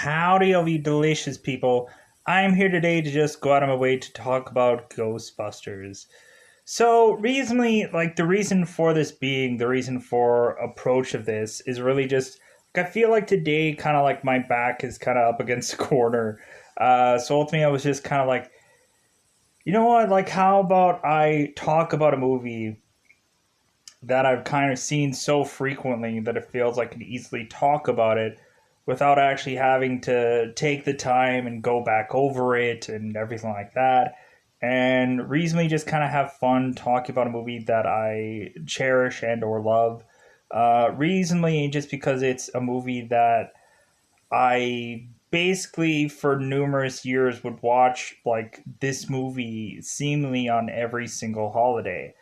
Howdy, all you delicious people. I am here today to just go out of my way to talk about Ghostbusters. So, recently, the reason for this being, the reason for approach of this is really just, I feel like today, kind of like my back is kind of up against the corner. So ultimately, I was just kind of like, you know what, how about I talk about a movie that I've kind of seen so frequently that it feels like I can easily talk about it without actually having to take the time and go back over it and everything like that. And reasonably just kind of have fun talking about a movie that I cherish and or love. Reasonably just because it's a movie that I basically for numerous years would watch like this movie seemingly on every single holiday.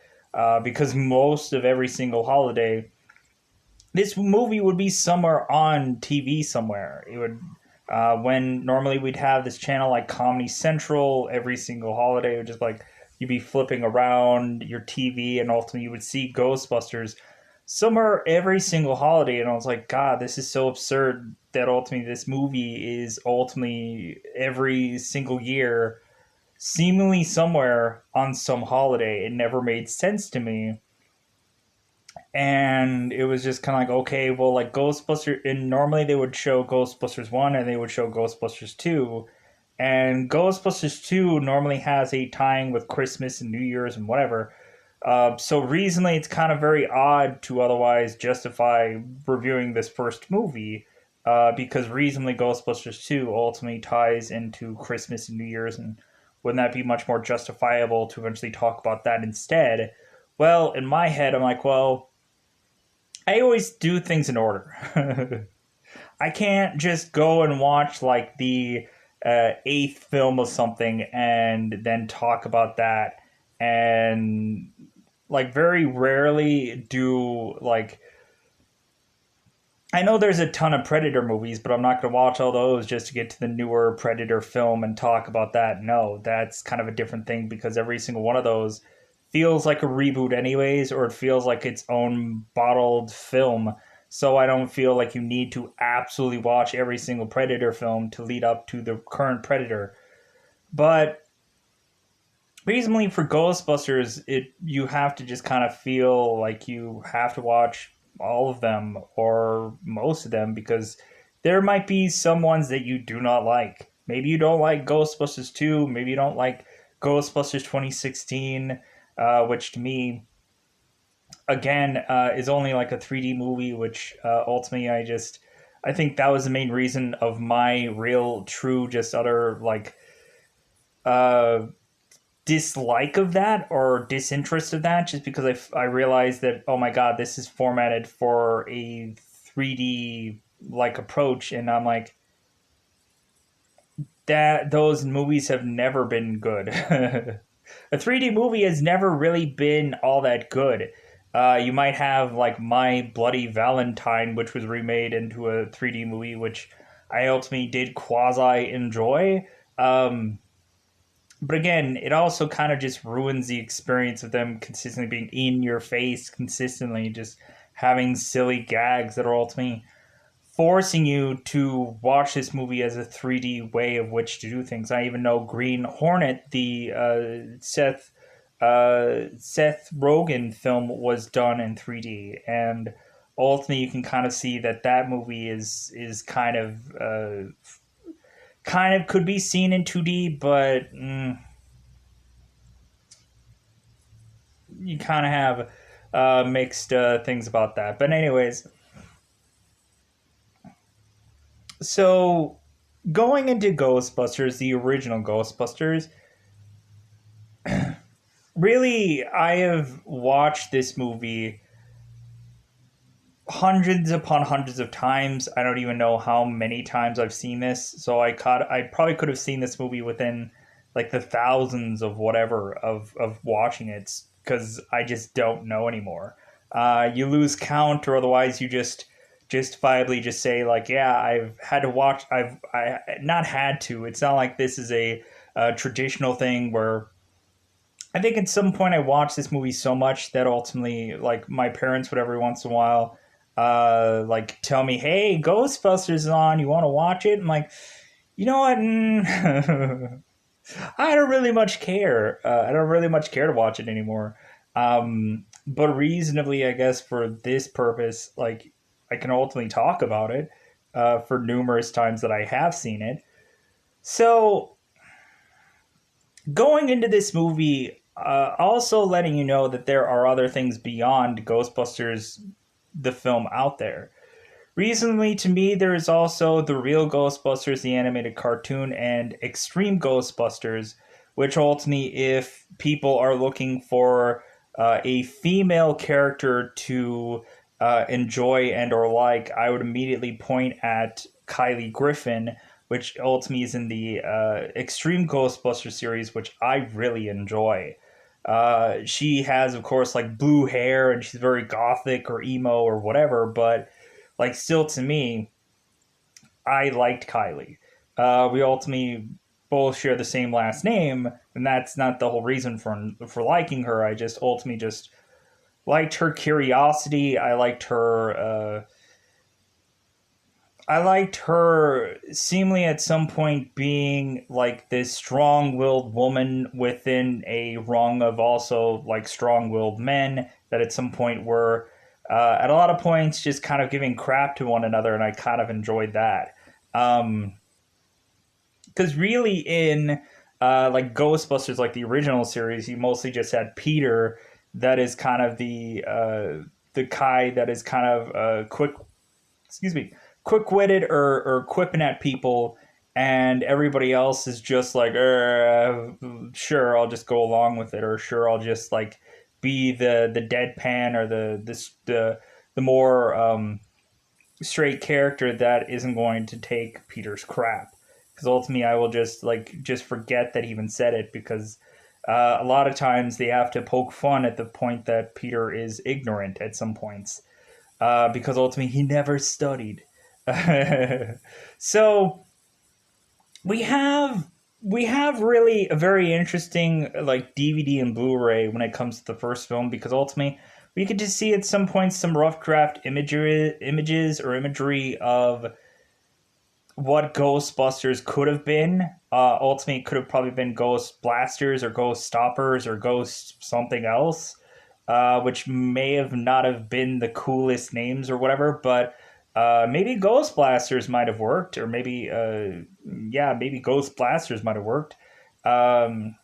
Because most of every single holiday, this movie would be somewhere on TV somewhere. It would, when normally we'd have this channel like Comedy Central every single holiday, it would just like you'd be flipping around your TV and ultimately you would see Ghostbusters somewhere every single holiday. And I was like, God, this is so absurd that ultimately this movie is ultimately every single year, seemingly somewhere on some holiday. It never made sense to me, and it was just kind of like, okay, well, like Ghostbusters, and normally they would show Ghostbusters 1 and they would show Ghostbusters 2, and Ghostbusters 2 normally has a tying with Christmas and New Year's and whatever. So recently it's kind of very odd to otherwise justify reviewing this first movie, because reasonably Ghostbusters 2 ultimately ties into Christmas and New Year's, and wouldn't that be much more justifiable to eventually talk about that instead? Well, in my head, I'm like, well, I always do things in order. I can't just go and watch like the eighth film of something and then talk about that, and like very rarely do like I know there's a ton of Predator movies, but I'm not going to watch all those just to get to the newer Predator film and talk about that. No, that's kind of a different thing because every single one of those feels like a reboot, anyways, or it feels like its own bottled film. So I don't feel like you need to absolutely watch every single Predator film to lead up to the current Predator. But reasonably for Ghostbusters, it you have to just kind of feel like you have to watch all of them or most of them because there might be some ones that you do not like. Maybe you don't like Ghostbusters 2, maybe you don't like Ghostbusters 2016, which to me, again, is only like a 3D movie, which ultimately I think that was the main reason of my real, true, just utter, uh, dislike of that or disinterest of that, just because I realized that, oh my god, this is formatted for a 3D like approach, and I'm like, that those movies have never been good. A 3D movie has never really been all that good. You might have like My Bloody Valentine, which was remade into a 3D movie, which I ultimately did quasi enjoy. But again, it also kind of just ruins the experience of them consistently being in your face, consistently just having silly gags that are ultimately forcing you to watch this movie as a 3D way of which to do things. I even know Green Hornet, the Seth Rogen film, was done in 3D, and ultimately you can kind of see that that movie is kind of could be seen in 2D, but you kind of have mixed things about that. But anyways, so going into Ghostbusters, the original Ghostbusters, really, I have watched this movie hundreds upon hundreds of times. I don't even know how many times I've seen this. So I probably could have seen this movie within like the thousands of whatever of watching it because I just don't know anymore. You lose count, or otherwise you just justifiably just say like, yeah, I've had to watch. I not had to. It's not like this is a traditional thing where I think at some point I watched this movie so much that ultimately, like, my parents would every once in a while like tell me, hey, Ghostbusters is on, you want to watch it? I'm like, you know what? I don't really much care. I don't really much care to watch it anymore. But reasonably, I guess for this purpose, like I can ultimately talk about it for numerous times that I have seen it. So going into this movie, also letting you know that there are other things beyond Ghostbusters, the film out there. Recently, to me, there is also The Real Ghostbusters, the animated cartoon, and Extreme Ghostbusters, which ultimately, if people are looking for a female character to enjoy and or like, I would immediately point at Kylie Griffin, which ultimately is in the Extreme Ghostbusters series, which I really enjoy. She has, of course, like blue hair, and she's very gothic or emo or whatever, but like still to me, I liked Kylie. We ultimately both share the same last name, and that's not the whole reason for liking her. I just ultimately just liked her curiosity. I liked her seemingly at some point being like this strong-willed woman within a rung of also like strong-willed men that at some point were at a lot of points just kind of giving crap to one another, and I kind of enjoyed that. Because really in like Ghostbusters, like the original series, you mostly just had Peter, that is kind of the guy that is kind of excuse me, quick witted or quipping at people, and everybody else is just like, sure, I'll just go along with it, or sure, I'll just like be the deadpan or the more straight character that isn't going to take Peter's crap. Because ultimately, I will just forget that he even said it, because a lot of times they have to poke fun at the point that Peter is ignorant at some points, because ultimately he never studied. So we have we have really a very interesting like DVD and Blu-ray when it comes to the first film, because ultimately we get to see at some points some rough draft images or imagery of what Ghostbusters could have been. Ultimately, it could have probably been Ghost Blasters or Ghost Stoppers or Ghost something else, which may have not have been the coolest names or whatever, but maybe Ghost Blasters might have worked, or maybe, yeah, maybe Ghost Blasters might have worked. Um,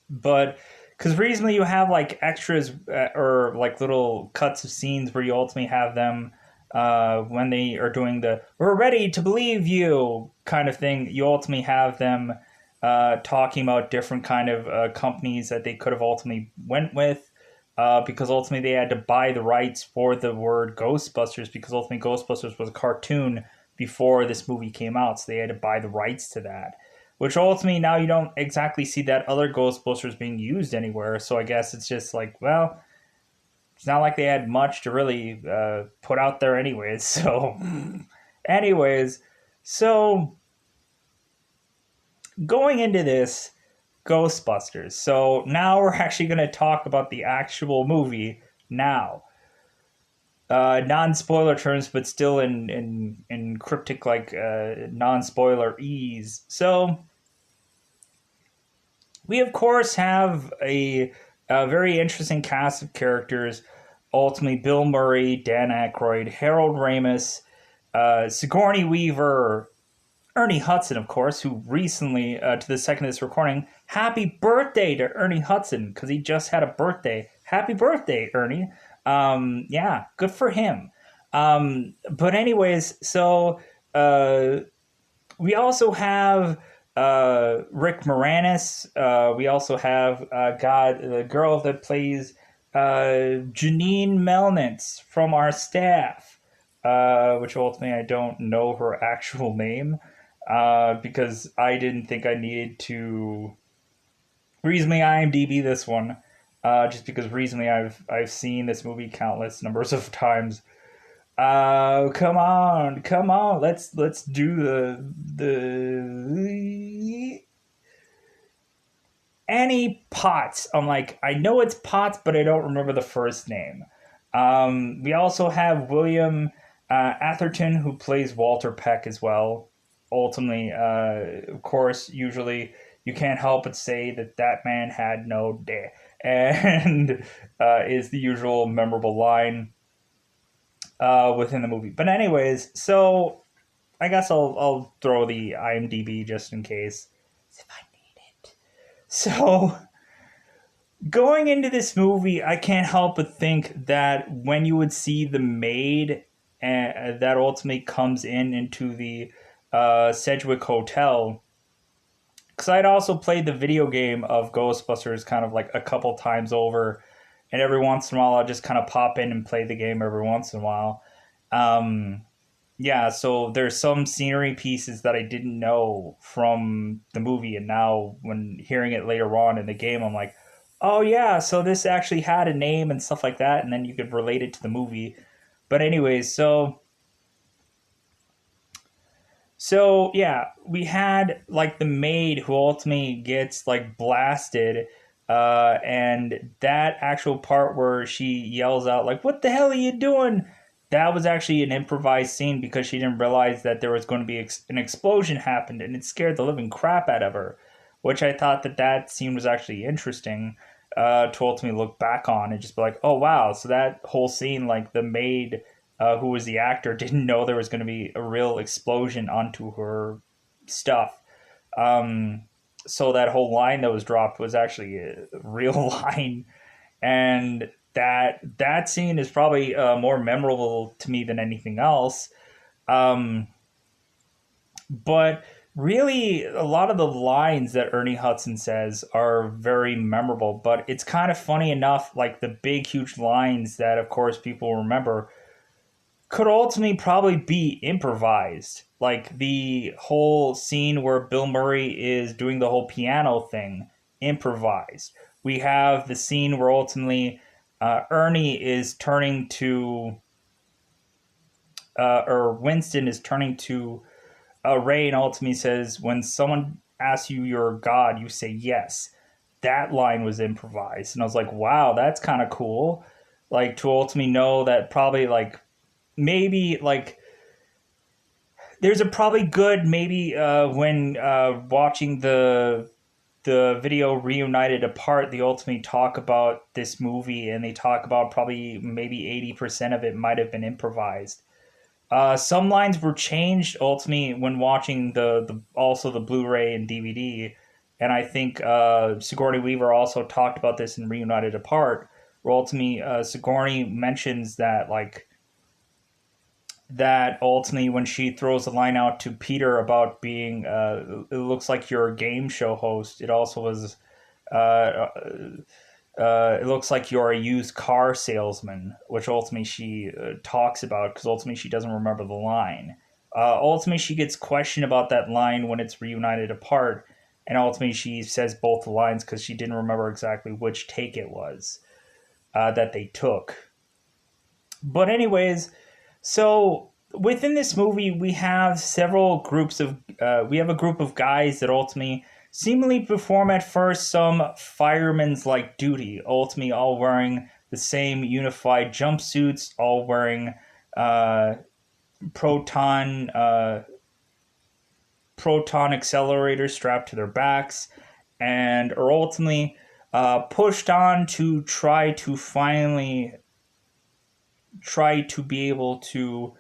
but because recently you have like extras or like little cuts of scenes where you ultimately have them when they are doing the "we're ready to believe you" kind of thing. You ultimately have them talking about different kind of companies that they could have ultimately went with, because ultimately they had to buy the rights for the word Ghostbusters, because ultimately Ghostbusters was a cartoon before this movie came out, so they had to buy the rights to that. Which ultimately now you don't exactly see that other Ghostbusters being used anywhere. So I guess it's just like, well, it's not like they had much to really put out there, anyways. So, anyways, so going into this Ghostbusters. So now we're actually going to talk about the actual movie now. Non spoiler terms, but still in cryptic like non spoiler ease. So we of course have a very interesting cast of characters. Ultimately, Bill Murray, Dan Aykroyd, Harold Ramis, Sigourney Weaver, Ernie Hudson, of course, who recently, to the second of this recording, happy birthday to Ernie Hudson, because he just had a birthday. Happy birthday, Ernie. Yeah, good for him. But anyways, so we also have Rick Moranis. We also have the girl that plays Janine Melnitz from our staff, which ultimately I don't know her actual name, because I didn't think I needed to reasonably IMDb this one, just because recently I've seen this movie countless numbers of times. Come on, come on. Let's do the Annie Potts. I'm like, I know it's Potts, but I don't remember the first name. We also have William Atherton, who plays Walter Peck as well. Ultimately, of course, usually you can't help but say that that man had no day, and is the usual memorable line within the movie. But anyways, so I guess I'll throw the IMDb just in case if I need it. So going into this movie, I can't help but think that when you would see the maid that ultimately comes into the Sedgwick Hotel, because I'd also played the video game of Ghostbusters kind of like a couple times over, and every once in a while I'll just kind of pop in and play the game every once in a while. Um, yeah, so there's some scenery pieces that I didn't know from the movie, and now when hearing it later on in the game, I'm like, oh yeah, so this actually had a name and stuff like that, and then you could relate it to the movie. But anyways, so yeah, we had like the maid who ultimately gets like blasted, and that actual part where she yells out like, "What the hell are you doing?" That was actually an improvised scene because she didn't realize that there was going to be an explosion happened, and it scared the living crap out of her. Which I thought that that scene was actually interesting to ultimately look back on and just be like, "Oh wow!" So that whole scene, like the maid who was the actor, didn't know there was going to be a real explosion onto her stuff. Um, so that whole line that was dropped was actually a real line, and that scene is probably more memorable to me than anything else. Um, but really, a lot of the lines that Ernie Hudson says are very memorable. But it's kind of funny enough, like the big, huge lines that, of course, people remember could ultimately probably be improvised. Like the whole scene where Bill Murray is doing the whole piano thing, improvised. We have the scene where ultimately Ernie is turning to, or Winston is turning to Ray and ultimately says, when someone asks you you're God, you say yes. That line was improvised. And I was like, wow, that's kind of cool. Like to ultimately know that probably like maybe like there's a probably good maybe when watching the video Reunited Apart, they ultimately talk about this movie and they talk about probably maybe 80% of it might have been improvised. Some lines were changed ultimately when watching the also the Blu-ray and DVD, and I think Sigourney Weaver also talked about this in Reunited Apart, where ultimately Sigourney mentions that like that ultimately when she throws a line out to Peter about being it looks like you're a game show host, it also was uh, it looks like you're a used car salesman, which ultimately she talks about because ultimately she doesn't remember the line. Ultimately, she gets questioned about that line when it's reunited apart, and ultimately she says both the lines because she didn't remember exactly which take it was that they took. But anyways, so within this movie, we have several groups of we have a group of guys that ultimately seemingly perform at first some firemen's like duty, ultimately all wearing the same unified jumpsuits, all wearing uh, proton proton accelerators strapped to their backs, and are ultimately pushed on to try to be able to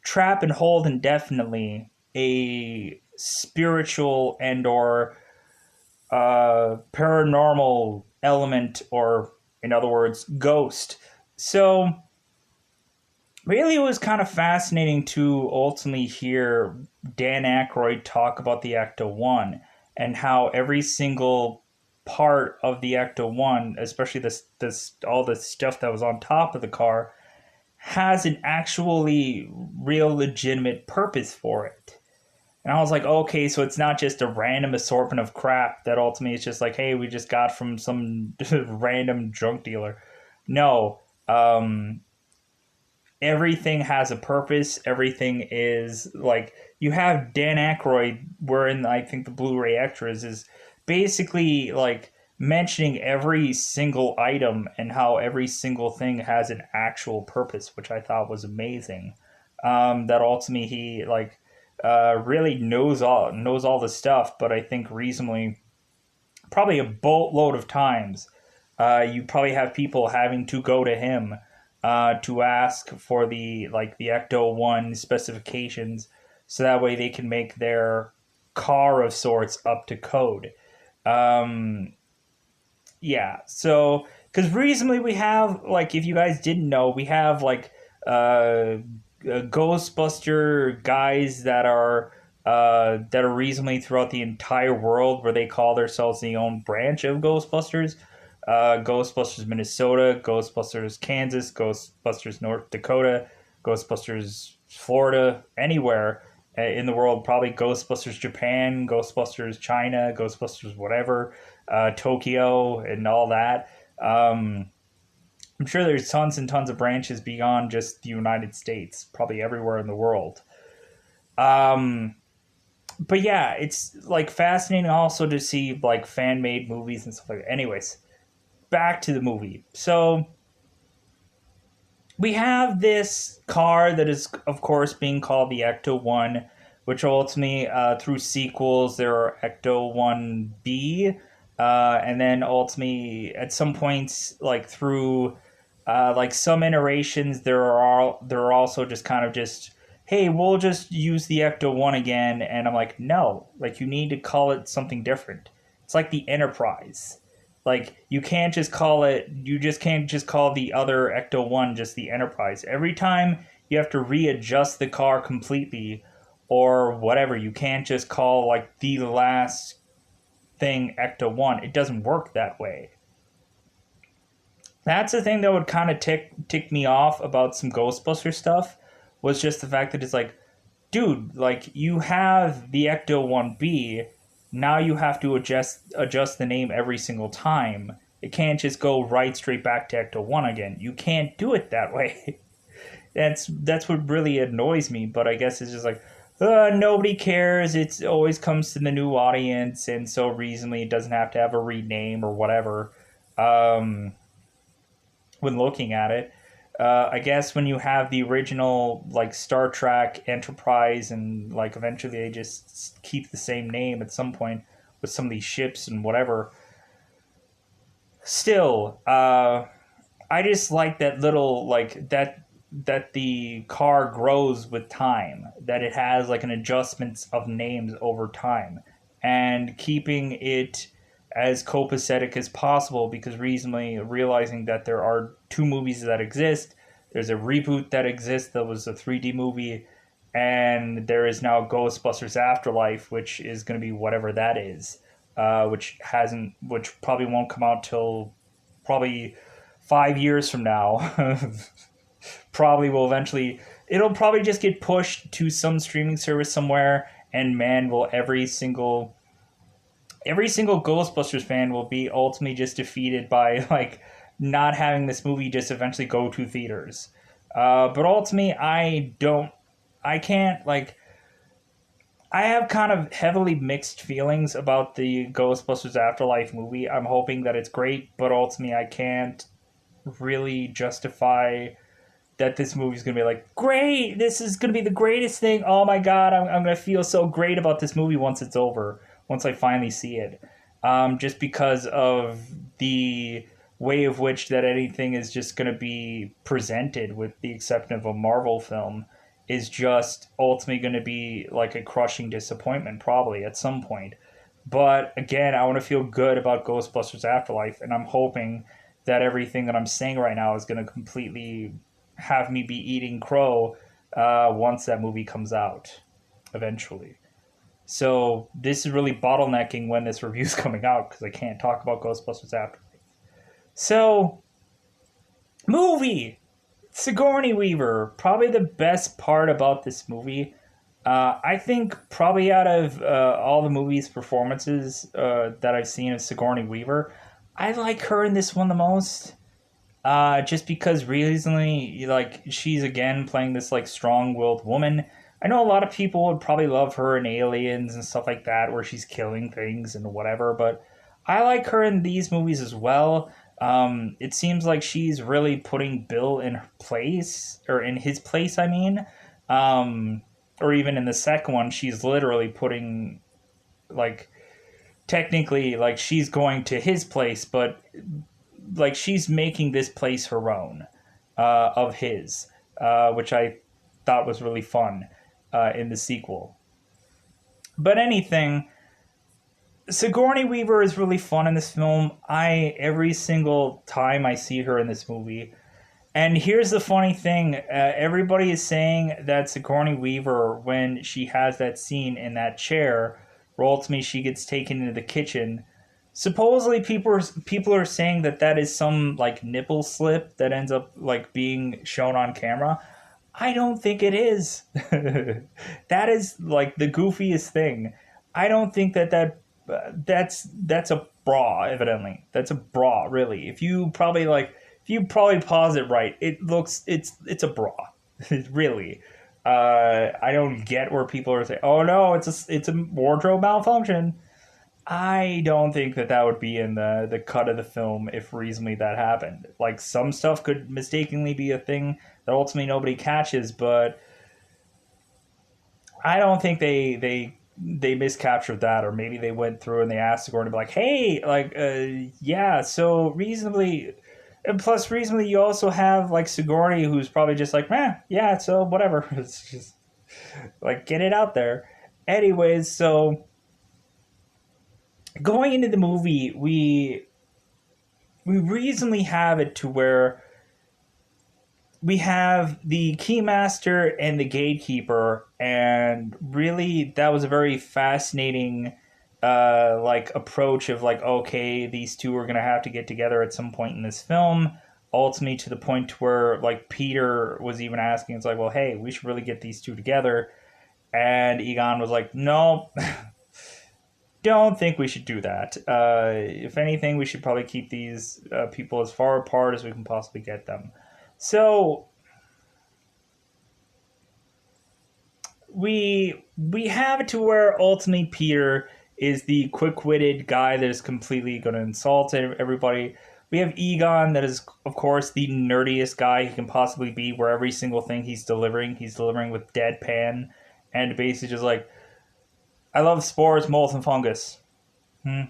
trap and hold indefinitely a spiritual and or paranormal element, or in other words ghost. So really it was kind of fascinating to ultimately hear Dan Aykroyd talk about the Ecto 1 and how every single part of the Ecto 1, especially this all the stuff that was on top of the car, has an actually real legitimate purpose for it. And I was like, okay, so it's not just a random assortment of crap that ultimately it's just like, hey, we just got from some random junk dealer. No, everything has a purpose. Everything is like you have Dan Aykroyd, wherein I think the Blu-ray extras is basically like mentioning every single item and how every single thing has an actual purpose, which I thought was amazing. That ultimately he like really knows all the stuff, but I think reasonably probably a boatload of times you probably have people having to go to him to ask for the Ecto One specifications, so that way they can make their car of sorts up to code. Um, yeah, so because reasonably we have like, if you guys didn't know, we have like Ghostbuster guys that are reasonably throughout the entire world, where they call themselves the own branch of Ghostbusters. Ghostbusters Minnesota, Ghostbusters Kansas, Ghostbusters North Dakota, Ghostbusters Florida, anywhere in the world. Probably Ghostbusters Japan, Ghostbusters China, Ghostbusters whatever, Tokyo, and all that. Um, I'm sure there's tons and tons of branches beyond just the United States, probably everywhere in the world. Um, but yeah, it's like fascinating also to see like fan made movies and stuff like that. Anyways, back to the movie. So we have this car that is, of course, being called the Ecto One, which ultimately, through sequels, there are Ecto One B, and then ultimately, at some points, like through like some iterations, there are also just kind of just, hey, we'll just use the Ecto One again, and I'm like, no, like you need to call it something different. It's like the Enterprise. Like you just can't just call the other Ecto One just the Enterprise. Every time you have to readjust the car completely or whatever. You can't just call like the last thing Ecto One. It doesn't work that way. That's the thing that would kind of tick me off about some Ghostbuster stuff, was just the fact that it's like, dude, like you have the Ecto One B, now you have to adjust the name every single time. It can't just go right straight back to Ecto One again. You can't do it that way. That's what really annoys me. But I guess it's just like, nobody cares. It always comes to the new audience, and so reasonably it doesn't have to have a rename or whatever. Um, when looking at it. I guess when you have the original like Star Trek Enterprise, and like eventually they just keep the same name at some point with some of these ships and whatever. Still, I just like that little like that the car grows with time, that it has like an adjustments of names over time, and keeping it as copacetic as possible, because reasonably realizing that there are two movies that exist. There's a reboot that exists that was a 3D movie, and there is now Ghostbusters Afterlife, which is going to be whatever that is, which probably won't come out till probably 5 years from now. Probably will eventually, it'll probably just get pushed to some streaming service somewhere, and man, will every single Ghostbusters fan will be ultimately just defeated by like not having this movie just eventually go to theaters. But ultimately, I can't like. I have kind of heavily mixed feelings about the Ghostbusters Afterlife movie. I'm hoping that it's great, but ultimately, I can't really justify that this movie's gonna be like, great, this is gonna be the greatest thing. Oh my god, I'm gonna feel so great about this movie once it's over, once I finally see it. Just because of the way of which that anything is just gonna be presented, with the exception of a Marvel film, is just ultimately gonna be like a crushing disappointment, probably at some point. But again, I want to feel good about Ghostbusters Afterlife, and I'm hoping that everything that I'm saying right now is going to completely have me be eating crow once that movie comes out eventually. So this is really bottlenecking when this review is coming out, because I can't talk about Ghostbusters Afterlife. So, movie! Sigourney Weaver, probably the best part about this movie. I think probably out of all the movie's performances that I've seen of Sigourney Weaver, I like her in this one the most. Just because recently, like, she's again playing this like strong-willed woman. I know a lot of people would probably love her in Aliens and stuff like that, where she's killing things and whatever. But I like her in these movies as well. It seems like she's really putting Bill in her place, or in his place, I mean. Um, or even in the second one, she's literally putting, like, technically, like, she's going to his place, but, like, she's making this place her own, of his, which I thought was really fun in the sequel. But anything, Sigourney Weaver is really fun in this film. Every single time I see her in this movie. And here's the funny thing: everybody is saying that Sigourney Weaver, when she has that scene in that chair, where ultimately she gets taken into the kitchen, supposedly people are saying that that is some like nipple slip that ends up like being shown on camera. I don't think it is. That is like the goofiest thing. I don't think that's a bra. Evidently, that's a bra. Really, if you probably pause it right, it's a bra. Really, I don't get where people are saying, "Oh no, it's a wardrobe malfunction." I don't think that that would be in the cut of the film if reasonably that happened. Like some stuff could mistakenly be a thing that ultimately nobody catches, but I don't think they miscaptured that, or maybe they went through and they asked Sigourney to be like, hey, like, yeah, so reasonably, and plus reasonably, you also have like Sigourney who's probably just like, man, yeah, so whatever, it's just like get it out there. Anyways, so going into the movie, we reasonably have it to where we have the keymaster and the gatekeeper, and really that was a very fascinating like approach of like, okay, these two are gonna have to get together at some point in this film, ultimately to the point where like Peter was even asking, it's like, well, hey, we should really get these two together, and Egon was like, no, don't think we should do that. If anything, we should probably keep these people as far apart as we can possibly get them. So we have it to where ultimately Peter is the quick-witted guy that is completely going to insult everybody. We have Egon, that is of course the nerdiest guy he can possibly be, where every single thing he's delivering with deadpan, and basically just like, I love spores, molds, and fungus. Hmm.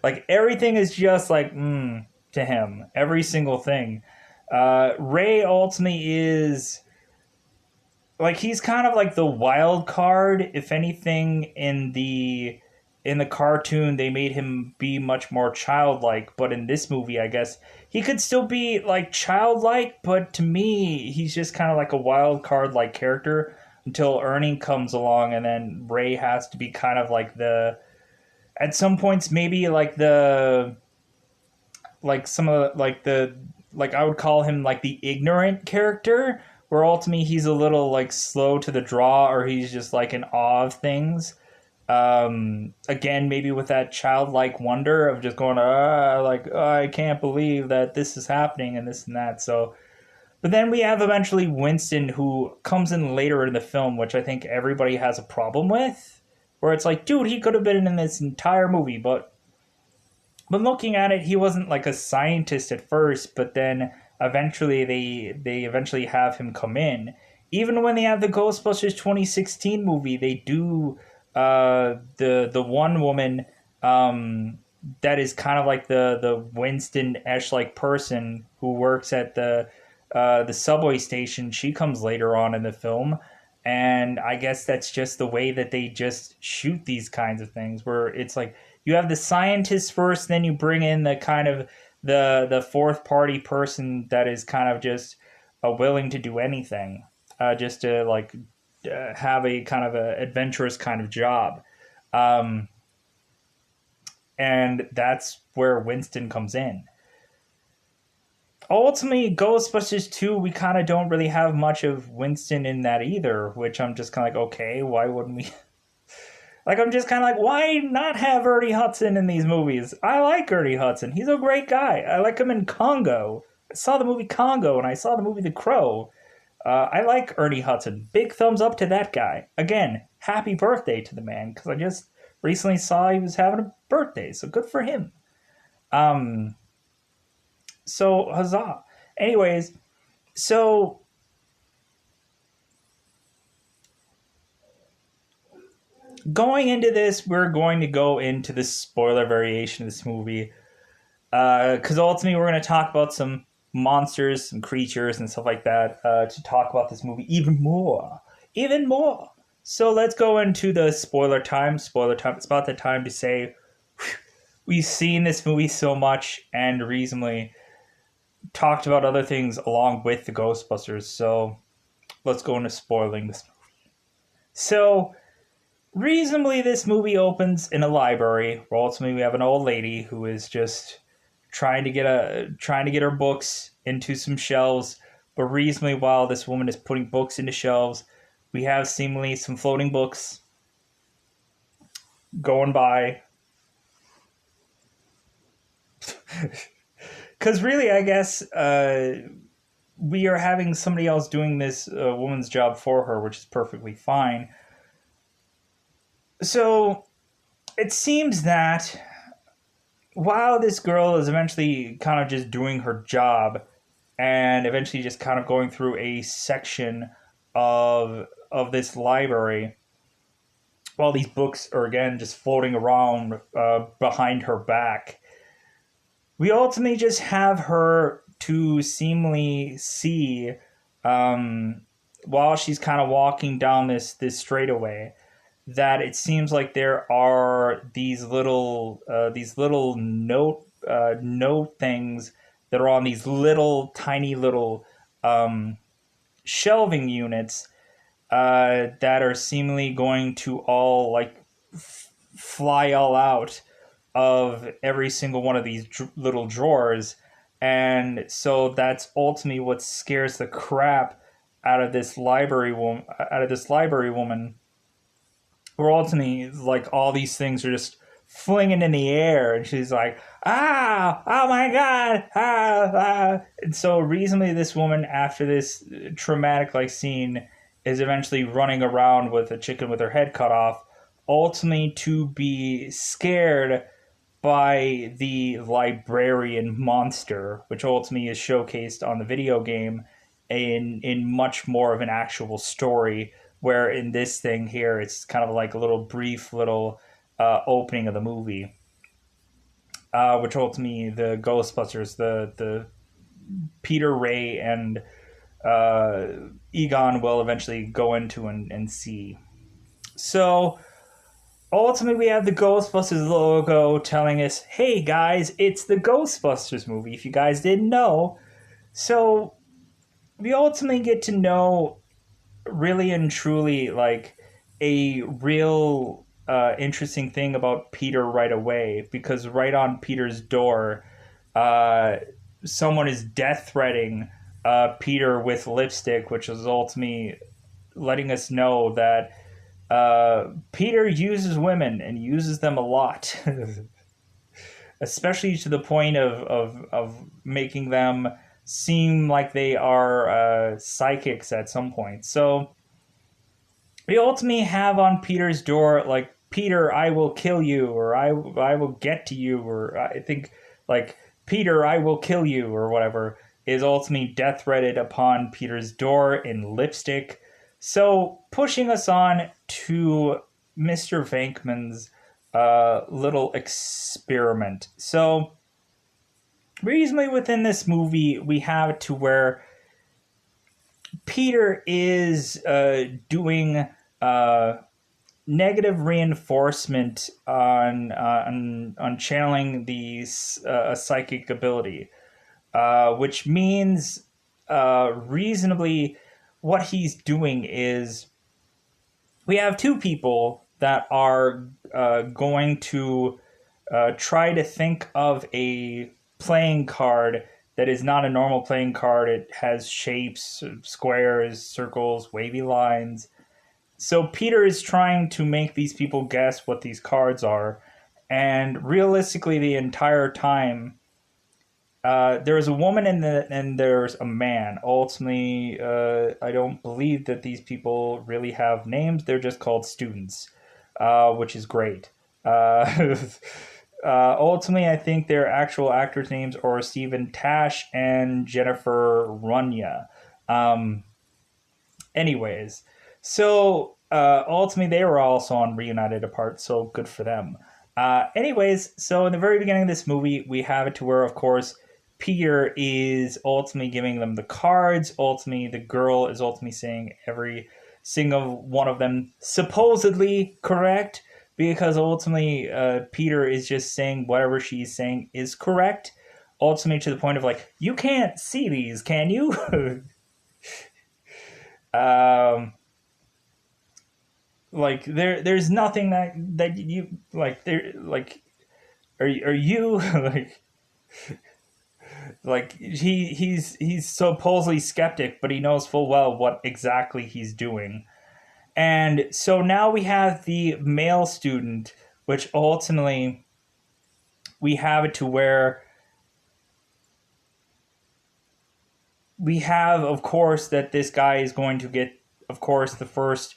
Like everything is just like to him. Every single thing. Ray ultimately is like, he's kind of like the wild card. If anything, in the cartoon they made him be much more childlike, but in this movie I guess he could still be like childlike, but to me he's just kind of like a wild card like character until Ernie comes along, and then Ray has to be kind of like the, at some points maybe like the, like some of the, like the, like I would call him like the ignorant character, where ultimately he's a little like slow to the draw, or he's just like in awe of things. Again, maybe with that childlike wonder of just going, like, oh, I can't believe that this is happening and this and that. So, but then we have eventually Winston, who comes in later in the film, which I think everybody has a problem with, where it's like, dude, he could have been in this entire movie, but looking at it, he wasn't like a scientist at first, but then eventually they eventually have him come in. Even when they have the Ghostbusters 2016 movie, they do the one woman that is kind of like the Winston Esch like person who works at the subway station. She comes later on in the film, and I guess that's just the way that they just shoot these kinds of things, where it's like you have the scientists first, then you bring in the kind of the fourth party person that is kind of just willing to do anything, just to like have a kind of a adventurous kind of job, um, and that's where Winston comes in. Ultimately, Ghostbusters 2, we kind of don't really have much of Winston in that either, which I'm just kind of like, okay, why wouldn't we? Like, I'm just kind of like, why not have Ernie Hudson in these movies? I like Ernie Hudson. He's a great guy. I like him in Congo. I saw the movie Congo, and I saw the movie The Crow. I like Ernie Hudson. Big thumbs up to that guy. Again, happy birthday to the man, because I just recently saw he was having a birthday, so good for him. Um, so huzzah. Anyways, so going into this, we're going to go into the spoiler variation of this movie. Because ultimately, we're going to talk about some monsters, some creatures, and stuff like that to talk about this movie even more. Even more. So let's go into the spoiler time. Spoiler time. It's about the time to say we've seen this movie so much and reasonably talked about other things along with the Ghostbusters. So let's go into spoiling this movie. So reasonably, this movie opens in a library where ultimately we have an old lady who is just trying to get her books into some shelves. But reasonably, while this woman is putting books into shelves, we have seemingly some floating books going by. Because really, I guess we are having somebody else doing this woman's job for her, which is perfectly fine. So it seems that while this girl is eventually kind of just doing her job and eventually just kind of going through a section of this library, while these books are again just floating around behind her back, we ultimately just have her to seemingly see while she's kind of walking down this straightaway that it seems like there are these little note things that are on these little tiny little shelving units that are seemingly going to all like fly all out of every single one of these little drawers. And so that's ultimately what scares the crap out of this library woman, where ultimately like all these things are just flinging in the air, and she's like, oh my god, and so reasonably this woman, after this traumatic like scene, is eventually running around with a chicken with her head cut off, ultimately to be scared by the librarian monster, which ultimately is showcased on the video game in much more of an actual story. Where in this thing here, it's kind of like a little brief little opening of the movie, which ultimately the Ghostbusters, the Peter, Ray, and uh, Egon will eventually go into and see. So ultimately, we have the Ghostbusters logo telling us, hey guys, it's the Ghostbusters movie, if you guys didn't know. So we ultimately get to know really and truly like a real interesting thing about Peter right away, because right on Peter's door, uh, someone is death threatening Peter with lipstick, which is ultimately letting us know that Peter uses women and uses them a lot, especially to the point of making them seem like they are psychics at some point. So we ultimately have on Peter's door like, Peter, I will kill you, or I will get to you, or I think like, Peter, I will kill you, or whatever, is ultimately death threaded upon Peter's door in lipstick. So pushing us on to Mr. Venkman's little experiment. So reasonably within this movie, we have it to where Peter is doing negative reinforcement on channeling these a psychic ability, which means reasonably what he's doing is we have two people that are going to try to think of a playing card that is not a normal playing card. It has shapes, squares, circles, wavy lines. So Peter is trying to make these people guess what these cards are. And realistically, the entire time, there is a woman and there's a man. Ultimately, I don't believe that these people really have names. They're just called students, which is great. Uh, ultimately, I think their actual actors' names are Stephen Tash and Jennifer Runya. Um, anyways, so ultimately, they were also on Reunited Apart, so good for them. Anyways, so in the very beginning of this movie, we have it to where, of course, Peter is ultimately giving them the cards. Ultimately, the girl is ultimately saying every single one of them supposedly correct, because ultimately Peter is just saying whatever she's saying is correct. Ultimately, to the point of like, you can't see these, can you? um, like there's nothing that you like there like are you like he's supposedly skeptic, but he knows full well what exactly he's doing. And so now we have the male student, which ultimately we have it to where we have, of course, that this guy is going to get, of course, the first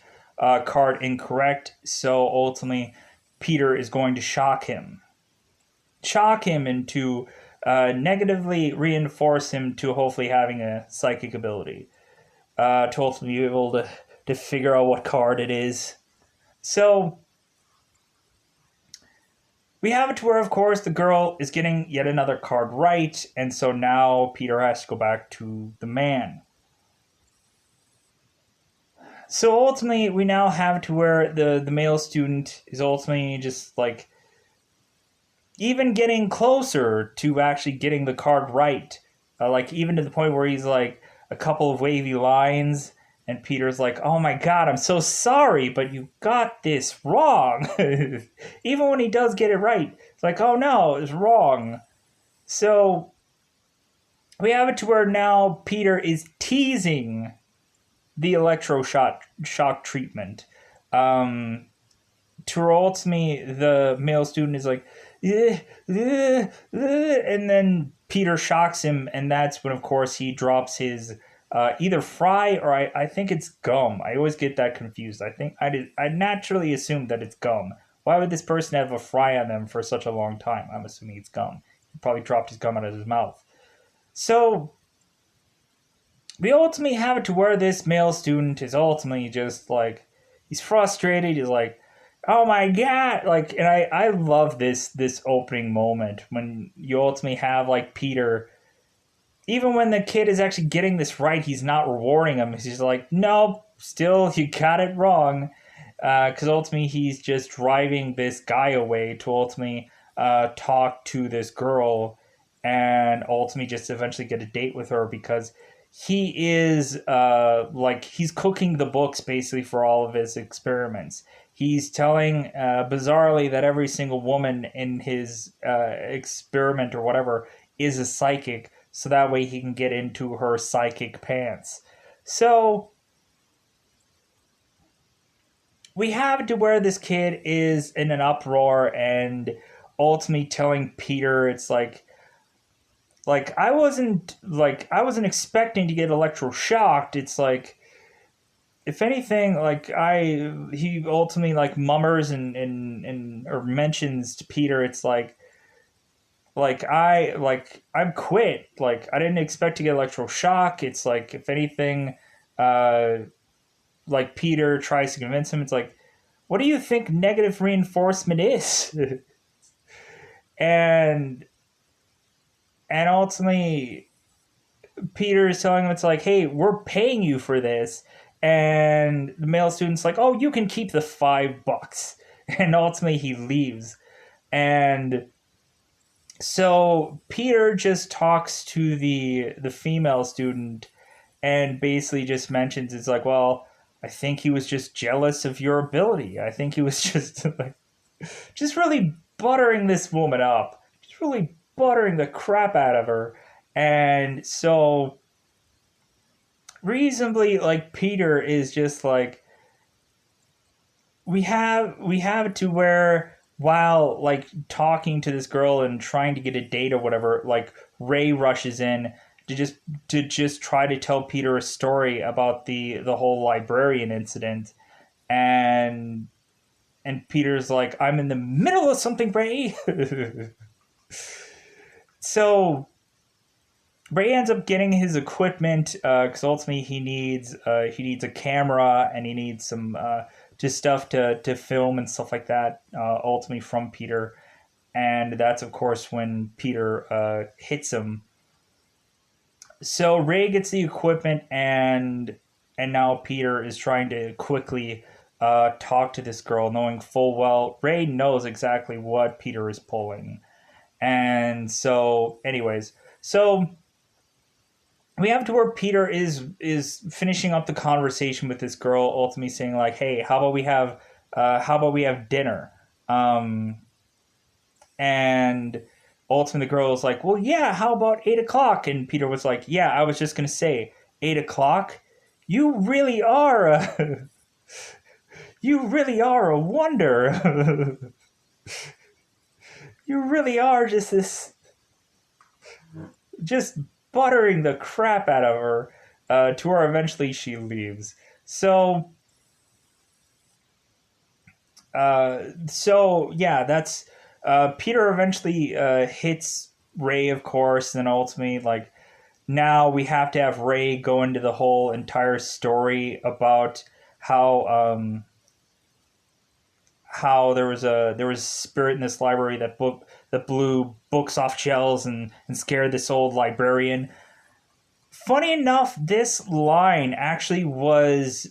card incorrect. So ultimately, Peter is going to shock him into negatively reinforce him to hopefully having a psychic ability to ultimately be able to figure out what card it is. So we have it to where, of course, the girl is getting yet another card right, and so now Peter has to go back to the man. So ultimately, we now have to where the male student is ultimately just like even getting closer to actually getting the card right. Like even to the point where he's like a couple of wavy lines, and Peter's like, "Oh my god, I'm so sorry, but you got this wrong." Even when he does get it right, it's like, "Oh no, it's wrong." So we have it to where now Peter is teasing the shock treatment. Um, to ultimately, the male student is like, and then Peter shocks him, and that's when, of course, he drops his either fry or I think it's gum. I always get that confused. I naturally assume that it's gum. Why would this person have a fry on them for such a long time? I'm assuming it's gum. He probably dropped his gum out of his mouth. So we ultimately have it to where this male student is ultimately just like he's frustrated. He's like, "Oh my god!" Like, and I love this opening moment when you ultimately have like Peter. Even when the kid is actually getting this right, he's not rewarding him. He's just like, "No, still you got it wrong," because ultimately he's just driving this guy away to ultimately talk to this girl and ultimately just eventually get a date with her because he is like he's cooking the books basically for all of his experiments. He's telling bizarrely that every single woman in his experiment or whatever is a psychic, so that way he can get into her psychic pants. So we have to where this kid is in an uproar and ultimately telling Peter it's like I wasn't expecting to get electroshocked. It's like if anything, like he ultimately like mummers and or mentions to Peter it's like I'm quit. Like I didn't expect to get electroshock. It's like if anything, uh like Peter tries to convince him, it's like, what do you think negative reinforcement is? and and ultimately Peter is telling him it's like, hey, we're paying you for this. And the male student's like, oh, you can keep the $5. And ultimately he leaves. And so Peter just talks to the female student and basically just mentions it's like, well, I think he was just jealous of your ability. I think he was just like just really buttering this woman up. Just really buttering the crap out of her. And so reasonably like Peter is just like we have it to where while like talking to this girl and trying to get a date or whatever, like Ray rushes in to just try to tell Peter a story about the whole librarian incident. And and Peter's like, I'm in the middle of something, Ray. So Ray ends up getting his equipment because ultimately he needs a camera and he needs some just stuff to film and stuff like that. Ultimately from Peter, and that's of course when Peter hits him. So Ray gets the equipment, and now Peter is trying to quickly talk to this girl, knowing full well Ray knows exactly what Peter is pulling. And so, anyways, so we have to where Peter is finishing up the conversation with this girl, ultimately saying like, "Hey, how about we have dinner?" Um, and ultimately, the girl was like, "Well, yeah, how about 8 o'clock?" And Peter was like, "Yeah, I was just gonna say 8 o'clock. You really are a you really are a wonder. You really are just buttering the crap out of her to where eventually she leaves. So yeah, that's Peter eventually hits Ray, of course, and ultimately like now we have to have Ray go into the whole entire story about how how there was a spirit in this library that blew books off shelves and scared this old librarian. Funny enough, this line actually was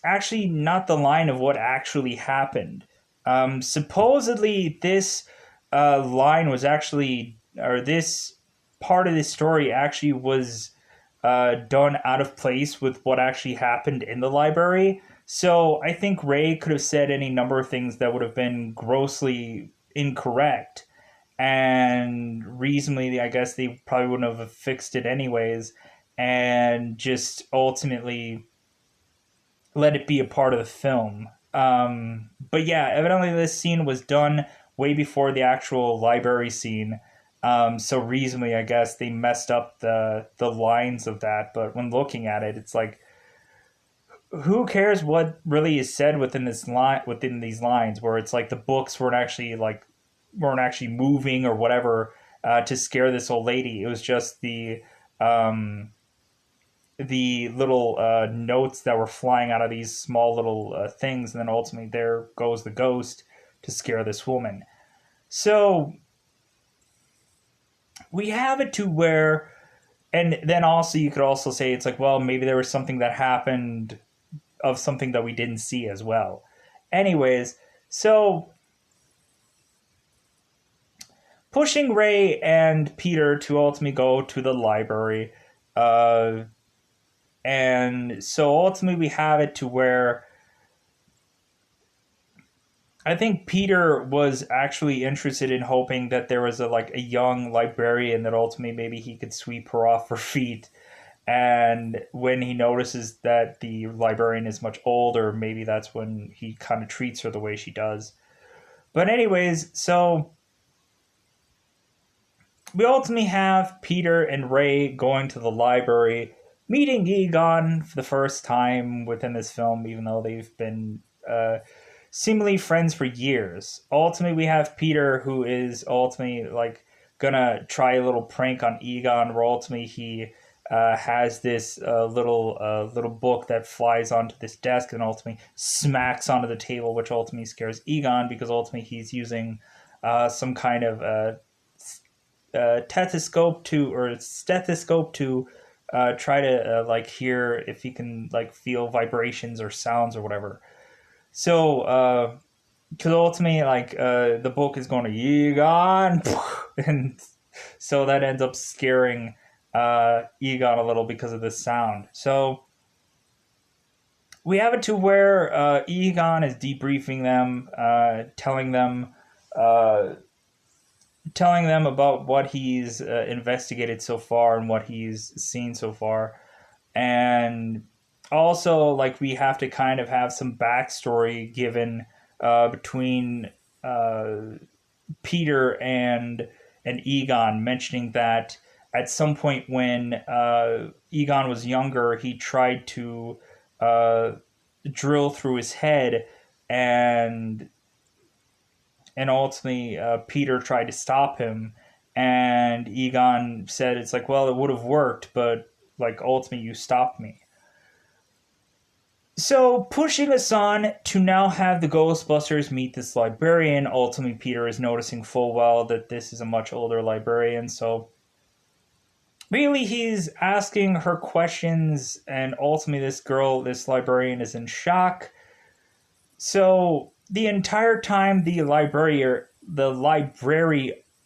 actually not the line of what actually happened. Supposedly, this line was actually, or this part of the story actually was done out of place with what actually happened in the library. So I think Ray could have said any number of things that would have been grossly incorrect. And reasonably, I guess they probably wouldn't have fixed it anyways. And just ultimately let it be a part of the film. But yeah, evidently this scene was done way before the actual library scene. So reasonably, I guess they messed up the lines of that. But when looking at it, it's like, who cares what really is said within these lines? Where it's like the books weren't actually moving or whatever to scare this old lady. It was just um, the little notes that were flying out of these small little things, and then ultimately there goes the ghost to scare this woman. So we have it to where, and then also you could also say it's like, well, maybe there was something that happened of something that we didn't see as well. Anyways, so pushing Ray and Peter to ultimately go to the library. Uh, and so ultimately we have it to where I think Peter was actually interested in hoping that there was a young librarian that ultimately maybe he could sweep her off her feet. And when he notices that the librarian is much older, maybe that's when he kind of treats her the way she does. But anyways, so we ultimately have Peter and Ray going to the library, meeting Egon for the first time within this film, even though they've been seemingly friends for years. Ultimately, we have Peter who is ultimately like gonna try a little prank on Egon, where ultimately he has this little book that flies onto this desk and ultimately smacks onto the table, which ultimately scares Egon because ultimately he's using some kind of stethoscope to try to like hear if he can like feel vibrations or sounds or whatever. So because ultimately like the book is going to Egon, and so that ends up scaring Egon a little because of this sound. So we have it to where Egon is debriefing them, uh, telling them about what he's investigated so far and what he's seen so far. And also, like, we have to kind of have some backstory given between uh, Peter and Egon, mentioning that at some point when Egon was younger, he tried to uh, drill through his head and ultimately Peter tried to stop him, and Egon said it's like, well, it would have worked, but like ultimately you stopped me. So, pushing us on to now have the Ghostbusters meet this librarian. Ultimately, Peter is noticing full well that this is a much older librarian. So, really, he's asking her questions, and ultimately, this girl, this librarian, is in shock. So, the entire time, the library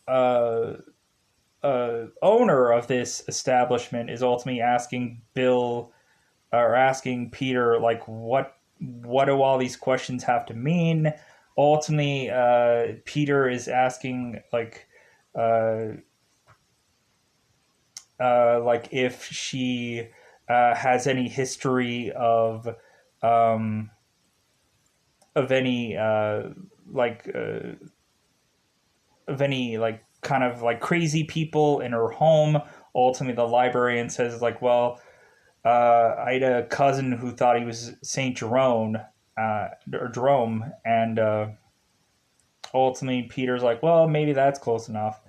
owner of this establishment is ultimately asking Bill or asking Peter like what do all these questions have to mean? Ultimately, Peter is asking uh, if she has any history um, of any like uh, of any like kind of like crazy people in her home. Ultimately, the librarian says like, well, I had a cousin who thought he was Saint Jerome, or Jerome, and ultimately Peter's like, well, maybe that's close enough.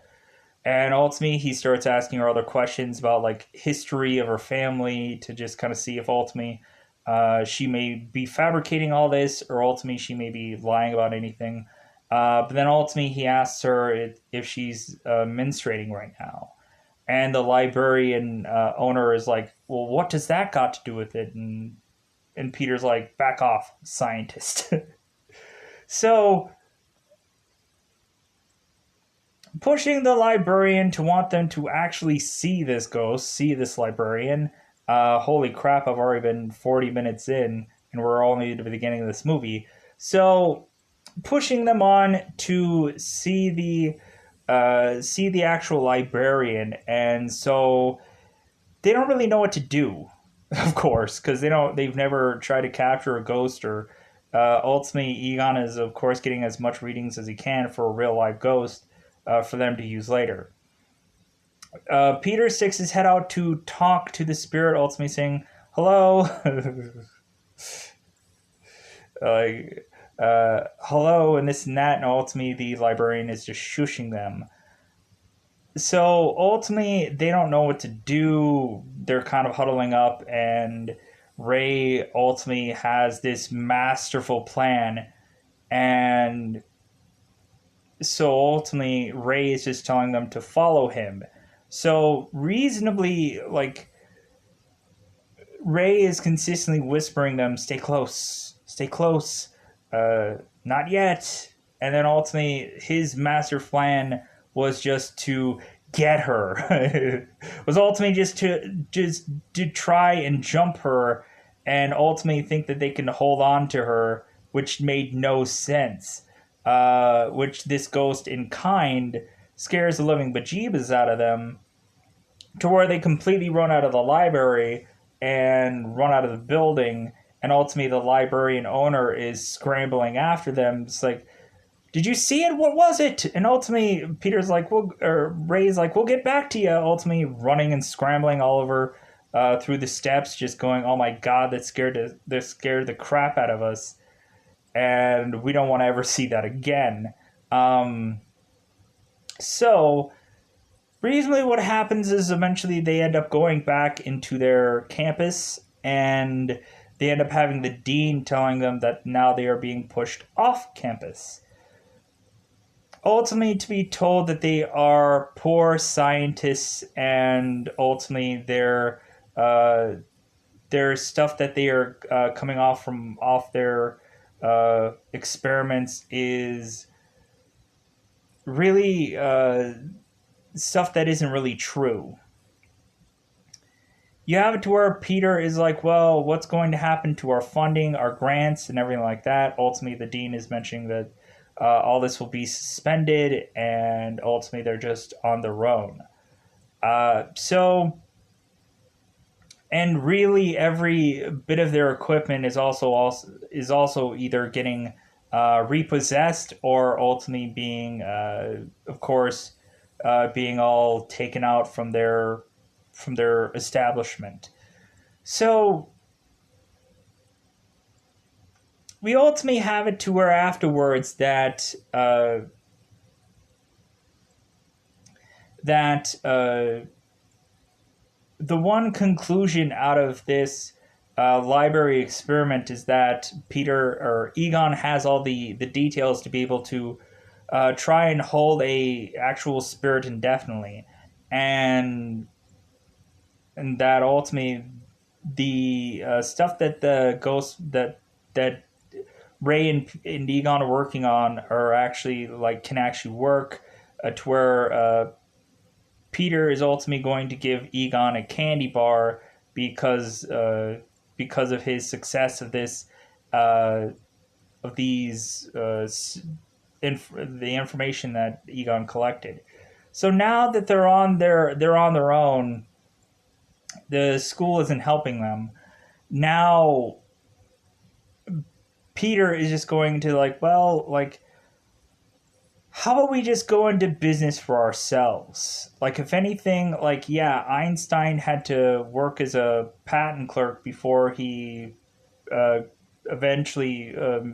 And ultimately, he starts asking her other questions about like history of her family to just kind of see if ultimately she may be fabricating all this, or ultimately she may be lying about anything. But then ultimately, he asks her if she's menstruating right now. And the librarian owner is like, well, what does that got to do with it? And Peter's like, back off, scientist. So, pushing the librarian to want them to actually see this ghost, see this librarian. Holy crap, I've already been 40 minutes in, and we're only at the beginning of this movie. So, pushing them on to see the actual librarian, and so they don't really know what to do, of course, because they've never tried to capture a ghost or. Ultimately, Egon is of course getting as much readings as he can for a real live ghost for them to use later. Peter sticks his head out to talk to the spirit, ultimately saying hello, hello, and this and that, and ultimately the librarian is just shushing them. So ultimately, they don't know what to do. They're kind of huddling up, and Ray ultimately has this masterful plan. And so ultimately, Ray is just telling them to follow him. So, reasonably, like, Ray is consistently whispering them, stay close, not yet. And then ultimately, his master plan was just to get her. Was ultimately just to try and jump her, and ultimately think that they can hold on to her, which made no sense. Which this ghost in kind scares the living bejeebus out of them, to where they completely run out of the library and run out of the building, and ultimately the librarian owner is scrambling after them. It's like, did you see it? What was it? And ultimately Peter's like, well, or Ray's like, we'll get back to you. Ultimately running and scrambling all over through the steps, just going, oh my god, that scared the crap out of us, and we don't want to ever see that again. um, so reasonably what happens is eventually they end up going back into their campus, and they end up having the dean telling them that now they are being pushed off campus, ultimately to be told that they are poor scientists, and ultimately their stuff that they are coming off their experiments is really stuff that isn't really true. You have it to where Peter is like, well, what's going to happen to our funding, our grants, and everything like that? Ultimately, the dean is mentioning that all this will be suspended, and ultimately they're just on their own. So, and really, every bit of their equipment is also either getting repossessed, or ultimately being, of course, being all taken out from their establishment. So we ultimately have it to where afterwards that that the one conclusion out of this library experiment is that Peter or Egon has all the details to be able to try and hold a actual spirit indefinitely, and that ultimately the stuff that the ghost that Ray and Egon are working on are actually like can actually work to where Peter is ultimately going to give Egon a candy bar because of his success of this uh, of these the information that Egon collected. So now that they're on their own, the school isn't helping them. Now Peter is just going to like, well, like how about we just go into business for ourselves? Like, if anything, like, yeah, Einstein had to work as a patent clerk before he uh, eventually, of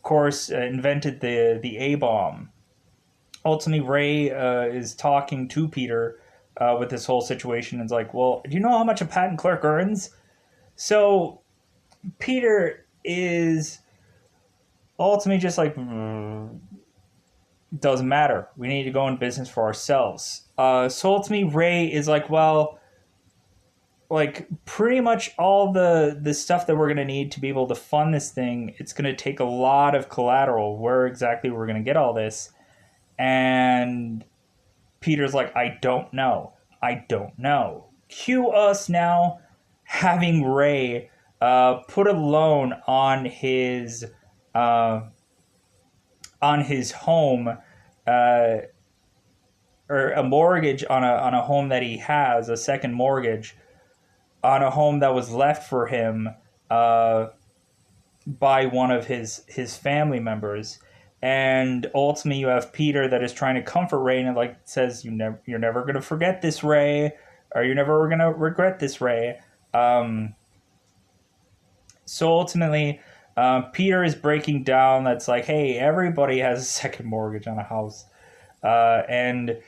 course, invented the A bomb. Ultimately, Ray is talking to Peter with this whole situation and is like, well, do you know how much a patent clerk earns? So, Peter is ultimately just like, doesn't matter. We need to go in business for ourselves. So ultimately, Ray is like, well, like pretty much all the stuff that we're gonna need to be able to fund this thing. It's gonna take a lot of collateral. Where exactly we're gonna get all this? And Peter's like, I don't know. I don't know. Cue us now having Ray put a loan uh, on his home, uh, or a mortgage on a home that he has, a second mortgage on a home that was left for him uh, by one of his family members. And ultimately, you have Peter that is trying to comfort Ray and like says, you're never gonna forget this, Ray, or you're never gonna regret this, Ray. So ultimately, Peter is breaking down. That's like, hey, everybody has a second mortgage on a house, and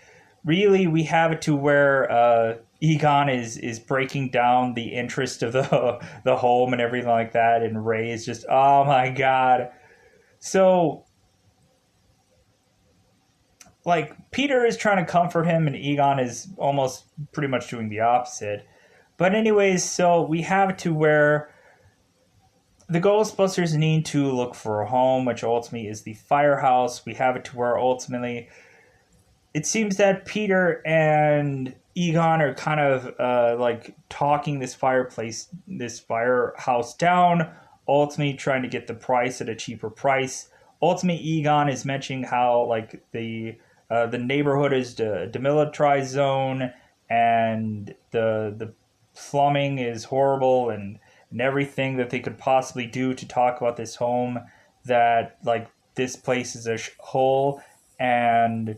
really we have it to where Egon is breaking down the interest of the home and everything like that, and Ray is just, oh my god. So like Peter is trying to comfort him, and Egon is almost pretty much doing the opposite. But anyways, so we have it to where the Ghostbusters need to look for a home, which ultimately is the firehouse. We have it to where ultimately it seems that Peter and Egon are kind of like talking this firehouse down, ultimately trying to get the price at a cheaper price. Ultimately, Egon is mentioning how like the neighborhood is the demilitarized zone, and the plumbing is horrible, and everything that they could possibly do to talk about this home, that like this place is a hole. And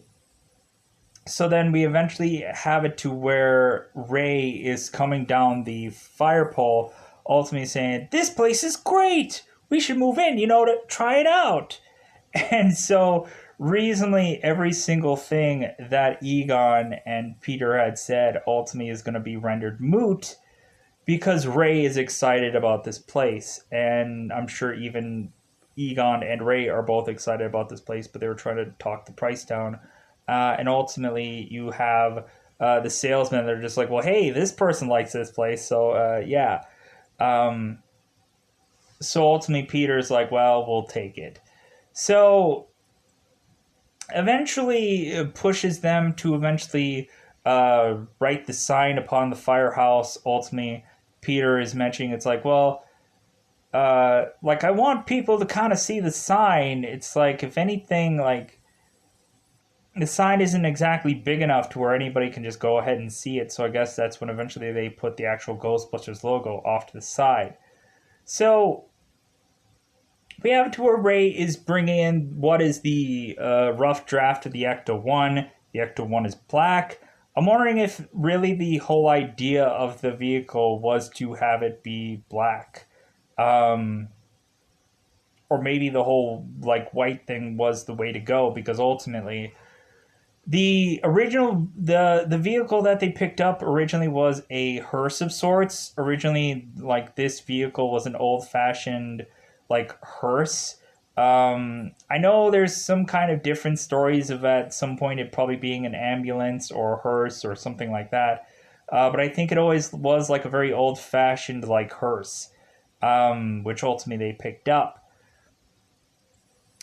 so then we eventually have it to where Ray is coming down the fire pole, ultimately saying, this place is great, we should move in, to try it out. And so reasonably every single thing that Egon and Peter had said ultimately is going to be rendered moot because Ray is excited about this place. And I'm sure even Egon and Ray are both excited about this place, but they were trying to talk the price down. And ultimately, you have the salesmen that are just like, well, hey, this person likes this place, so yeah. Um, so ultimately, Peter's like, well, we'll take it. So eventually, it pushes them to eventually write the sign upon the firehouse. Ultimately, Peter is mentioning it's like, well, like I want people to kind of see the sign. It's like, if anything, like the sign isn't exactly big enough to where anybody can just go ahead and see it. So I guess that's when eventually they put the actual Ghostbusters logo off to the side. So we have to where Ray is bringing in what is the rough draft of the Ecto 1. The Ecto 1 is black. I'm wondering if really the whole idea of the vehicle was to have it be black. Um, or maybe the whole like white thing was the way to go, because ultimately the vehicle that they picked up originally was a hearse of sorts. Originally, like, this vehicle was an old fashioned like hearse. I know there's some kind of different stories of at some point it probably being an ambulance or a hearse or something like that. But I think it always was like a very old fashioned like hearse, which ultimately they picked up.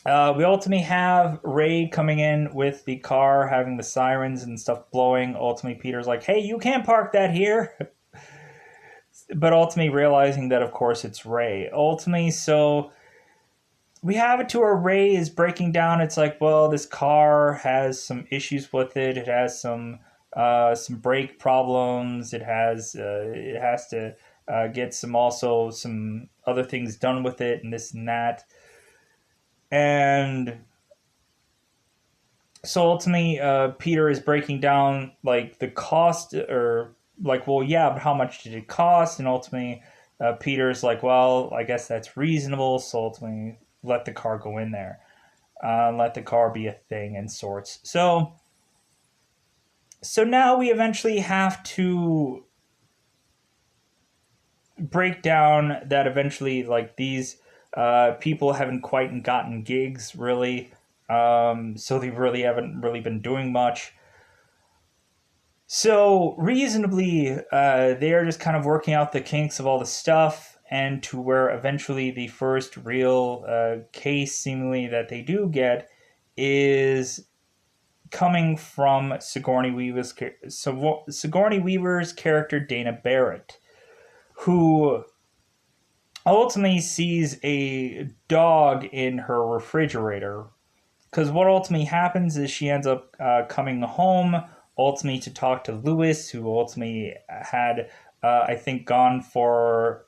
We ultimately have Ray coming in with the car, having the sirens and stuff blowing. Ultimately, Peter's like, "Hey, you can't park that here." But ultimately realizing that, of course, it's Ray. Ultimately, so we have it to where Ray is breaking down. It's like, well, this car has some issues with it. It has some brake problems. It has to get some other things done with it, and this and that. And so ultimately, Peter is breaking down like the cost, or like, well, yeah, but how much did it cost? And ultimately, Peter's like, well, I guess that's reasonable. So ultimately, let the car go in there, let the car be a thing and sorts. So now we eventually have to break down that eventually, like, these people haven't quite gotten gigs really. So they really haven't really been doing much. So reasonably, they are just kind of working out the kinks of all the stuff, and to where eventually the first real case, seemingly, that they do get is coming from Sigourney Weaver's character Dana Barrett, who ultimately sees a dog in her refrigerator. Because what ultimately happens is she ends up coming home, ultimately to talk to Lewis, who ultimately had, I think, gone for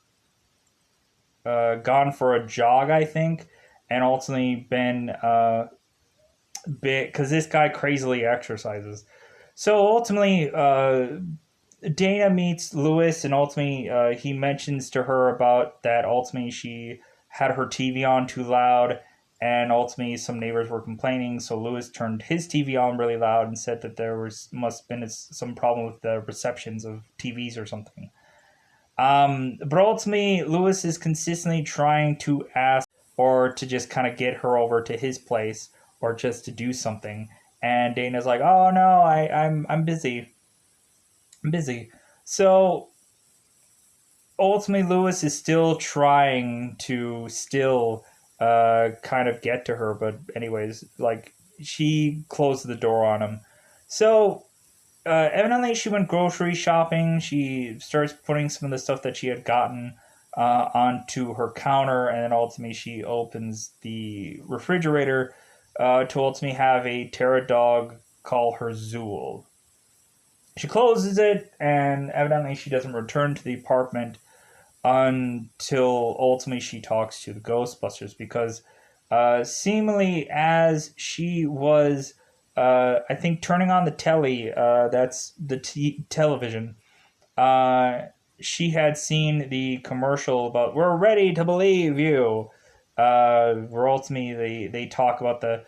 a jog, I think, and ultimately been bit, because this guy crazily exercises. So ultimately, Dana meets Lewis, and ultimately he mentions to her about that. Ultimately, she had her TV on too loud, and ultimately some neighbors were complaining. So Lewis turned his TV on really loud and said that there must have been some problem with the receptions of TVs or something. But ultimately, Lewis is consistently trying to ask or to just kind of get her over to his place or just to do something. And Dana's like, "Oh no, I'm busy. I'm busy." So ultimately, Lewis is still trying to kind of get to her, but anyways, like, she closed the door on him. So evidently, she went grocery shopping. She starts putting some of the stuff that she had gotten onto her counter, and then ultimately she opens the refrigerator to ultimately have a Terra dog call her Zool. She closes it, and evidently she doesn't return to the apartment until ultimately she talks to the Ghostbusters, because seemingly as she was, I think, turning on the telly, that's the television, she had seen the commercial about "We're ready to believe you," where ultimately they talk about the,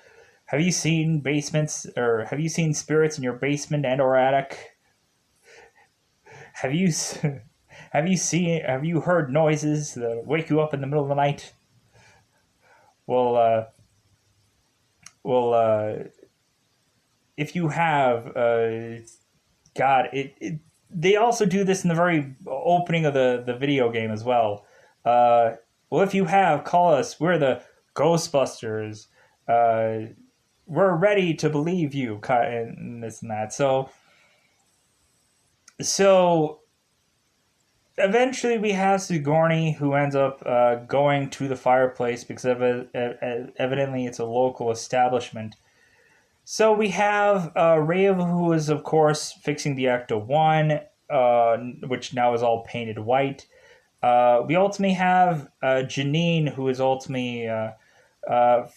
have you seen basements, or have you seen spirits in your basement and or attic? Have you have you heard noises that wake you up in the middle of the night? Well, well, if you have, God, they also do this in the very opening of the video game as well. Well, if you have, call us. We're the Ghostbusters. We're ready to believe you, and this and that. So eventually we have Sigourney, who ends up going to the fireplace because evidently it's a local establishment. So we have Ray, who is, of course, fixing the Ecto 1, which now is all painted white. We ultimately have Janine, who is ultimately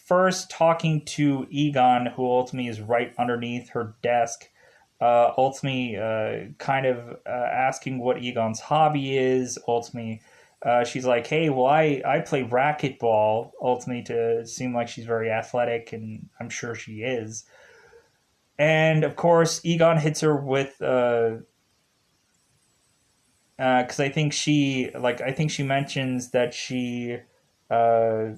first talking to Egon, who ultimately is right underneath her desk. Ultimately, kind of asking what Egon's hobby is. Ultimately, she's like, hey, well, I play racquetball, ultimately to seem like she's very athletic, and I'm sure she is. And of course, Egon hits her with because I think she mentions that uh,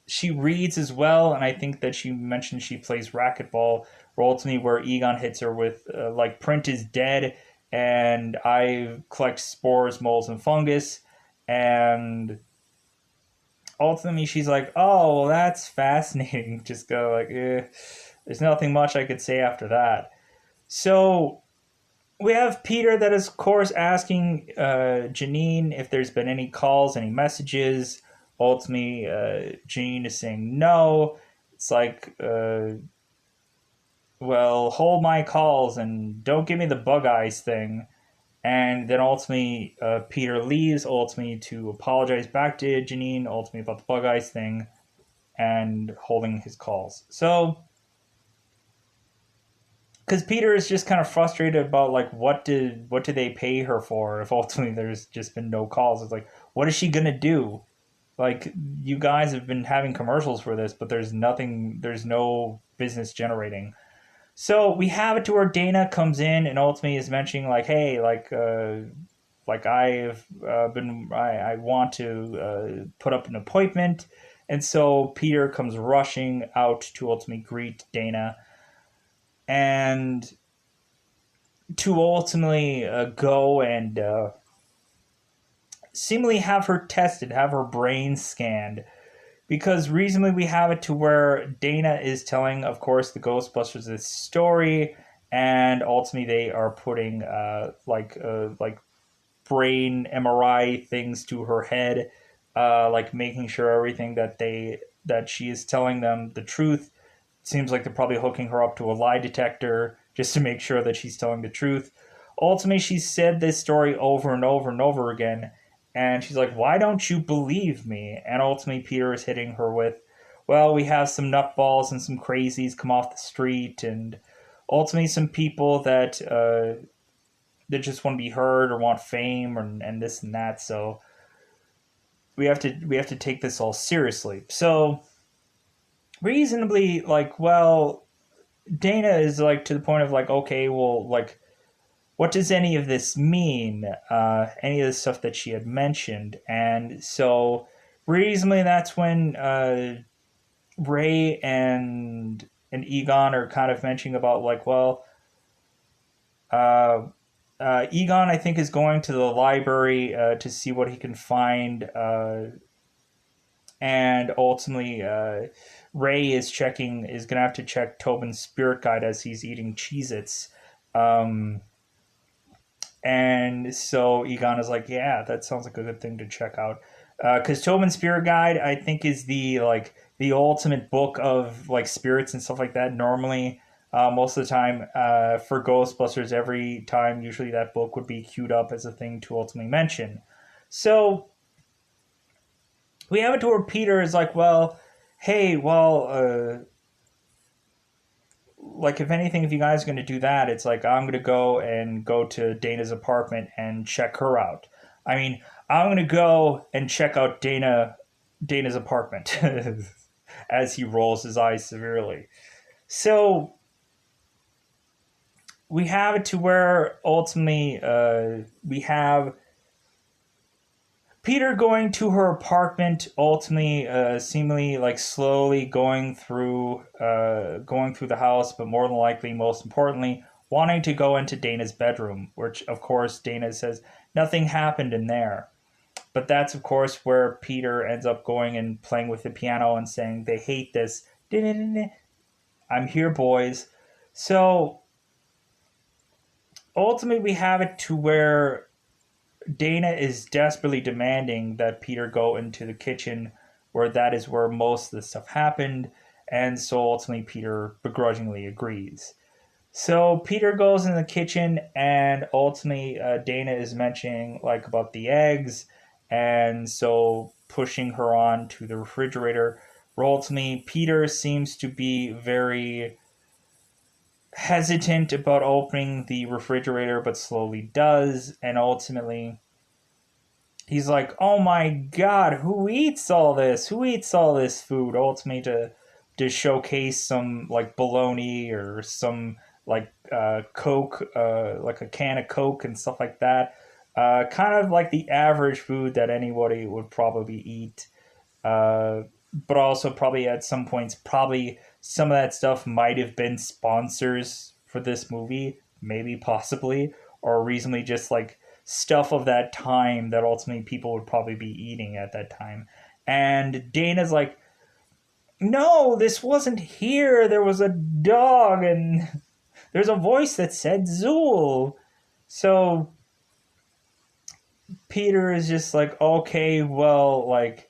she reads as well, and I think that she mentioned she plays racquetball. Or ultimately, where Egon hits her with like print is dead, and I collect spores, molds, and fungus, and ultimately she's like, oh, well, that's fascinating. Just go like, there's nothing much I could say after that. So we have Peter that is, of course, asking Janine if there's been any calls, any messages. Ultimately, Janine is saying no. It's like, well, hold my calls and don't give me the bug eyes thing. And then ultimately, Peter leaves, ultimately to apologize back to Janine, ultimately about the bug eyes thing and holding his calls. So because Peter is just kind of frustrated about like what did they pay her for if ultimately there's just been no calls. It's like, what is she gonna do? Like, you guys have been having commercials for this, but there's nothing, there's no business generating. So we have it to where Dana comes in and ultimately is mentioning like, hey, like I've been I want to put up an appointment, and so Peter comes rushing out to ultimately greet Dana and to ultimately go and seemingly have her tested, have her brain scanned. Because reasonably, we have it to where Dana is telling, of course, the Ghostbusters this story, and ultimately they are putting like brain MRI things to her head, like making sure everything that she is telling them the truth. Seems like they're probably hooking her up to a lie detector just to make sure that she's telling the truth. Ultimately, she said this story over and over and over again, and she's like, "Why don't you believe me?" And ultimately, Peter is hitting her with, "Well, we have some nutballs and some crazies come off the street, and ultimately some people that just want to be heard or want fame and this and that. So we have to take this all seriously." So reasonably, like, well, Dana is like to the point of like, okay, well, like, what does any of this mean? Any of the stuff that she had mentioned, and so reasonably, that's when Ray and Egon are kind of mentioning about like, well, uh, Egon, I think, is going to the library to see what he can find, and ultimately, Ray is going to have to check Tobin's spirit guide as he's eating Cheez Its. Um, and so Egon is like, yeah, that sounds like a good thing to check out. Because Tobin's Spirit Guide, I think, is the ultimate book of like spirits and stuff like that. Normally, most of the time, for Ghostbusters, every time usually that book would be queued up as a thing to ultimately mention. So we have it to where Peter is like, well, hey, well, like if anything, if you guys are going to do that, it's like I'm going to go to Dana's apartment and check her out. I mean, I'm going to go and check out Dana's apartment as he rolls his eyes severely. So we have it to where ultimately we have Peter going to her apartment, ultimately, seemingly like slowly going through the house, but more than likely, most importantly, wanting to go into Dana's bedroom, which of course Dana says nothing happened in there. But that's of course where Peter ends up going and playing with the piano and saying they hate this. I'm here, boys. So ultimately, we have it to where Dana is desperately demanding that Peter go into the kitchen, where that is where most of the stuff happened, and so ultimately Peter begrudgingly agrees. So Peter goes in the kitchen, and ultimately Dana is mentioning like about the eggs, and so pushing her on to the refrigerator. Where ultimately Peter seems to be very hesitant about opening the refrigerator, but slowly does, and ultimately he's like, oh my god, who eats all this? Who eats all this food? Ultimately, to showcase some like bologna or some like Coke, like a can of Coke and stuff like that. Kind of like the average food that anybody would probably eat. Uh, but also probably at some points, probably some of that stuff might have been sponsors for this movie, maybe possibly, or reasonably just like stuff of that time that ultimately people would probably be eating at that time. And Dana's like, no, this wasn't here. There was a dog, and there's a voice that said Zool. So Peter is just like, okay, well, like,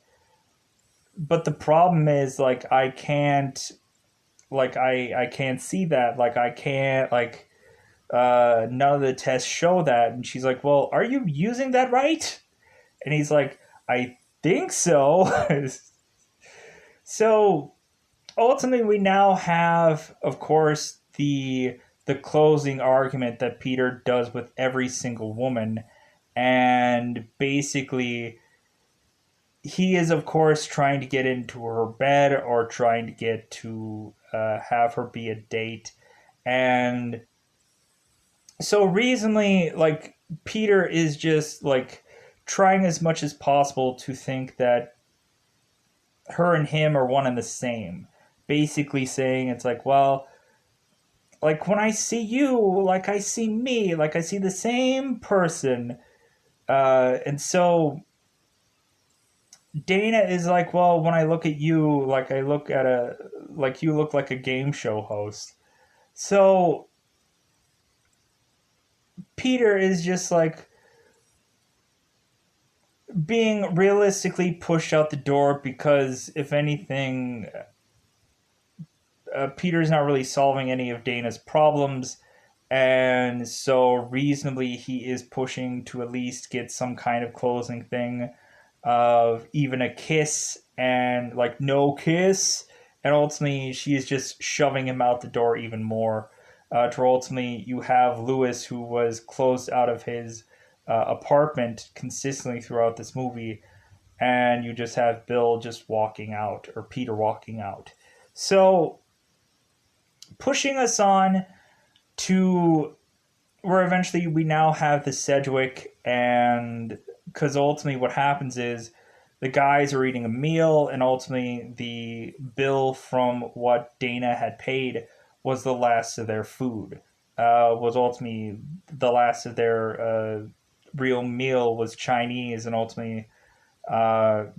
but the problem is, like, I can't, like, I can't see that. Like, I can't, like, none of the tests show that. And she's like, well, are you using that right? And he's like, I think so. So ultimately, we now have, of course, the closing argument that Peter does with every single woman, and basically he is, of course, trying to get into her bed or trying to get to have her be a date. And so recently, like, Peter is just like trying as much as possible to think that her and him are one and the same. Basically saying it's like, well, like when I see you, like I see me, like I see the same person. And so Dana is like, well, when I look at you, like I look at a, like you look like a game show host. So Peter is just like being realistically pushed out the door because, if anything, Peter's not really solving any of Dana's problems. And so, reasonably, he is pushing to at least get some kind of closing thing of even a kiss and like no kiss. And ultimately, she is just shoving him out the door even more. To ultimately, you have Lewis, who was closed out of his apartment consistently throughout this movie, and you just have Bill just walking out, or Peter walking out. So, pushing us on to where eventually we now have the Sedgwick, and because ultimately what happens is the guys are eating a meal, and ultimately the bill from what Dana had paid was the last of their food. Was ultimately the last of their real meal was Chinese, and ultimately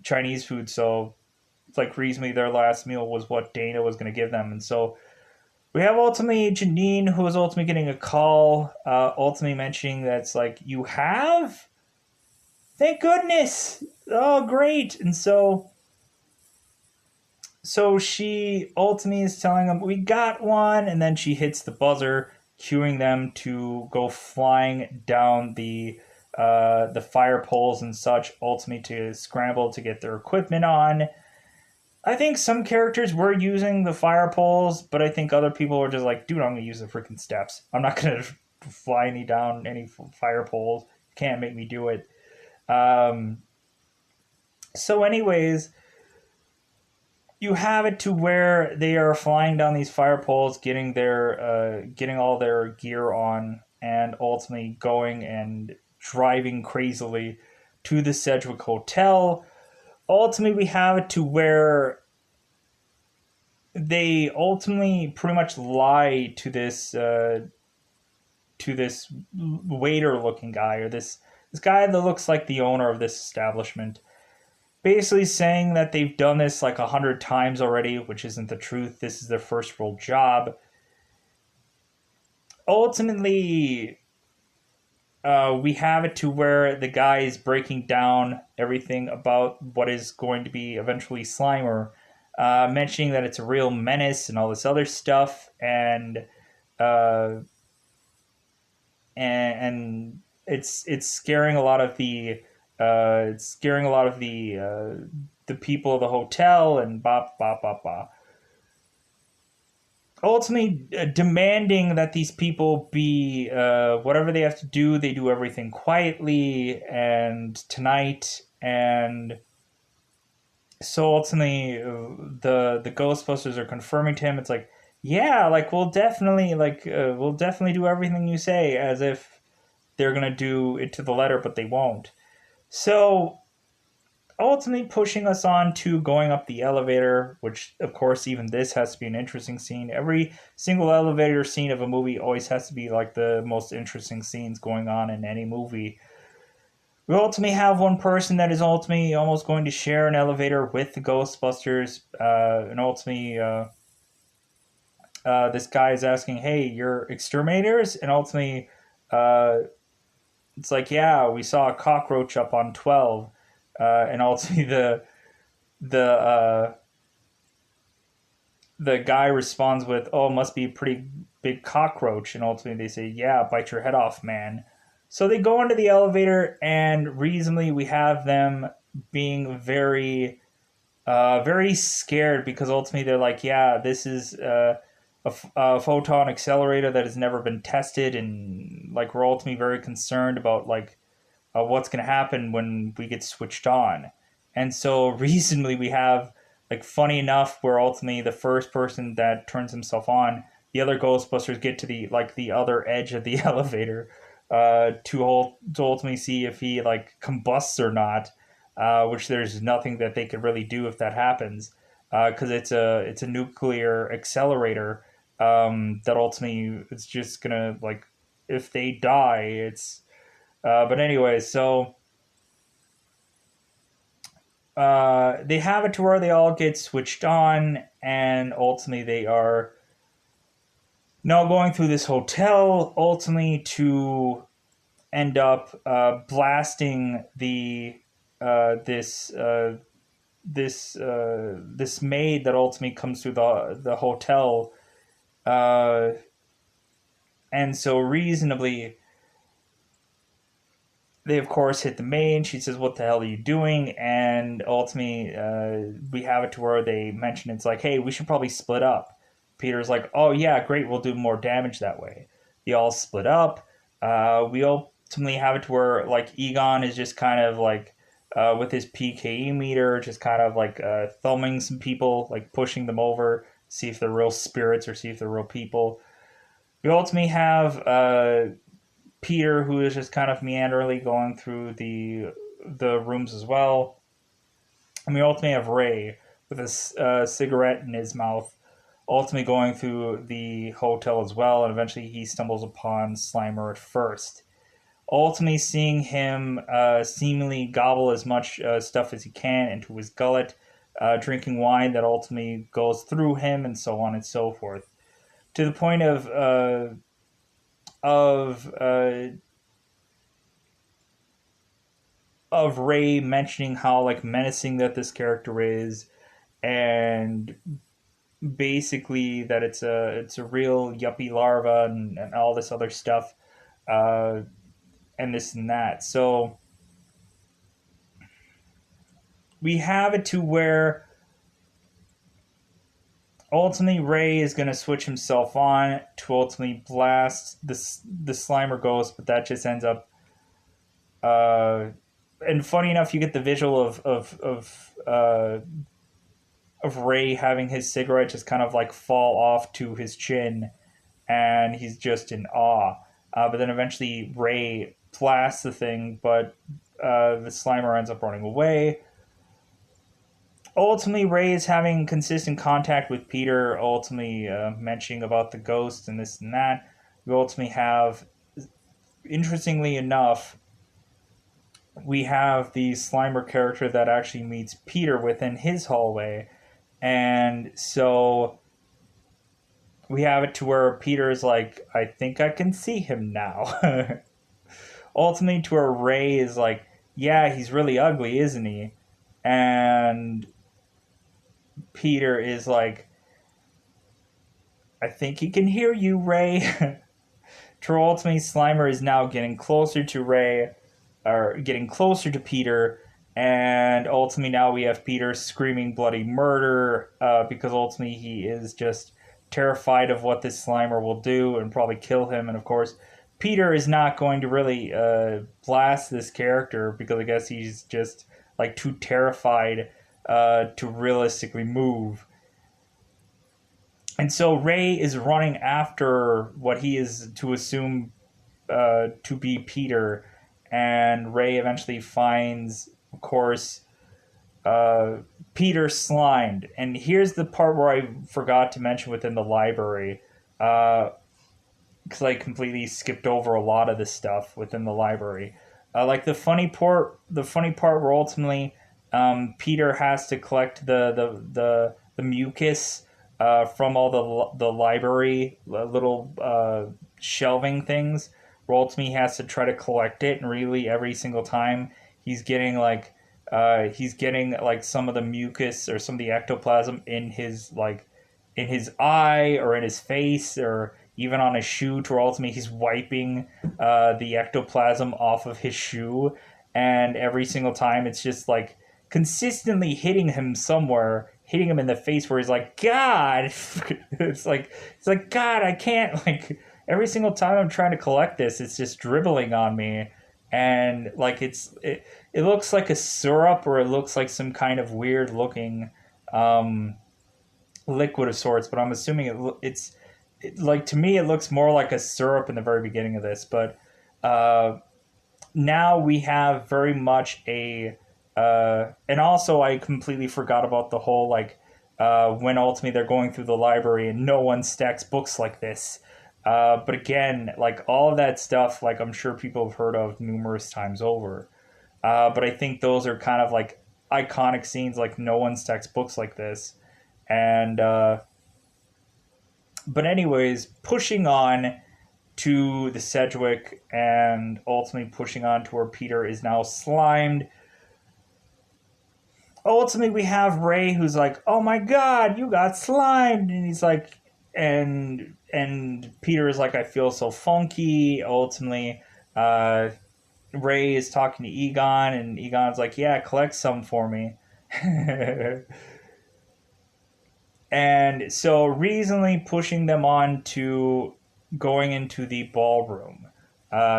Chinese food. So it's like reasonably their last meal was what Dana was going to give them, and so we have ultimately Janine, who is ultimately getting a call, ultimately mentioning that it's like, you have? Thank goodness! Oh, great! And so she ultimately is telling them, we got one, and then she hits the buzzer, cueing them to go flying down the fire poles and such, ultimately to scramble to get their equipment on. I think some characters were using the fire poles, but I think other people were just like, dude, I'm going to use the freaking steps. I'm not going to fly any down any fire poles. You can't make me do it. Um, so, anyways, you have it to where they are flying down these fire poles, getting all their gear on, and ultimately going and driving crazily to the Sedgwick Hotel. Ultimately, we have it to where they ultimately pretty much lie to this waiter looking guy, or this guy that looks like the owner of this establishment, basically saying that they've done this like 100 times already, which isn't the truth. This is their first real job. Ultimately, we have it to where the guy is breaking down everything about what is going to be eventually Slimer, mentioning that it's a real menace and all this other stuff, uh, and it's scaring a lot of the people of the hotel, and bop bop bop bop. ultimately demanding that these people be whatever they have to do, they do everything quietly and tonight. And so ultimately, the Ghostbusters are confirming to him. It's like, yeah, like we'll definitely do everything you say, as if they're gonna do it to the letter, but they won't. So ultimately pushing us on to going up the elevator, which of course even this has to be an interesting scene. Every single elevator scene of a movie always has to be like the most interesting scenes going on in any movie. We ultimately have one person that is ultimately almost going to share an elevator with the Ghostbusters, and ultimately this guy is asking, "Hey, you're exterminators?" And ultimately, uh, it's like, "Yeah, we saw a cockroach up on 12." And ultimately the the guy responds with, "Oh, it must be a pretty big cockroach." And ultimately they say, "Yeah, bite your head off, man." So they go into the elevator, and reasonably we have them being very scared, because ultimately they're like, "Yeah, this is a photon accelerator that has never been tested," and like we're ultimately very concerned about like what's going to happen when we get switched on. And so recently we have, like, funny enough, where ultimately the first person that turns himself on, the other Ghostbusters get to the other edge of the elevator to ultimately see if he like combusts or not, which there's nothing that they could really do if that happens, because it's a nuclear accelerator, that ultimately it's just gonna like, if they die, it's but anyway, so they have it to where they all get switched on, and ultimately they are now going through this hotel, ultimately to end up blasting the this this maid that ultimately comes through the hotel, uh, and so reasonably they of course hit the main. She says, "What the hell are you doing?" And ultimately, we have it to where they mention it's like, "Hey, we should probably split up." Peter's like, "Oh yeah, great. We'll do more damage that way." They all split up. We ultimately have it to where like Egon is just kind of like with his PKE meter, just kind of like thumbing some people, like pushing them over, see if they're real spirits or see if they're real people. We ultimately have Peter, who is just kind of meanderly going through the rooms as well. And we ultimately have Ray with a cigarette in his mouth, ultimately going through the hotel as well, and eventually he stumbles upon Slimer at first. Ultimately, seeing him seemingly gobble as much stuff as he can into his gullet, drinking wine that ultimately goes through him, and so on and so forth, to the point of of Ray mentioning how like menacing that this character is, and basically that it's a real yuppie larva, and all this other stuff, uh, and this and that. So we have it to where ultimately Ray is going to switch himself on to ultimately blast the Slimer ghost, but that just ends up. And funny enough, you get the visual of Ray having his cigarette just kind of like fall off to his chin, and he's just in awe. But then eventually Ray blasts the thing, but the Slimer ends up running away. Ultimately, Ray is having consistent contact with Peter, ultimately mentioning about the ghost and this and that. We ultimately have, interestingly enough, we have the Slimer character that actually meets Peter within his hallway. And so we have it to where Peter's like, "I think I can see him now." Ultimately, to where Ray is like, "Yeah, he's really ugly, isn't he?" And Peter is like, "I think he can hear you, Ray." To ultimately, Slimer is now getting closer to Ray, or getting closer to Peter, and ultimately now we have Peter screaming bloody murder, because ultimately he is just terrified of what this Slimer will do and probably kill him. And of course, Peter is not going to really blast this character because I guess he's just like too terrified to realistically move. And so Ray is running after what he is to assume to be Peter, and Ray eventually finds, of course, Peter slimed. And here's the part where I forgot to mention within the library, because I completely skipped over a lot of this stuff within the library. Like the funny part where ultimately Peter has to collect the mucus from all the library little shelving things. Where ultimately he has to try to collect it, and really every single time he's getting like some of the mucus or some of the ectoplasm in his eye or in his face or even on his shoe, to where ultimately he's wiping the ectoplasm off of his shoe, and every single time it's just like consistently hitting him somewhere, hitting him in the face where he's like, God, it's like God, I can't, like, every single time I'm trying to collect this, it's just dribbling on me, and like it looks like a syrup, or it looks like some kind of weird looking um, liquid of sorts, but I'm assuming like, to me it looks more like a syrup in the very beginning of this. But now we have very much and also I completely forgot about the whole like when ultimately they're going through the library and no one stacks books like this. But again, like all of that stuff, like I'm sure people have heard of numerous times over. But I think those are kind of like iconic scenes, like no one stacks books like this. And but anyways, pushing on to the Sedgwick, and ultimately pushing on to where Peter is now slimed. Ultimately, we have Ray, who's like, "Oh my God, you got slimed," and he's like, and Peter is like, "I feel so funky." Ultimately, Ray is talking to Egon, and Egon's like, "Yeah, collect some for me." And so reasonably pushing them on to going into the ballroom.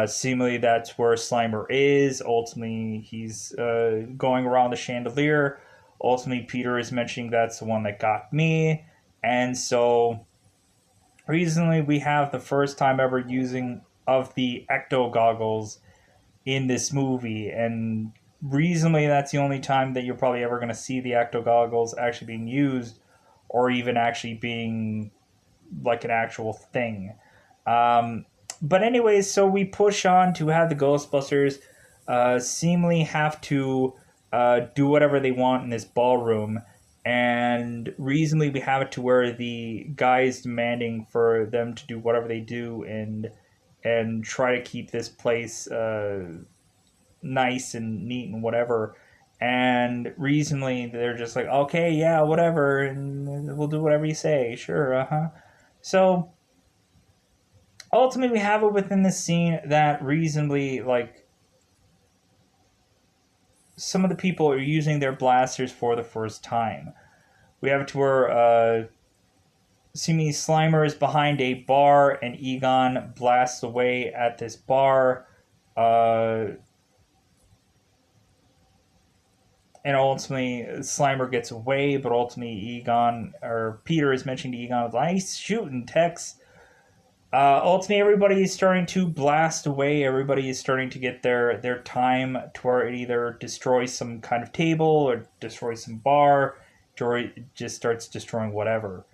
Seemingly that's where Slimer is. Ultimately, he's going around the chandelier. Ultimately, Peter is mentioning that's the one that got me. And so reasonably we have the first time ever using of the Ecto Goggles in this movie. And reasonably that's the only time that you're probably ever going to see the Ecto Goggles actually being used, or even actually being like an actual thing. Um, but anyways, so we push on to have the Ghostbusters seemingly have to do whatever they want in this ballroom, and reasonably we have it to where the guy is demanding for them to do whatever they do and try to keep this place nice and neat and whatever. And reasonably they're just like, okay, yeah, whatever, and we'll do whatever you say, sure, uh-huh. So ultimately we have it within the scene that reasonably, like, some of the people are using their blasters for the first time. We have it to where seemingly Slimer is behind a bar and Egon blasts away at this bar. And ultimately Slimer gets away, but ultimately Egon, or Peter, is mentioning to Egon, nice shooting, Tex. Ultimately, everybody is starting to blast away. Everybody is starting to get their time to where it either destroys some kind of table or destroys some bar, or it just starts destroying whatever.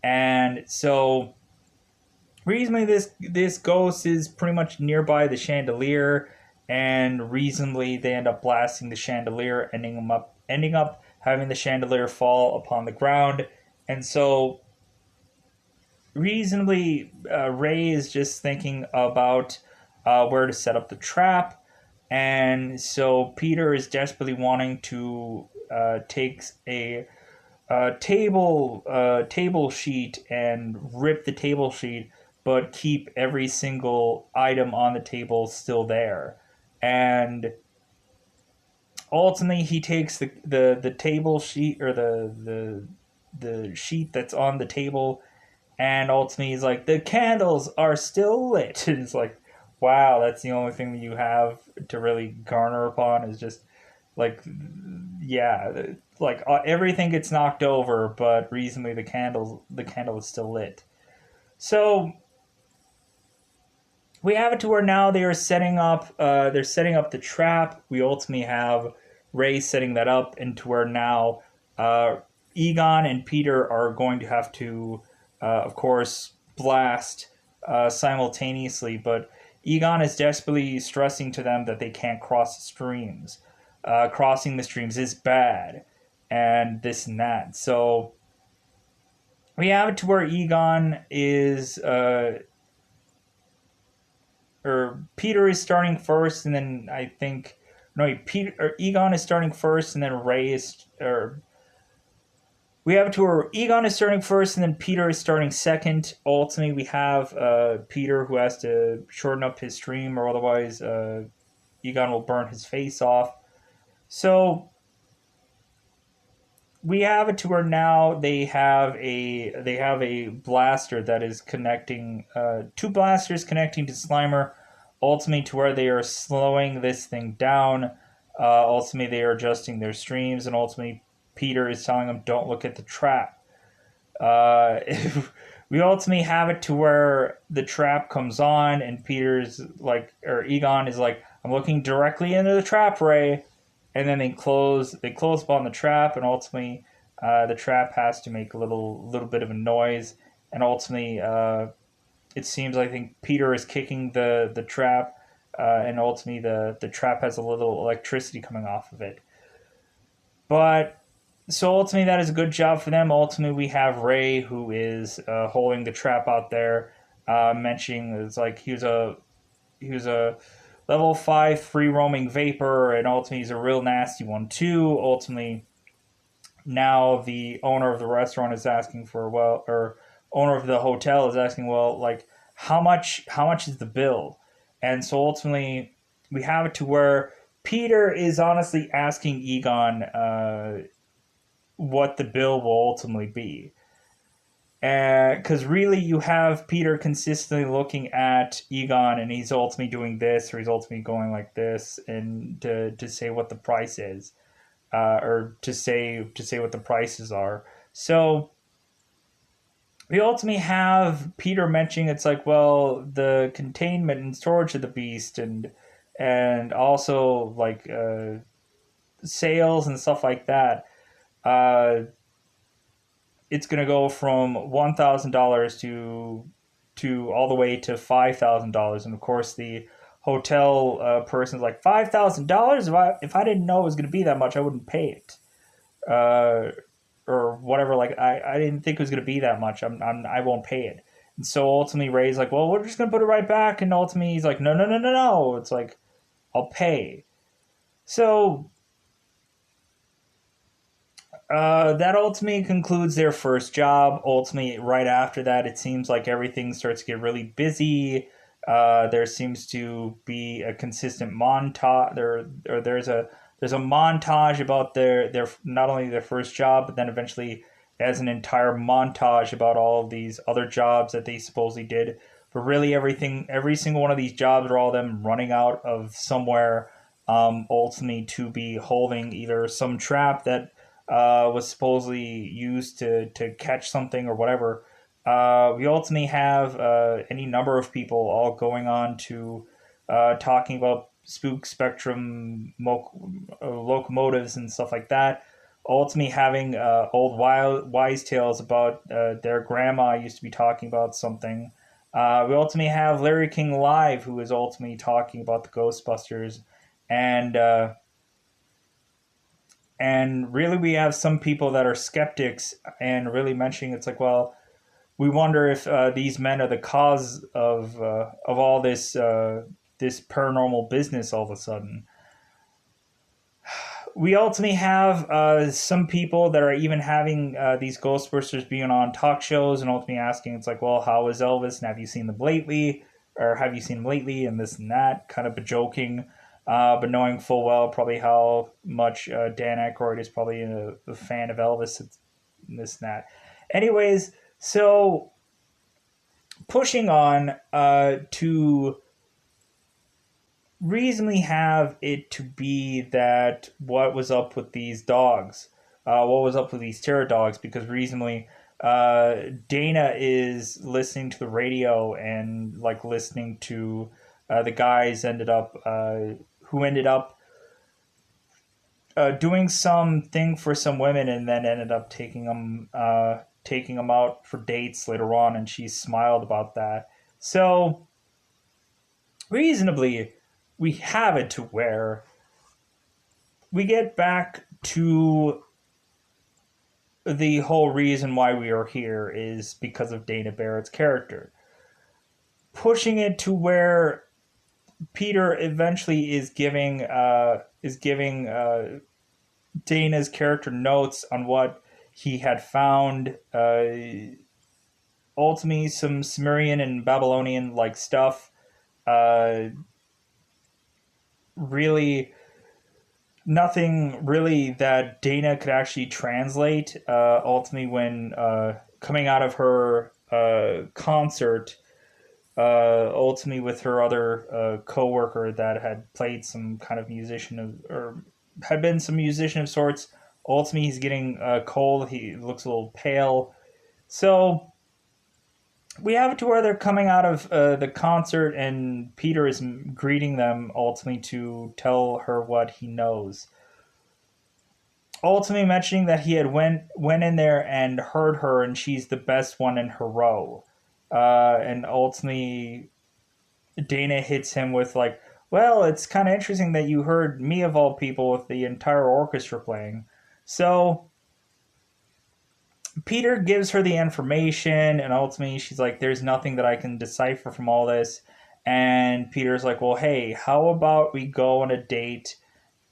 And so, reasonably, this ghost is pretty much nearby the chandelier, and reasonably they end up blasting the chandelier, ending up having the chandelier fall upon the ground. And so reasonably, Ray is just thinking about where to set up the trap, and so Peter is desperately wanting to take a table sheet and rip the table sheet, but keep every single item on the table still there. And ultimately, he takes the table sheet, or the sheet that's on the table, And ultimately, he's like, the candles are still lit. And it's like, wow, that's the only thing that you have to really garner upon is just like, yeah, like everything gets knocked over, but reasonably the candle is still lit. So we have it to where now they are they're setting up the trap. We ultimately have Ray setting that up, and to where now uh, Egon and Peter are going to have to, of course, blast simultaneously. But Egon is desperately stressing to them that they can't cross the streams. Crossing the streams is bad, and this and that. So we have it to where Egon is or Peter is starting first, and then I think no, Peter or Egon is starting first, and then Ray is or we have it to where Egon is starting first, and then Peter is starting second. Ultimately, we have Peter who has to shorten up his stream, or otherwise Egon will burn his face off. So we have it to where now they have a blaster that is connecting two blasters connecting to Slimer, ultimately to where they are slowing this thing down. Ultimately, they are adjusting their streams, and ultimately, Peter is telling them, "Don't look at the trap." Uh, we ultimately have it to where the trap comes on, and Peter's like, or Egon is like, "I'm looking directly into the trap, Ray." And then they close upon the trap, and ultimately the trap has to make a little bit of a noise, and ultimately it seems I think Peter is kicking the trap, and ultimately the trap has a little electricity coming off of it. But so ultimately that is a good job for them. Ultimately we have Ray who is holding the trap out there, mentioning it's like he was a level 5 free roaming vapor, and ultimately he's a real nasty one too. Ultimately, now the owner of the restaurant is asking for, well, or owner of the hotel is asking, well, like how much is the bill? And so ultimately we have it to where Peter is honestly asking Egon what the bill will ultimately be. Because really, you have Peter consistently looking at Egon, and he's ultimately doing this, or he's ultimately going like this, and to say what the price is, or to say what the prices are. So we ultimately have Peter mentioning it's like, well, the containment and storage of the beast, and also like sales and stuff like that. Uh, it's going to go from $1,000 to all the way to $5,000, and of course the hotel person's like, $5,000. If I didn't know it was going to be that much, I wouldn't pay it, uh, or whatever. Like I didn't think it was going to be that much. I won't pay it. And so ultimately Ray's like, well, we're just going to put it right back, and ultimately he's like, no, no, no, no, no. It's like, I'll pay. So that ultimately concludes their first job. Ultimately, right after that, it seems like everything starts to get really busy. There seems to be a consistent montage. There's a montage about their not only their first job, but then eventually as an entire montage about all of these other jobs that they supposedly did. But really, every single one of these jobs are all them running out of somewhere. Ultimately, to be holding either some trap that was supposedly used to catch something or whatever. We ultimately have any number of people all going on to talking about spook spectrum locomotives and stuff like that. Ultimately, having old wise tales about their grandma used to be talking about something. We ultimately have Larry King Live, who is ultimately talking about the Ghostbusters, and and really we have some people that are skeptics and really mentioning it's like, well, we wonder if these men are the cause of all this paranormal business all of a sudden. We ultimately have some people that are even having these Ghostbusters being on talk shows and ultimately asking, it's like, well, how is Elvis? And have you seen them lately? Or have you seen him lately? And this and that, kind of joking, but knowing full well probably how much Dan Aykroyd is probably a fan of Elvis and this and that. Anyways, so pushing on to reasonably have it to be that what was up with these dogs, what was up with these terror dogs, because reasonably Dana is listening to the radio and like listening to the guys who ended up doing something for some women and then ended up taking them out for dates later on, and she smiled about that. So reasonably, we have it to where we get back to the whole reason why we are here is because of Dana Barrett's character. Pushing it to where Peter eventually is giving Dana's character notes on what he had found. Ultimately, some Sumerian and Babylonian like stuff. Really nothing really that Dana could actually translate. Ultimately, when coming out of her concert, ultimately with her other co-worker that had played some kind of musician or had been some musician of sorts. Ultimately, he's getting cold. He looks a little pale. So we have it to where they're coming out of the concert, and Peter is greeting them ultimately to tell her what he knows. Ultimately, mentioning that he had went in there and heard her, and she's the best one in her row. And ultimately, Dana hits him with like, "Well, it's kind of interesting that you heard me of all people with the entire orchestra playing." So Peter gives her the information, and ultimately she's like, "There's nothing that I can decipher from all this." And Peter's like, "Well, hey, how about we go on a date,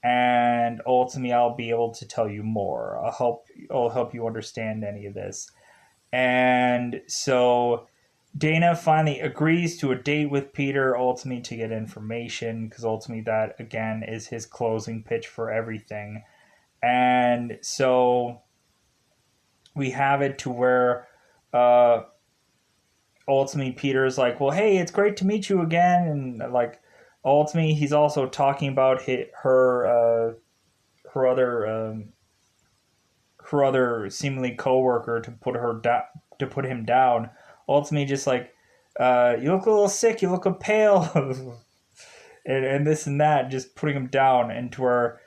and ultimately I'll be able to tell you more. I'll help you understand any of this." And so Dana finally agrees to a date with Peter, ultimately to get information, because ultimately that again is his closing pitch for everything. And so we have it to where uh, ultimately Peter's like, "Well, hey, it's great to meet you again," and like ultimately he's also talking about her other her other seemingly coworker to to put him down. Ultimately, just like, "You look a little sick. You look a pale," and this and that, just putting him down, and to where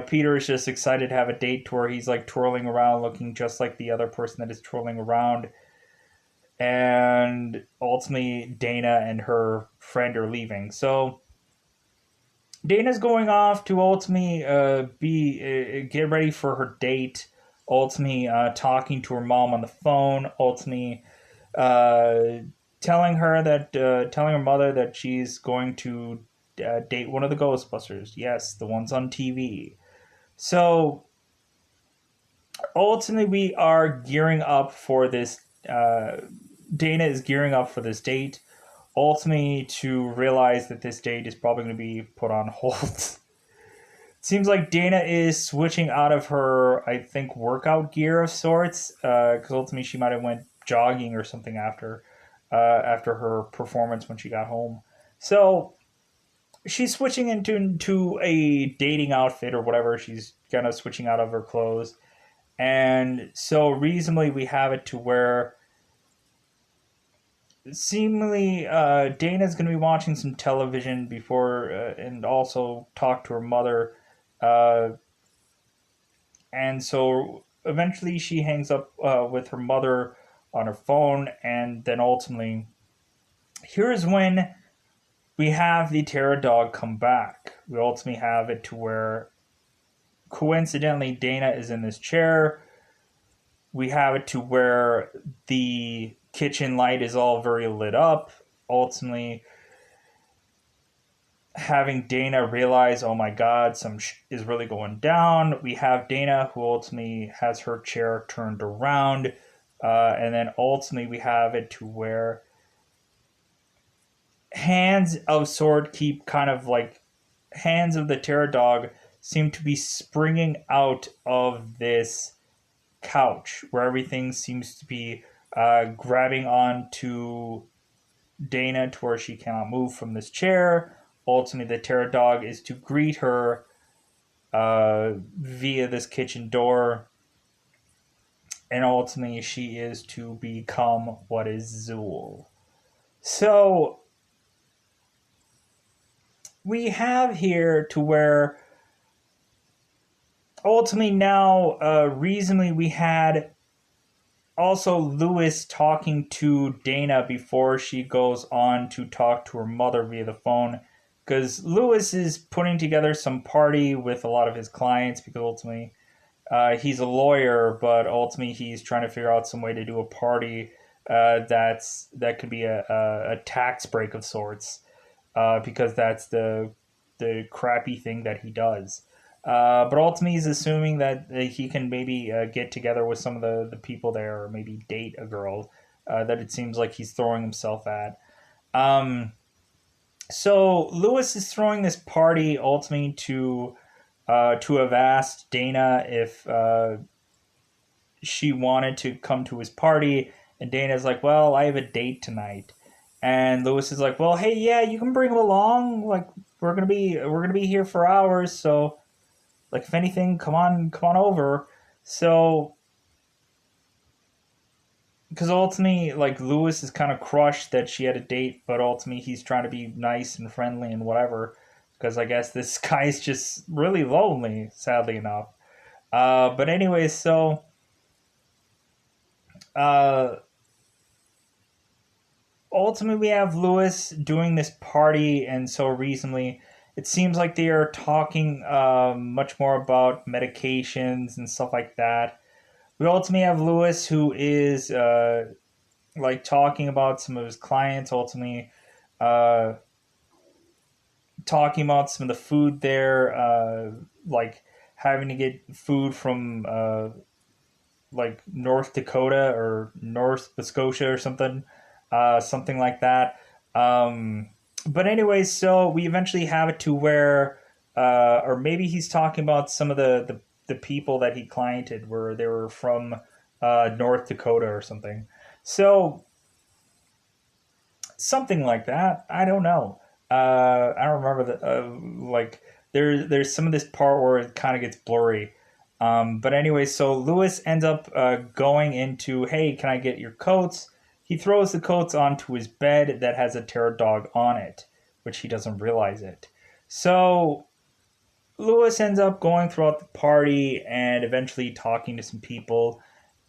Peter is just excited to have a date to where he's like twirling around, looking just like the other person that is twirling around. And ultimately, Dana and her friend are leaving. So Dana's going off to ultimately be get ready for her date. Ultimately, talking to her mom on the phone. Ultimately, uh, telling her mother that she's going to date one of the Ghostbusters. Yes, the ones on TV. So ultimately, we are gearing up for this. Dana is gearing up for this date. Ultimately, to realize that this date is probably going to be put on hold. Seems like Dana is switching out of her, I think, workout gear of sorts. Because ultimately, she might have went jogging or something after her performance when she got home. So she's switching into a dating outfit or whatever. She's kind of switching out of her clothes, and so reasonably we have it to where seemingly Dana's going to be watching some television before and also talk to her mother. Uh, and so eventually she hangs up with her mother on her phone, and then ultimately here's when we have the Terror Dog come back. We ultimately have it to where coincidentally Dana is in this chair. We have it to where the kitchen light is all very lit up. Ultimately, having Dana realize, oh my god, is really going down. We have Dana who ultimately has her chair turned around. And then ultimately, we have it to where hands of sword keep kind of like hands of the terror dog seem to be springing out of this couch where everything seems to be grabbing onto Dana to where she cannot move from this chair. Ultimately, the terror dog is to greet her via this kitchen door, and ultimately she is to become what is Zool. So we have here to where ultimately now, reasonably, we had also Lewis talking to Dana before she goes on to talk to her mother via the phone, because Lewis is putting together some party with a lot of his clients, because ultimately he's a lawyer, but ultimately he's trying to figure out some way to do a party that could be a tax break of sorts, because that's the crappy thing that he does. But ultimately, he's assuming that he can maybe get together with some of the people there, or maybe date a girl that it seems like he's throwing himself at. Um, so Lewis is throwing this party ultimately to have asked Dana if she wanted to come to his party, and Dana's like, "Well, I have a date tonight." And Lewis is like, "Well, hey, yeah, you can bring him along. Like, we're gonna be here for hours, so like if anything, come on over." So because ultimately, like Lewis is kind of crushed that she had a date, but ultimately he's trying to be nice and friendly and whatever. Because I guess this guy's just really lonely, sadly enough. But anyway, so uh, ultimately we have Lewis doing this party, and so recently it seems like they are talking much more about medications and stuff like that. We ultimately have Lewis, who is like talking about some of his clients, ultimately uh, talking about some of the food there, like having to get food from like North Dakota or North Scotia or something, something like that. But anyways, so we eventually have it to where, or maybe he's talking about some of the people that he cliented where they were from North Dakota or something. So something like that. I don't know. I don't remember the like. There's some of this part where it kind of gets blurry. But anyway, so Lewis ends up going into, hey, can I get your coats? He throws the coats onto his bed that has a terror dog on it, which he doesn't realize it. So Lewis ends up going throughout the party and eventually talking to some people,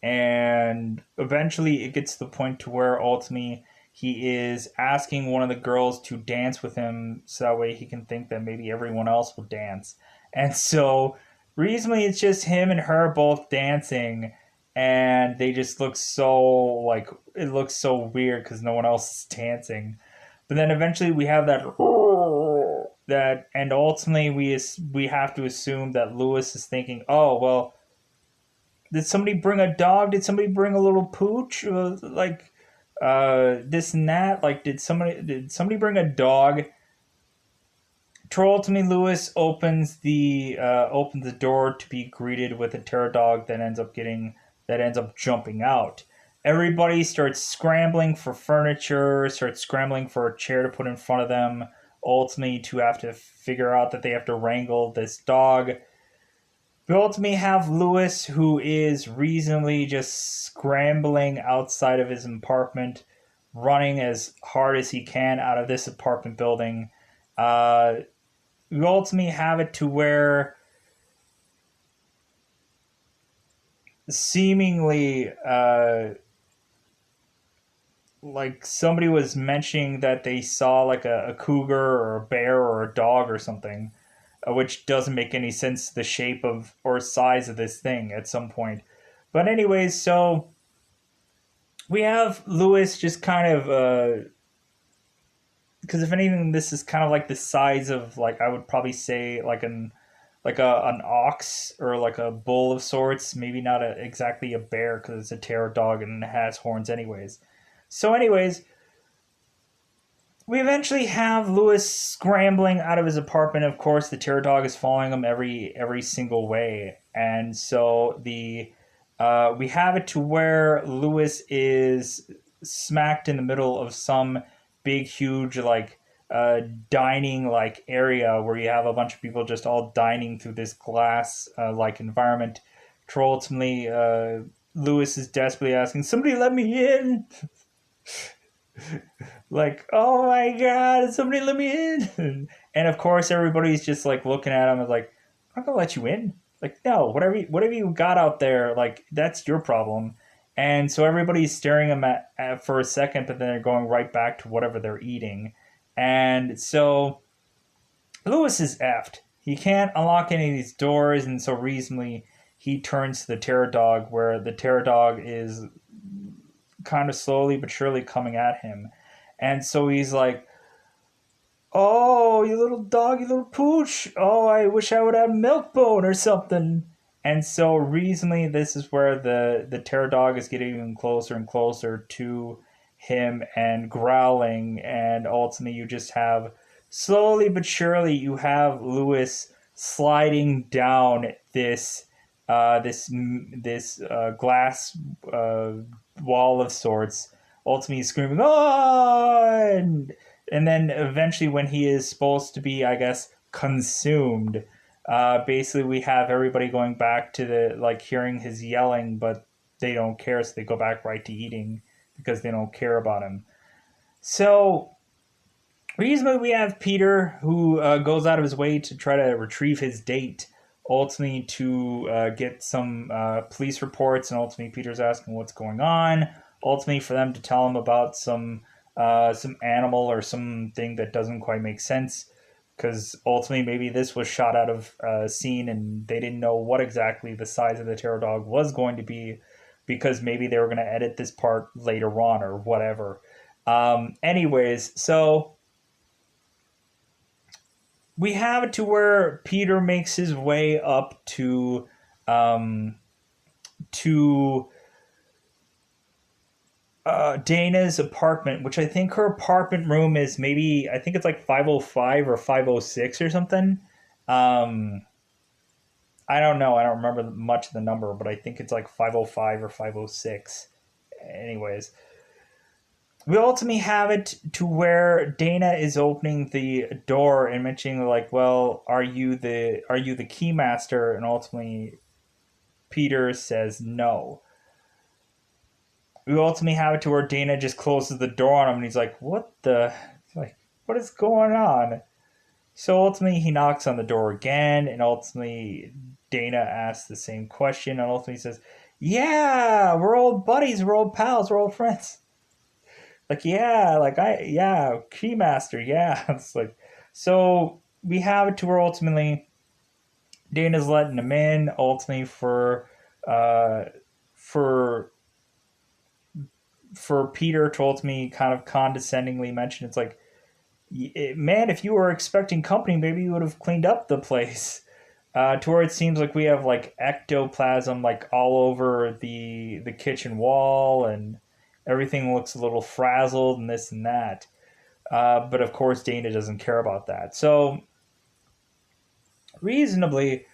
and eventually it gets to the point to where ultimately he is asking one of the girls to dance with him so that way he can think that maybe everyone else will dance. And so reasonably it's just him and her both dancing, and they just look so like it looks so weird because no one else is dancing. But then eventually we have that, and ultimately we have to assume that Lewis is thinking, oh well, did somebody bring a dog? Did somebody bring a little pooch? Like this and that. Like did somebody bring a dog? Ultimately, Lewis opens the door to be greeted with a terror dog that ends up jumping out. Everybody starts scrambling for furniture, starts scrambling for a chair to put in front of them. Ultimately, to have to figure out that they have to wrangle this dog. We ultimately have Lewis, who is reasonably just scrambling outside of his apartment, running as hard as he can out of this apartment building. We ultimately have it to where seemingly like somebody was mentioning that they saw like a cougar or a bear or a dog or something, which doesn't make any sense, the shape of or size of this thing at some point. But anyways, so we have Lewis just kind of because if anything, this is kind of like the size of, like, I would probably say like an ox or like a bull of sorts. Maybe not exactly a bear because it's a terror dog and it has horns anyways. So anyways, we eventually have Lewis scrambling out of his apartment. Of course, the terror dog is following him every single way, and so the we have it to where Lewis is smacked in the middle of some big, huge, like dining like area where you have a bunch of people just all dining through this glass like environment. To ultimately, Lewis is desperately asking, "Somebody let me in!" Like, "Oh my god, somebody let me in!" And of course, everybody's just like looking at him and like, "I'm not gonna let you in." Like, no, whatever you got out there, like that's your problem. And so everybody's staring him at for a second, but then they're going right back to whatever they're eating. And so Lewis is effed. He can't unlock any of these doors, and so reasonably he turns to the terror dog, where the terror dog is kind of slowly but surely coming at him. And so he's like, "Oh, you little dog, you little pooch. Oh, I wish I would have milk bone or something." And so reasonably, this is where the terror dog is getting even closer and closer to him and growling. And ultimately, you just have slowly but surely, you have Lewis sliding down this glass uh, wall of sorts, ultimately screaming, "Oh!" And then eventually, when he is supposed to be, I guess, consumed, basically we have everybody going back to the like hearing his yelling, but they don't care, so they go back right to eating because they don't care about him. So reasonably, we have Peter who goes out of his way to try to retrieve his date, ultimately to get some police reports, and ultimately Peter's asking what's going on. Ultimately, for them to tell him about some animal or something that doesn't quite make sense, because ultimately maybe this was shot out of scene and they didn't know what exactly the size of the terror dog was going to be, because maybe they were going to edit this part later on or whatever. Anyways, so we have it to where Peter makes his way up um, to Dana's apartment, which I think her apartment room is maybe, I think it's like 505 or 506 or something. Um, I don't know. I don't remember much of the number, but I think it's like 505 or 506. Anyways, we ultimately have it to where Dana is opening the door and mentioning like, "Well, are you the keymaster?" And ultimately Peter says no. We ultimately have it to where Dana just closes the door on him, and he's like, "What the? Like, what is going on?" So ultimately, he knocks on the door again, and ultimately, Dana asks the same question, and ultimately says, "Yeah, we're old buddies, we're old pals, we're old friends." Like, yeah, yeah, Keymaster, yeah. It's like, so we have it to where ultimately Dana's letting him in, ultimately uh, for for Peter to ultimately kind of condescendingly mention, it's like, "Man, if you were expecting company, maybe you would have cleaned up the place." To where it seems like we have like ectoplasm like all over the kitchen wall, and everything looks a little frazzled and this and that. But of course, Dana doesn't care about that. So reasonably,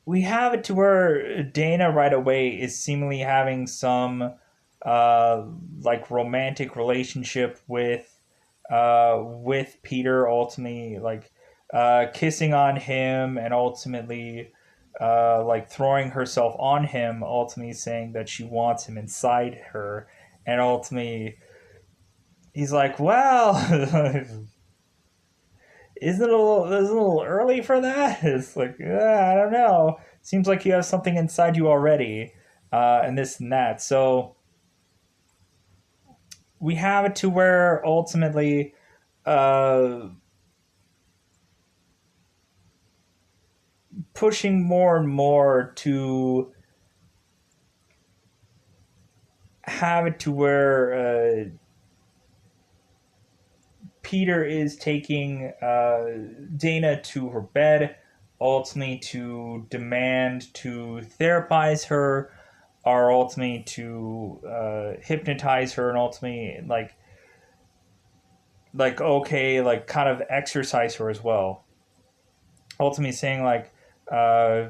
we have it to where Dana right away is seemingly having some uh, like romantic relationship with Peter, ultimately like kissing on him, and ultimately like throwing herself on him, ultimately saying that she wants him inside her, and ultimately he's like, "Well, isn't it a little early for that?" It's like, I don't know. Seems like you have something inside you already, and this and that. So we have it to where ultimately uh, pushing more and more to have it to where Peter is taking Dana to her bed, ultimately to demand to therapize her, or ultimately to hypnotize her, and ultimately like okay, like kind of exercise her as well. Ultimately saying uh,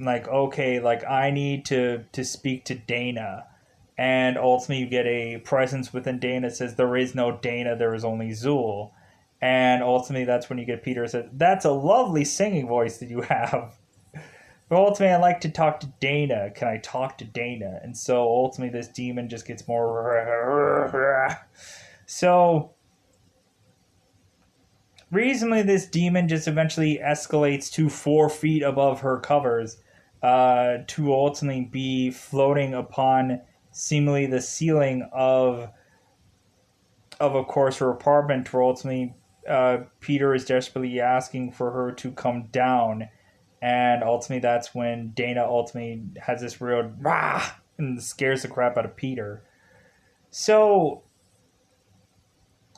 like okay, like I need to speak to Dana, And ultimately, you get a presence within Dana that says, there is no Dana, there is only Zool. And ultimately, that's when you get Peter says, that's a lovely singing voice that you have. But ultimately, I like to talk to Dana. Can I talk to Dana? And so ultimately, this demon just gets more. So reasonably, this demon just eventually escalates to 4 feet above her covers, to ultimately be floating upon seemingly the ceiling of course, her apartment, where ultimately Peter is desperately asking for her to come down. And ultimately, that's when Dana ultimately has this real rah and scares the crap out of Peter. So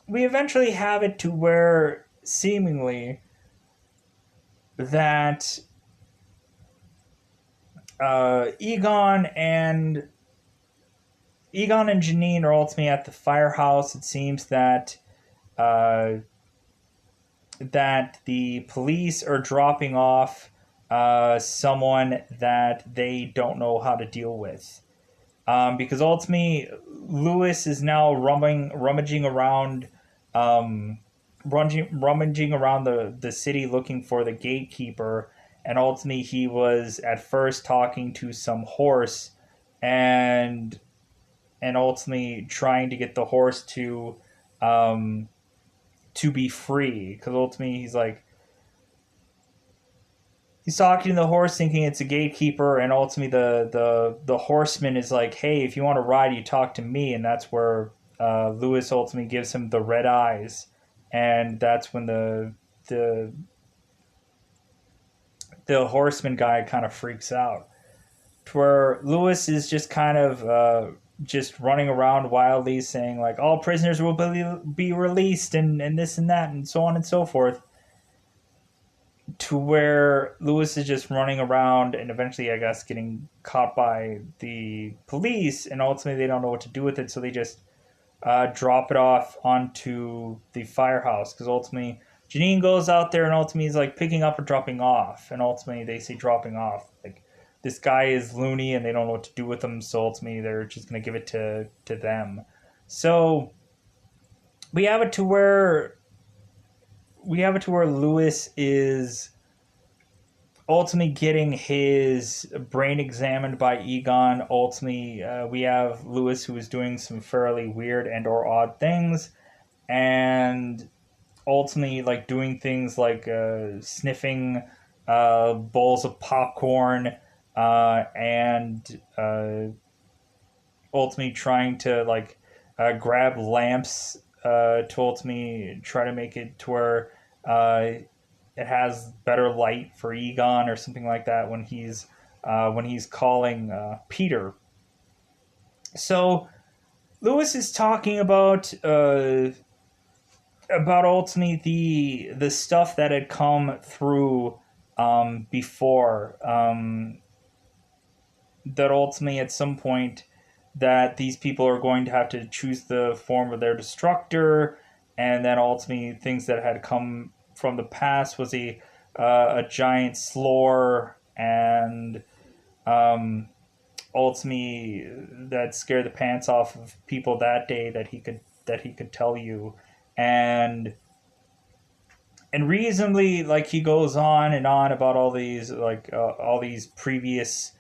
we eventually have it to where seemingly that Egon and Janine are ultimately at the firehouse. It seems that uh, the police are dropping off someone that they don't know how to deal with. Because ultimately, Lewis is now rummaging around, rummaging around the city looking for the gatekeeper, and ultimately he was at first talking to some horse, and ultimately trying to get the horse um, to be free, because ultimately he's talking to the horse thinking it's a gatekeeper, and ultimately the horseman is like, hey, if you want to ride, you talk to me. And that's where Lewis ultimately gives him the red eyes, and that's when the the horseman guy kind of freaks out, to where Lewis is just kind of just running around wildly saying like all prisoners will be released, and this and that and so on and so forth, to where Lewis is just running around and eventually, I guess, getting caught by the police, and ultimately they don't know what to do with it, so they just drop it off onto the firehouse, because ultimately Janine goes out there and ultimately is like picking up or dropping off, and ultimately they say dropping off. Like, this guy is loony and they don't know what to do with him, so ultimately they're just going to give it to them. So we have it to where Lewis is ultimately getting his brain examined by Egon. Ultimately, we have Lewis, who is doing some fairly weird and or odd things, and ultimately like doing things like sniffing bowls of popcorn, and ultimately trying to like grab lamps to ultimately try to make it to where it has better light for Egon or something like that when he's calling Peter. So Lewis is talking about ultimately the stuff that had come through before, that ultimately at some point that these people are going to have to choose the form of their destructor, and then ultimately things that had come from the past was a giant slore, and ultimately that scared the pants off of people that day, that he could tell you. and reasonably, like, he goes on and on about all these previous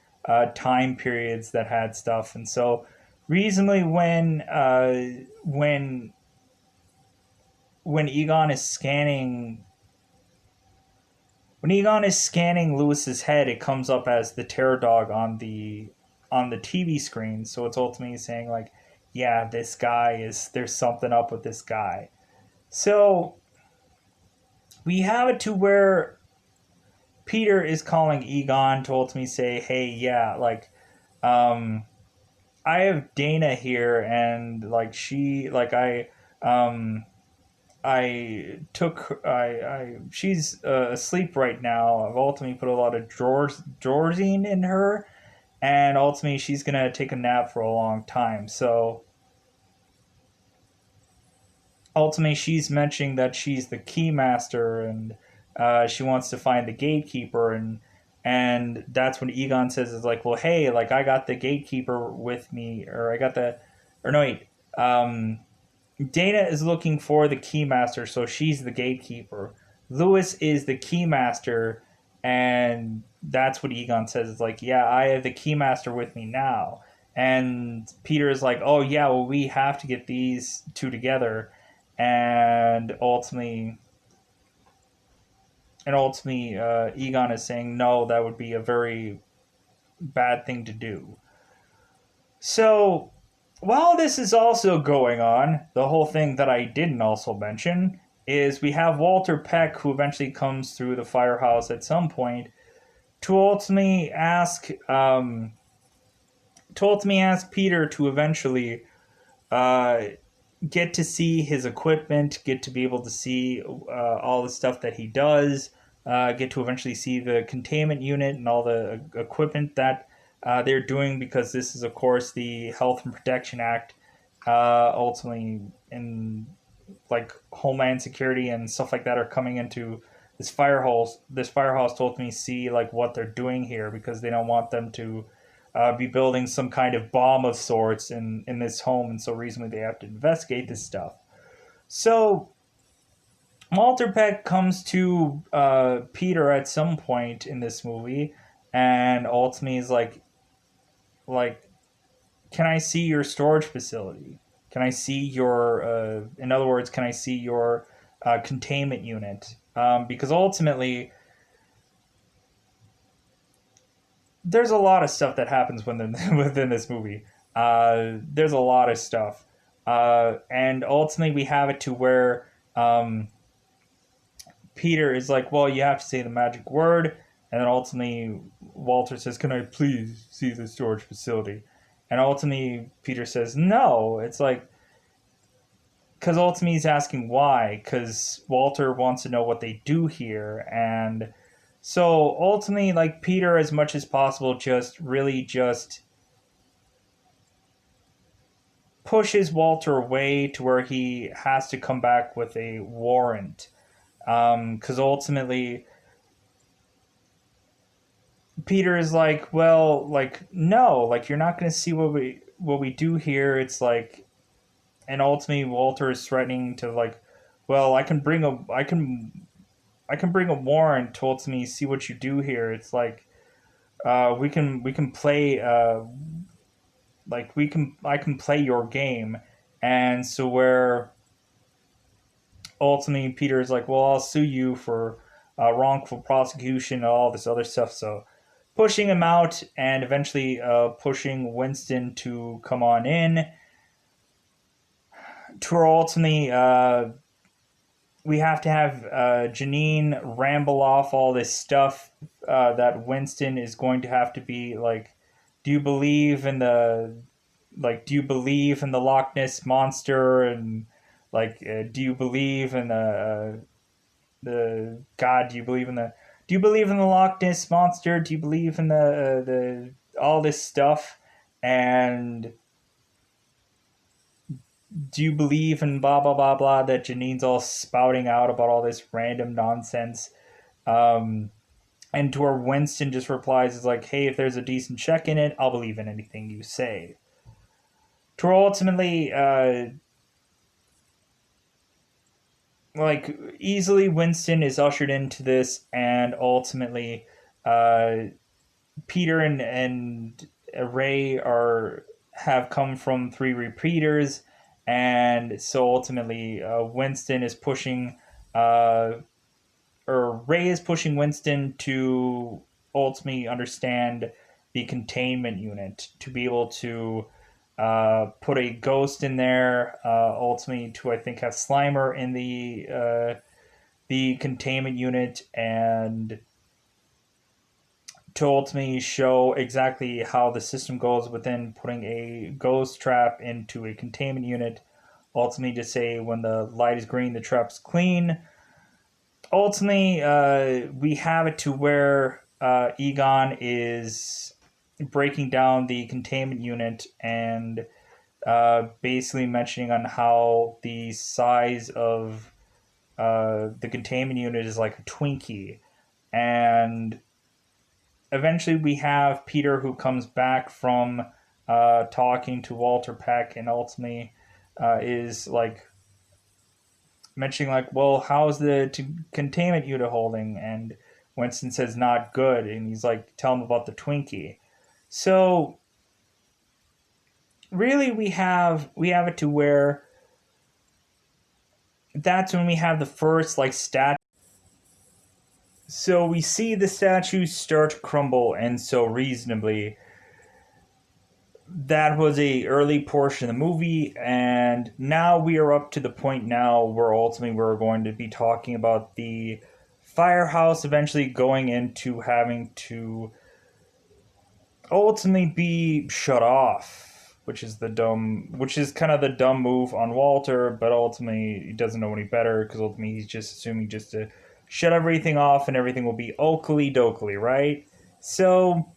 time periods that had stuff. And so reasonably, when Egon is scanning Lewis's head, it comes up as the terror dog on the TV screen. So it's ultimately saying like, yeah, this guy there's something up with this guy. So we have it to where Peter is calling Egon to ultimately say, hey, yeah, like, I have Dana here, and like I took she's asleep right now. I've ultimately put a lot of Drawsine in her, and ultimately she's gonna take a nap for a long time. So ultimately she's mentioning that she's the keymaster, and she wants to find the gatekeeper. And And that's when Egon says, "Is like, well, hey, like I got the gatekeeper with me, or I got the, or no wait, um, Dana is looking for the keymaster, so she's the gatekeeper. Lewis is the keymaster, and that's what Egon says. It's like, yeah, I have the keymaster with me now." And Peter is like, oh yeah, well we have to get these two together, and ultimately, Egon is saying no, that would be a very bad thing to do. So while this is also going on, the whole thing that I didn't also mention is we have Walter Peck, who eventually comes through the firehouse at some point to ultimately ask Peter to eventually uh, get to see his equipment, get to be able to see all the stuff that he does, get to eventually see the containment unit and all the equipment that they're doing, because this is, of course, the Health and Protection Act, ultimately, in like Homeland Security and stuff like that are coming into this firehouse. This firehouse told me see like what they're doing here, because they don't want them to be building some kind of bomb of sorts in this home, and so reasonably they have to investigate this stuff. So Walter Peck comes to Peter at some point in this movie, and ultimately is like, can I see your storage facility? Can I see your, in other words, can I see your containment unit? Because ultimately, there's a lot of stuff that happens within this movie. There's a lot of stuff. And ultimately, we have it to where Peter is like, well, you have to say the magic word. And then ultimately, Walter says, can I please see the storage facility? And ultimately, Peter says, no. It's like, because ultimately he's asking why, because Walter wants to know what they do here. And so ultimately, like, Peter, as much as possible, just pushes Walter away to where he has to come back with a warrant. Because ultimately, Peter is like, well, like, no, like, you're not going to see what we do here. It's like, and ultimately Walter is threatening to like, well, I can bring a warrant to ultimately see what you do here. It's like, we can play like we can I can play your game, and so where ultimately Peter is like, well, I'll sue you for wrongful prosecution and all this other stuff. So pushing him out, and eventually pushing Winston to come on in. To ultimately, we have to have Janine ramble off all this stuff that Winston is going to have to be like, do you believe in the do you believe in the Loch Ness monster, and like do you believe in the God, do you believe in the Loch Ness monster, do you believe in the all this stuff, and do you believe in blah blah blah blah, that Janine's all spouting out about all this random nonsense. um and to where Winston just replies is like, hey, if there's a decent check in it, I'll believe in anything you say. To where ultimately, like, easily Winston is ushered into this, and ultimately, uh, Peter and Ray are have come from three repeaters, and so ultimately, Winston is pushing, uh, or Ray is pushing Winston to ultimately understand the containment unit, to be able to put a ghost in there, ultimately to, I think, have Slimer in the containment unit, and to ultimately show exactly how the system goes within putting a ghost trap into a containment unit. Ultimately, to say when the light is green, the trap's clean. Ultimately, we have it to where Egon is breaking down the containment unit, and basically mentioning on how the size of the containment unit is like a Twinkie, and eventually we have Peter who comes back from talking to Walter Peck, and ultimately is like mentioning like, well, how's the containment unit holding? And Winston says not good, and he's like, tell him about the Twinkie. So really, we have it to where that's when we have the first like statue. So we see the statues start to crumble, and so reasonably, that was a early portion of the movie, and now we are up to the point now where ultimately we're going to be talking about the firehouse eventually going into having to ultimately be shut off, which is kind of the dumb move on Walter, but ultimately he doesn't know any better because ultimately he's just assuming just to shut everything off and everything will be oakley dokley, right? So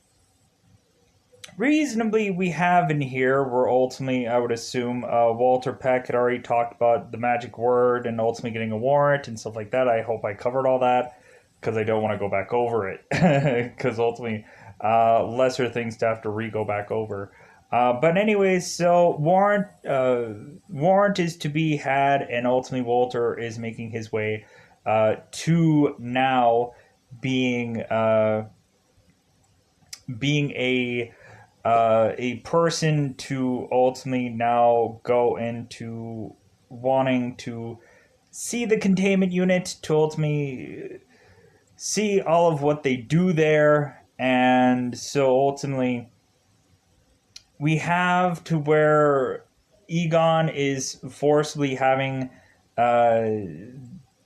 reasonably we have in here where ultimately I would assume Walter Peck had already talked about the magic word and ultimately getting a warrant and stuff like that. I hope I covered all that because I don't want to go back over it because ultimately lesser things to have to re-go back over. But anyways, so warrant is to be had, and ultimately Walter is making his way to now being being a person to ultimately now go into wanting to see the containment unit, to ultimately see all of what they do there. And so ultimately we have to where Egon is forcibly having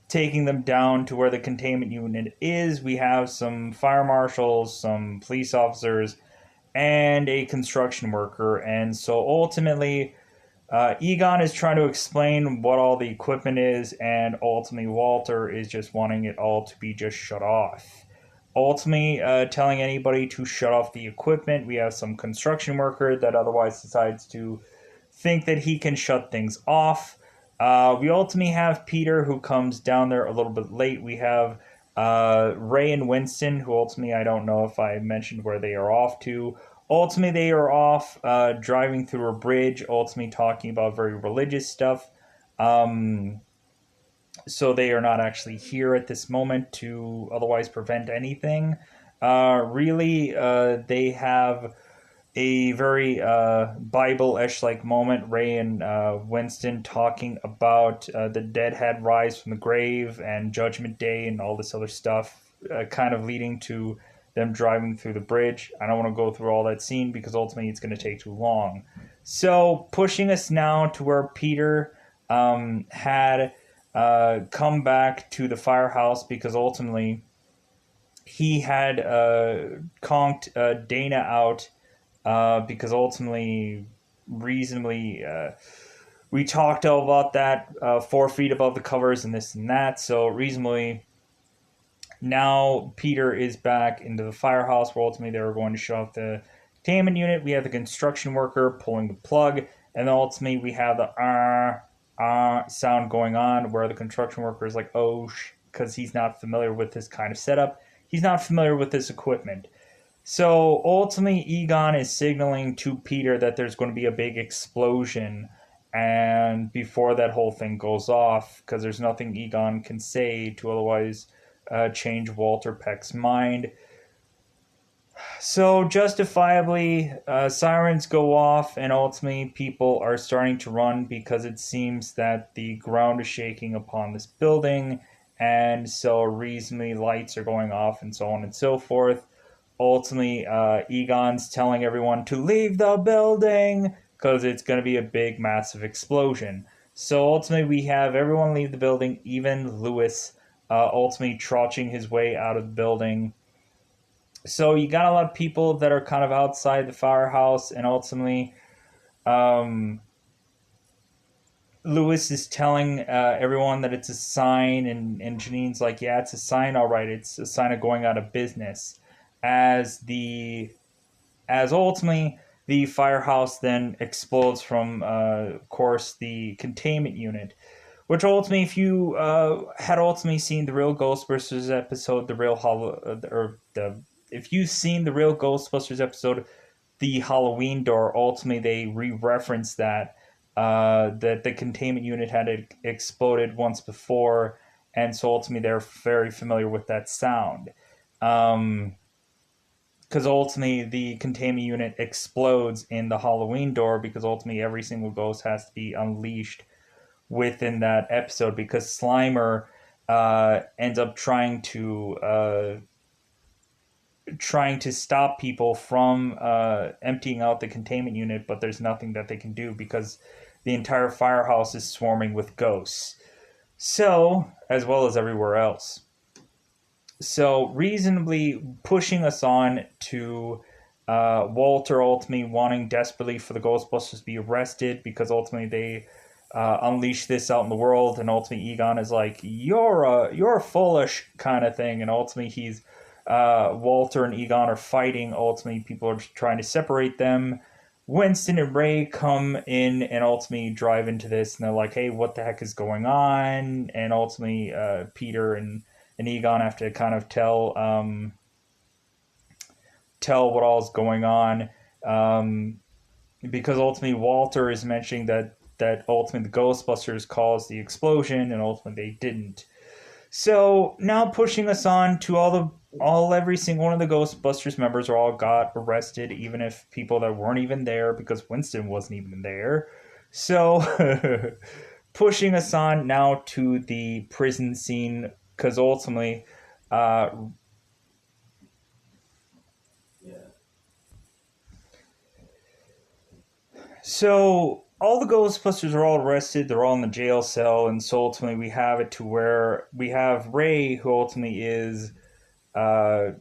taking them down to where the containment unit is. We have some fire marshals, some police officers, and a construction worker. And so ultimately, Egon is trying to explain what all the equipment is, and ultimately, Walter is just wanting it all to be just shut off. Ultimately, telling anybody to shut off the equipment. We have some construction worker that otherwise decides to think that he can shut things off. We ultimately have Peter who comes down there a little bit late. We have Ray and Winston, who ultimately I don't know if I mentioned where they are off to. Ultimately, they are off driving through a bridge, ultimately talking about very religious stuff. So they are not actually here at this moment to otherwise prevent anything. Really, they have a very Bible-ish like moment. Ray and Winston talking about the dead had rise from the grave and Judgment Day and all this other stuff, kind of leading to them driving through the bridge. I don't want to go through all that scene because ultimately it's going to take too long. So pushing us now to where Peter had come back to the firehouse because ultimately he had conked Dana out because ultimately, reasonably, we talked all about that 4 feet above the covers and this and that. So reasonably, now Peter is back into the firehouse where ultimately they were going to shut off the containment unit. We have the construction worker pulling the plug, and then ultimately we have the sound going on where the construction worker is like, oh, because he's not familiar with this kind of setup. He's not familiar with this equipment. So ultimately, Egon is signaling to Peter that there's going to be a big explosion, and before that whole thing goes off, because there's nothing Egon can say to otherwise change Walter Peck's mind. So justifiably, sirens go off, and ultimately people are starting to run because it seems that the ground is shaking upon this building, and so reasonably lights are going off, and so on and so forth. Ultimately, Egon's telling everyone to leave the building because it's going to be a big, massive explosion. So ultimately, we have everyone leave the building, even Lewis, ultimately trotching his way out of the building. So you got a lot of people that are kind of outside the firehouse, and ultimately, Lewis is telling everyone that it's a sign, and Janine's like, yeah, it's a sign, all right. It's a sign of going out of business. As ultimately the firehouse then explodes from, of course, the containment unit, which ultimately, if you had ultimately seen the real Ghostbusters episode, the real or the if you've seen the real Ghostbusters episode, the Halloween door, ultimately they re-reference that that the containment unit had exploded once before, and so ultimately they're very familiar with that sound. Um, because ultimately the containment unit explodes in the Halloween door because ultimately every single ghost has to be unleashed within that episode because Slimer ends up trying to stop people from emptying out the containment unit, but there's nothing that they can do because the entire firehouse is swarming with ghosts. So, as well as everywhere else. So, reasonably pushing us on to Walter ultimately wanting desperately for the Ghostbusters to be arrested because ultimately they unleash this out in the world, and ultimately Egon is like, you're foolish" kind of thing, and ultimately he's Walter and Egon are fighting. Ultimately, people are trying to separate them. Winston and Ray come in and ultimately drive into this, and they're like, "Hey, what the heck is going on?" And ultimately, Peter and Egon have to kind of tell what all is going on, because ultimately Walter is mentioning that ultimately the Ghostbusters caused the explosion, and ultimately they didn't. So now pushing us on to every single one of the Ghostbusters members are all got arrested, even if people that weren't even there because Winston wasn't even there. So pushing us on now to the prison scene because ultimately, uh, so all the Ghostbusters are all arrested. They're all in the jail cell, and so ultimately we have it to where we have Ray, who ultimately uh,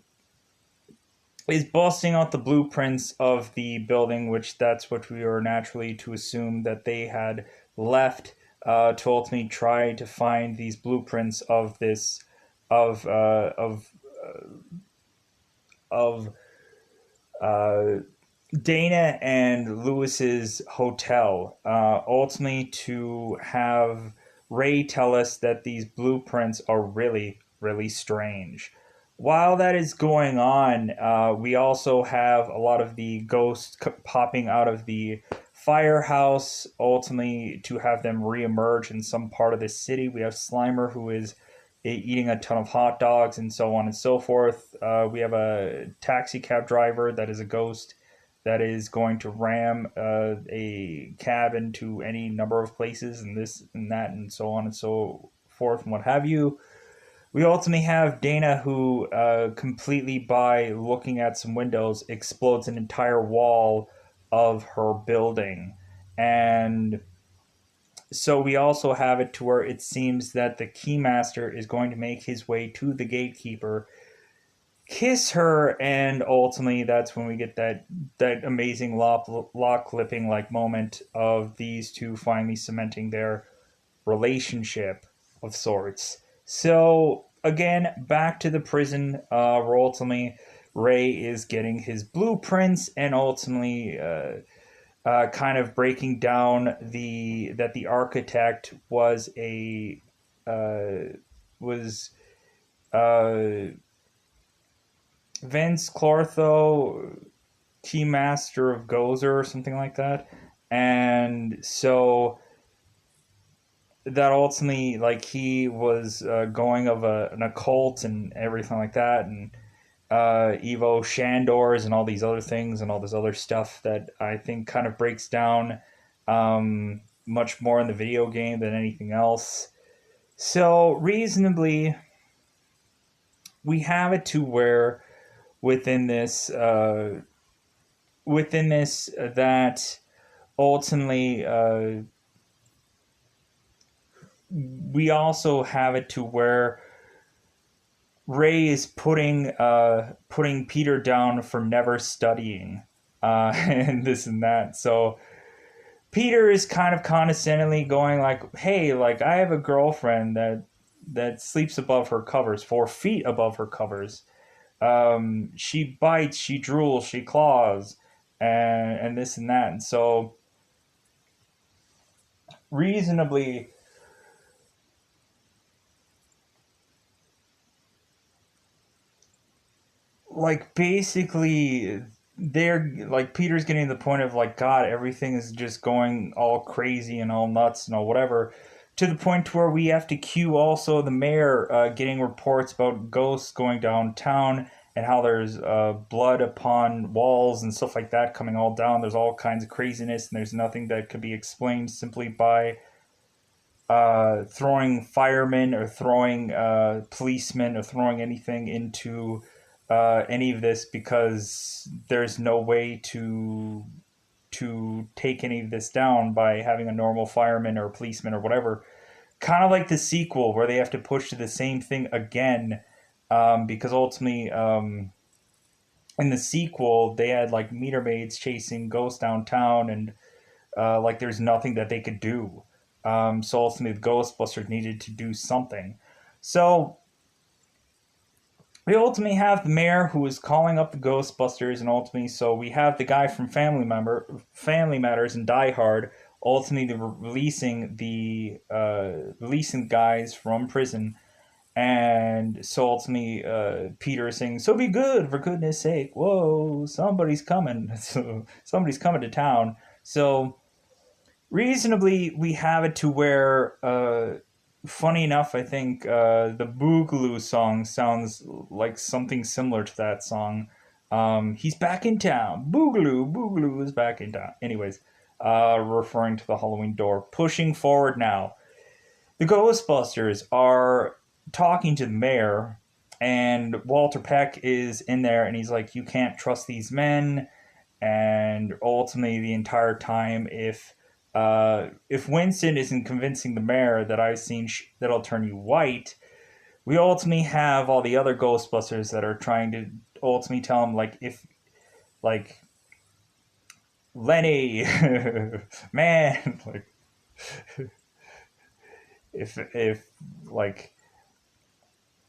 is busting out the blueprints of the building, which that's what we are naturally to assume that they had left to ultimately try to find these blueprints of this of uh, of of uh, Dana and Lewis's hotel. Ultimately, to have Ray tell us that these blueprints are really, really strange. While that is going on, we also have a lot of the ghosts popping out of the firehouse, ultimately to have them reemerge in some part of the city. We have Slimer, who is eating a ton of hot dogs, and so on and so forth. We have a taxi cab driver that is a ghost that is going to ram a cab into any number of places, and this and that, and so on and so forth, and what have you. We ultimately have Dana, who completely by looking at some windows explodes an entire wall of her building. And so we also have it to where it seems that the Keymaster is going to make his way to the gatekeeper, kiss her, and ultimately that's when we get that amazing lock clipping like moment of these two finally cementing their relationship of sorts. So again, back to the prison, where ultimately Ray is getting his blueprints and ultimately kind of breaking down the architect was a was Vince Clortho, Keymaster of Gozer or something like that. And so that ultimately, like, he was going of an occult and everything like that, and Evo Shandors and all these other things and all this other stuff that I think kind of breaks down much more in the video game than anything else. So reasonably, we have it to where within this that ultimately we also have it to where Ray is putting Peter down for never studying, and this and that. So Peter is kind of condescendingly going like, "Hey, like I have a girlfriend that sleeps above her covers, 4 feet above her covers. She bites, she drools, she claws, and this and that." And so reasonably, like basically they're like Peter's getting to the point of like God, everything is just going all crazy and all nuts and all whatever, to the point where we have to cue also the mayor getting reports about ghosts going downtown and how there's blood upon walls and stuff like that coming all down. There's all kinds of craziness, and there's nothing that could be explained simply by throwing firemen or throwing policemen or throwing anything into any of this, because there's no way to take any of this down by having a normal fireman or policeman or whatever. Kind of like the sequel where they have to push to the same thing again, because ultimately in the sequel they had like meter maids chasing ghosts downtown, and like there's nothing that they could do. So ultimately, the Ghostbusters needed to do something. So we ultimately have the mayor who is calling up the Ghostbusters, and ultimately, so we have the guy from Family Matters, and Die Hard, ultimately releasing guys from prison. And so ultimately, Peter is saying, "So be good, for goodness sake! Whoa, somebody's coming! So somebody's coming to town." So reasonably, we have it to where, funny enough, I think the Boogaloo song sounds like something similar to that song. He's back in town. Boogaloo, Boogaloo is back in town. Anyways, referring to the Halloween door. Pushing forward now. The Ghostbusters are talking to the mayor, and Walter Peck is in there, and he's like, "You can't trust these men." And ultimately, the entire time, if Winston isn't convincing the mayor that I've seen that'll turn you white, we ultimately have all the other Ghostbusters that are trying to ultimately tell him, like, if like Lenny, man, like if like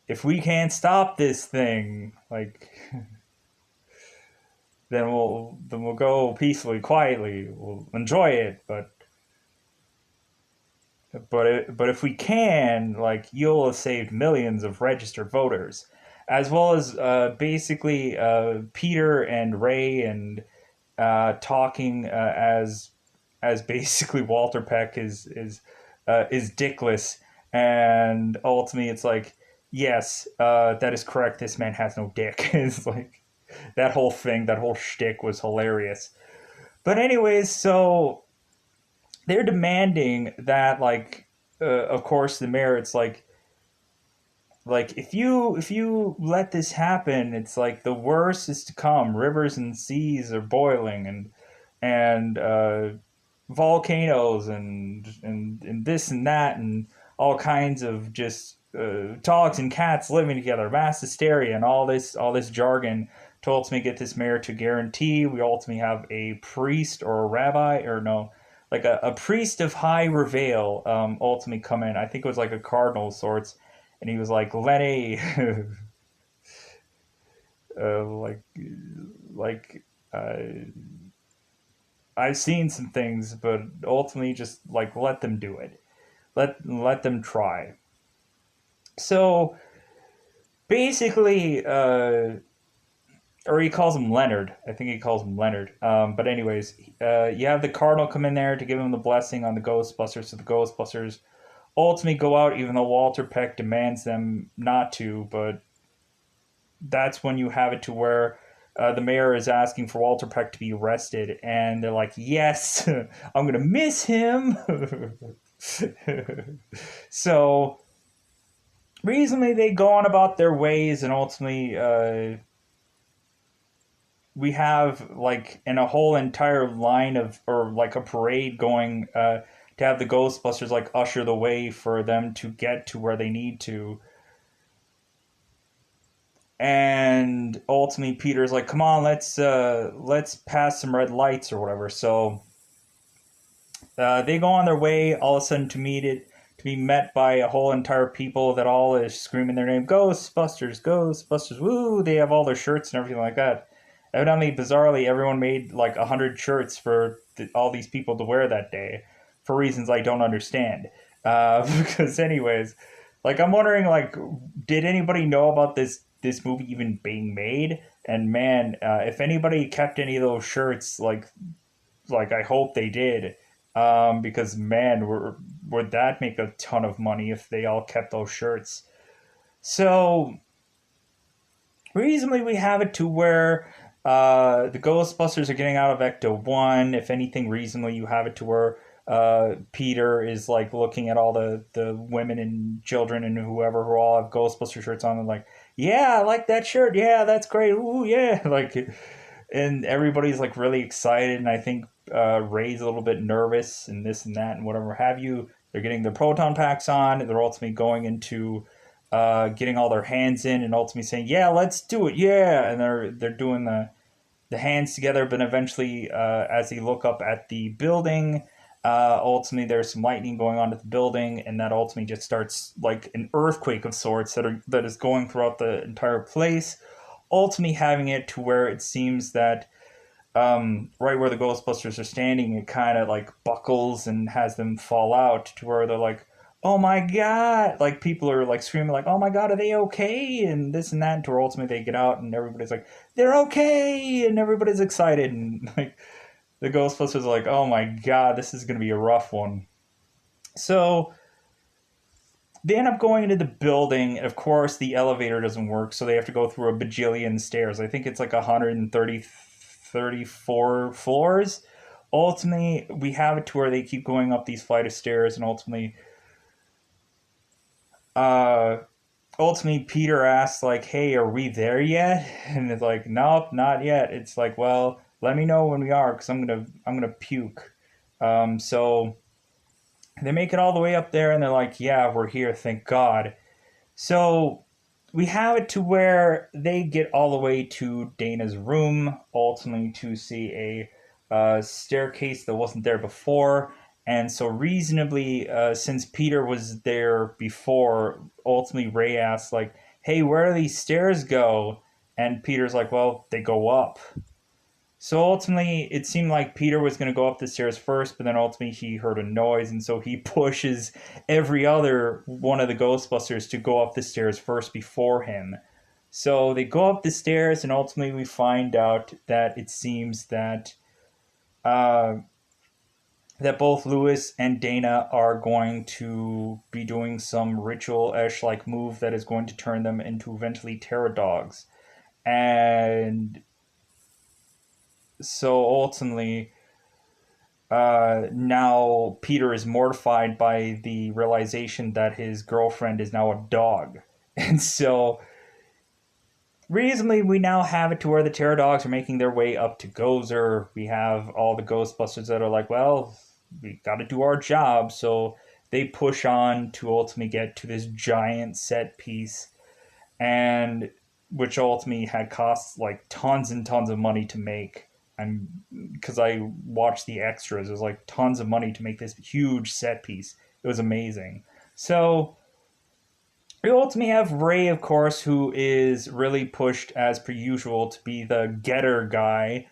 if we can't stop this thing, like then we'll go peacefully, quietly, we'll enjoy it, but if we can, like, you'll have saved millions of registered voters, as well as basically Peter and Ray, and talking as basically Walter Peck is dickless, and ultimately it's like, yes, that is correct. This man has no dick. It's like that whole thing, that whole shtick was hilarious. But anyways, so they're demanding that, like, of course the mayor, it's like if you let this happen, it's like the worst is to come. Rivers and seas are boiling, and volcanoes, and this and that, and all kinds of just dogs and cats living together, mass hysteria, and all this jargon to ultimately get this mayor to guarantee. We ultimately have a priest or a rabbi, or no, like a priest of high reveal, ultimately come in. I think it was like a cardinal of sorts, and he was like, "Lenny, like like I've seen some things, but ultimately just like let them do it. Let them try." So basically, or he calls him Leonard. I think he calls him Leonard. But anyways, you have the cardinal come in there to give him the blessing on the Ghostbusters. So the Ghostbusters ultimately go out, even though Walter Peck demands them not to. But that's when you have it to where the mayor is asking for Walter Peck to be arrested, and they're like, "Yes, I'm gonna miss him." So reasonably, they go on about their ways, and ultimately, we have like in a whole entire line of, or like a parade going, to have the Ghostbusters like usher the way for them to get to where they need to. And ultimately Peter's like, "Come on, let's pass some red lights or whatever." So they go on their way, all of a sudden to be met by a whole entire people that all is screaming their name, "Ghostbusters, Ghostbusters, woo!" They have all their shirts and everything like that. Evidently, bizarrely, everyone made like 100 shirts for all these people to wear that day, for reasons I don't understand. Because anyways, like I'm wondering, like, did anybody know about this movie even being made? And man, if anybody kept any of those shirts, like I hope they did, because man, would that make a ton of money if they all kept those shirts. So reasonably, we have it to where the Ghostbusters are getting out of Ecto One. If anything, reasonably, you have it to where Peter is like looking at all the women and children and whoever who all have Ghostbuster shirts on, and like, yeah, I like that shirt. Yeah, that's great. Ooh, yeah, like, and everybody's like really excited. And I think Ray's a little bit nervous and this and that and whatever have you. They're getting their proton packs on. They're ultimately going into getting all their hands in and ultimately saying, "Yeah, let's do it, yeah!" And they're doing the hands together. But eventually, as they look up at the building, ultimately there's some lightning going on at the building, and that ultimately just starts like an earthquake of sorts that is going throughout the entire place. Ultimately, having it to where it seems that right where the Ghostbusters are standing, it kind of like buckles and has them fall out to where they're like, "Oh my god!" Like people are like screaming, like, "Oh my god, are they okay?" And this and that. And to where ultimately they get out, and everybody's like, "They're okay!" And everybody's excited, and like the Ghostbusters are like, "Oh my god, this is gonna be a rough one." So they end up going into the building. Of course, the elevator doesn't work, so they have to go through a bajillion stairs. I think it's like 134 floors. Ultimately, we have it to where they keep going up these flight of stairs, and uh, ultimately Peter asks like, "Hey, are we there yet?" And it's like, "Nope, not yet." It's like, "Well, let me know when we are, because I'm gonna puke." So they make it all the way up there, and they're like, "Yeah, we're here, thank God." So we have it to where they get all the way to Dana's room, ultimately to see a staircase that wasn't there before. And so, reasonably, since Peter was there before, ultimately Ray asks, like, "Hey, where do these stairs go?" And Peter's like, "Well, they go up." So ultimately, it seemed like Peter was going to go up the stairs first, but then ultimately he heard a noise, and so he pushes every other one of the Ghostbusters to go up the stairs first before him. So they go up the stairs, and ultimately we find out that it seems uh, that both Lewis and Dana are going to be doing some ritual-ish like move that is going to turn them into eventually terror dogs. And so ultimately, now Peter is mortified by the realization that his girlfriend is now a dog. And so, reasonably, we now have it to where the Terror Dogs are making their way up to Gozer. We have all the Ghostbusters that are like, well, we got to do our job. So they push on to ultimately get to this giant set piece, and which ultimately had cost like tons and tons of money to make. I'm because I watched the extras. It was like tons of money to make this huge set piece. It was amazing. So we ultimately have Ray, of course, who is really pushed as per usual to be the getter guy.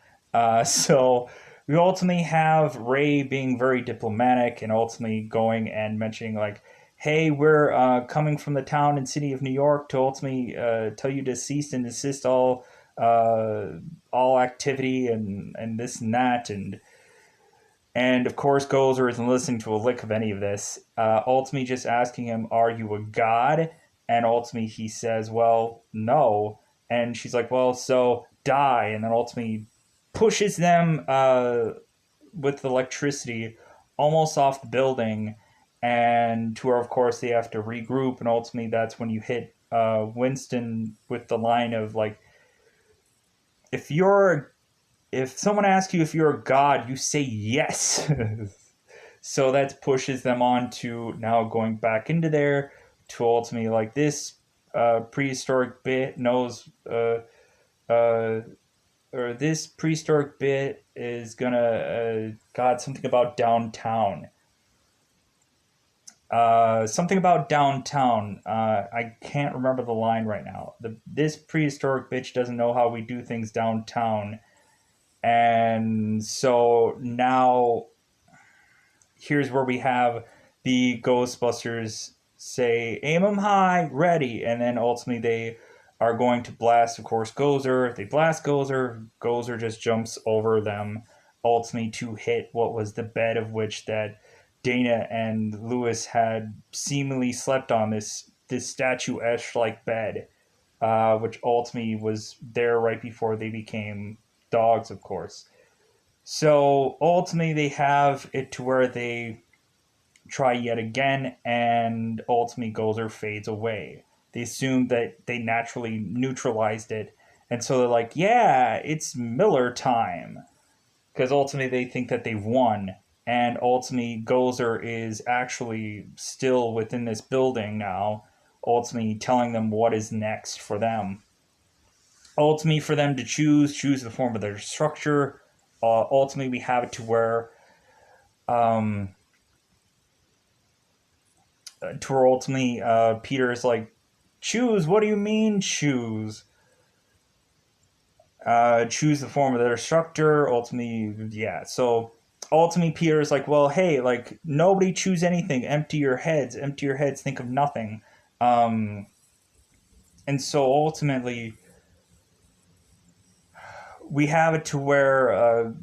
So we ultimately have Ray being very diplomatic and ultimately going and mentioning like, "Hey, we're coming from the town and city of New York to ultimately tell you to cease and desist uh, all activity and this and that." And of course, Gozer isn't listening to a lick of any of this. Ultimately, just asking him, "Are you a god?" And ultimately, he says, "Well, no." And she's like, "Well, so die." And then ultimately pushes them with electricity almost off the building. And to where, of course, they have to regroup. And ultimately, that's when you hit Winston with the line of, like, if you're if someone asks you if you're a god, you say yes. So that pushes them on to now going back into there to ultimately like this prehistoric bit knows uh, or this prehistoric bit is gonna god something about downtown. Something about downtown. I can't remember the line right now. This prehistoric bitch doesn't know how we do things downtown. And so now here's where we have the Ghostbusters say, "Aim 'em high, ready," and then ultimately they are going to blast, of course, Gozer. They blast Gozer. Gozer just jumps over them, ultimately to hit what was the bed of which that Dana and Lewis had seemingly slept on, this statuesque like bed, which ultimately was there right before they became dogs, of course. So ultimately, they have it to where they try yet again, and ultimately Gozer fades away. They assume that they naturally neutralized it, and so they're like, "Yeah, it's Miller time," because ultimately they think that they've won, and ultimately Gozer is actually still within this building now, ultimately telling them what is next for them. Ultimately, for them to choose the form of their structure. Ultimately, we have it to where um, ultimately Peter is like, choose. What do you mean choose? Choose the form of their structure. Ultimately, yeah. So ultimately, Peter is like, well, hey, like nobody choose anything. Empty your heads. Empty your heads. Think of nothing. Um, and so ultimately, we have it to where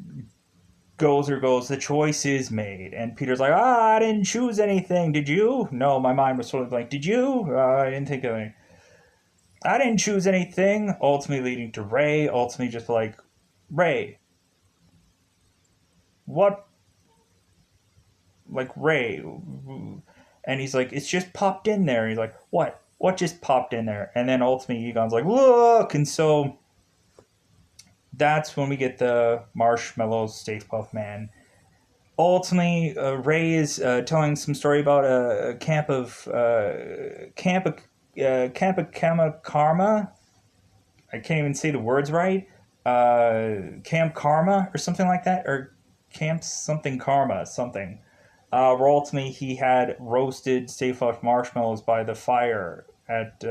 Gozer goes, the choice is made. And Peter's like, I didn't choose anything. Did you? No, my mind was sort of like, did you? I didn't think of anything. I didn't choose anything. Ultimately leading to Ray. Ultimately just like, Ray, what? Like, Ray. And he's like, it's just popped in there. He's like, what? What just popped in there? And then ultimately Egon's like, look. And so that's when we get the Marshmallow Stay Puft Man. Ultimately, Ray is telling some story about a camp of Karma. I can't even say the words right. Camp Karma or something like that, or Camp something Karma something. Where ultimately he had roasted Stay Puft marshmallows by the fire at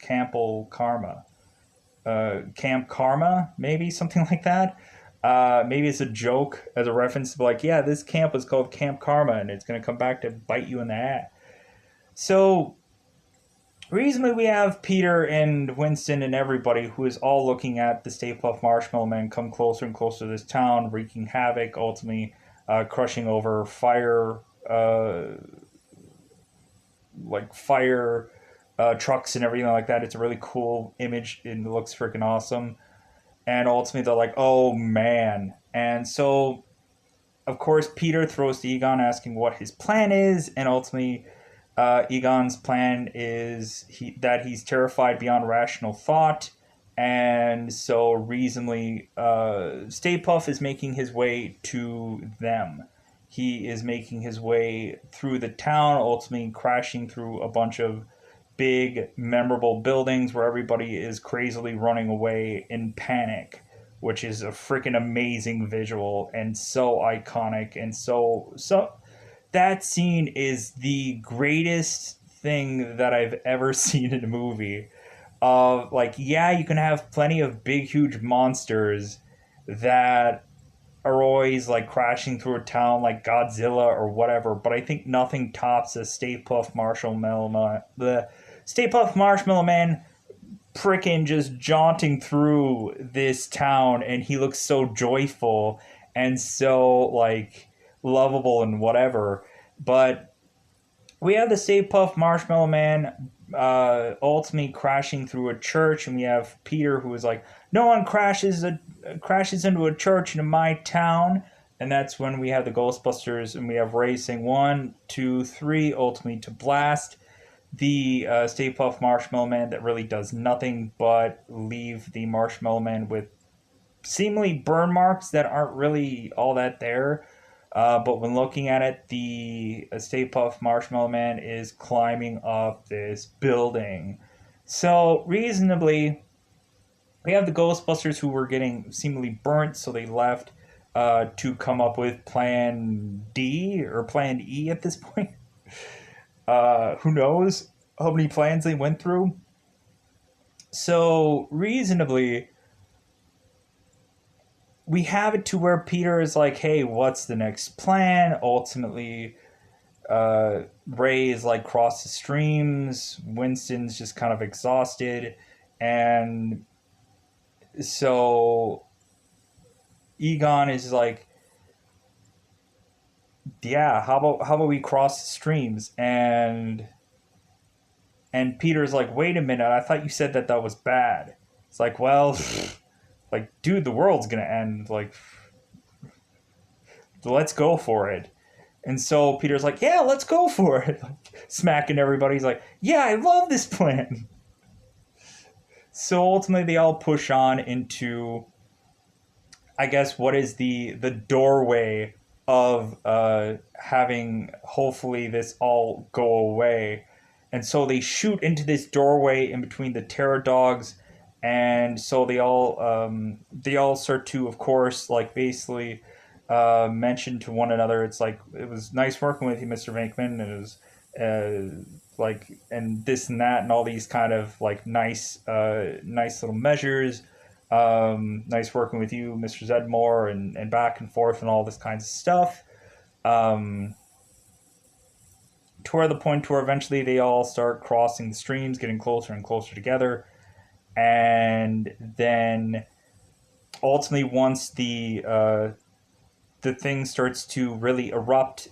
Campbell Karma. Camp Karma, maybe something like that. Maybe it's a joke as a reference to like, yeah, this camp was called Camp Karma, and it's going to come back to bite you in the ass. So reasonably, we have Peter and Winston and everybody who is all looking at the Stay Puft Marshmallow Man come closer and closer to this town, wreaking havoc, ultimately crushing over fire trucks and everything like that. It's a really cool image and it looks freaking awesome. And ultimately, they're like, "Oh man!" And so, of course, Peter throws to Egon asking what his plan is, and ultimately, Egon's plan is that he's terrified beyond rational thought, and so reasonably, Stay Puft is making his way to them. He is making his way through the town, ultimately crashing through a bunch of big, memorable buildings where everybody is crazily running away in panic, which is a freaking amazing visual and so iconic and so that scene is the greatest thing that I've ever seen in a movie. Like, yeah, you can have plenty of big, huge monsters that are always like crashing through a town like Godzilla or whatever, but I think nothing tops a the Stay Puft Marshmallow Man freaking just jaunting through this town, and he looks so joyful and so like lovable and whatever. But we have the Stay Puft Marshmallow Man ultimately crashing through a church, and we have Peter who is like, "No one crashes into a church in my town." And that's when we have the Ghostbusters, and we have Ray saying 1, 2, 3, ultimately to blast the Stay Puft Marshmallow Man that really does nothing but leave the Marshmallow Man with seemingly burn marks that aren't really all that there. But when looking at it, the Stay Puft Marshmallow Man is climbing up this building. So, reasonably, we have the Ghostbusters who were getting seemingly burnt, so they left to come up with Plan D or Plan E at this point. Who knows how many plans they went through? So, reasonably, we have it to where Peter is like, hey, what's the next plan? Ultimately, Ray is like cross the streams. Winston's just kind of exhausted. And so Egon is like, yeah, how about we cross the streams? And Peter's like, wait a minute, I thought you said that that was bad. It's like, well, like, dude, the world's gonna end. Like, let's go for it. And so Peter's like, yeah, let's go for it. Like, smacking everybody. He's like, yeah, I love this plan. So ultimately, they all push on into, I guess, what is the doorway of having hopefully this all go away. And so they shoot into this doorway in between the Terror Dogs, and so they all start to, of course, like basically mention to one another. It's like, it was nice working with you, Mr. Venkman. It was like, and this and that and all these kind of like nice little measures. Nice working with you, Mr. Zedmore, and back and forth and all this kinds of stuff. Um, to where the point to where eventually they all start crossing the streams, getting closer and closer together. And then ultimately, once the thing starts to really erupt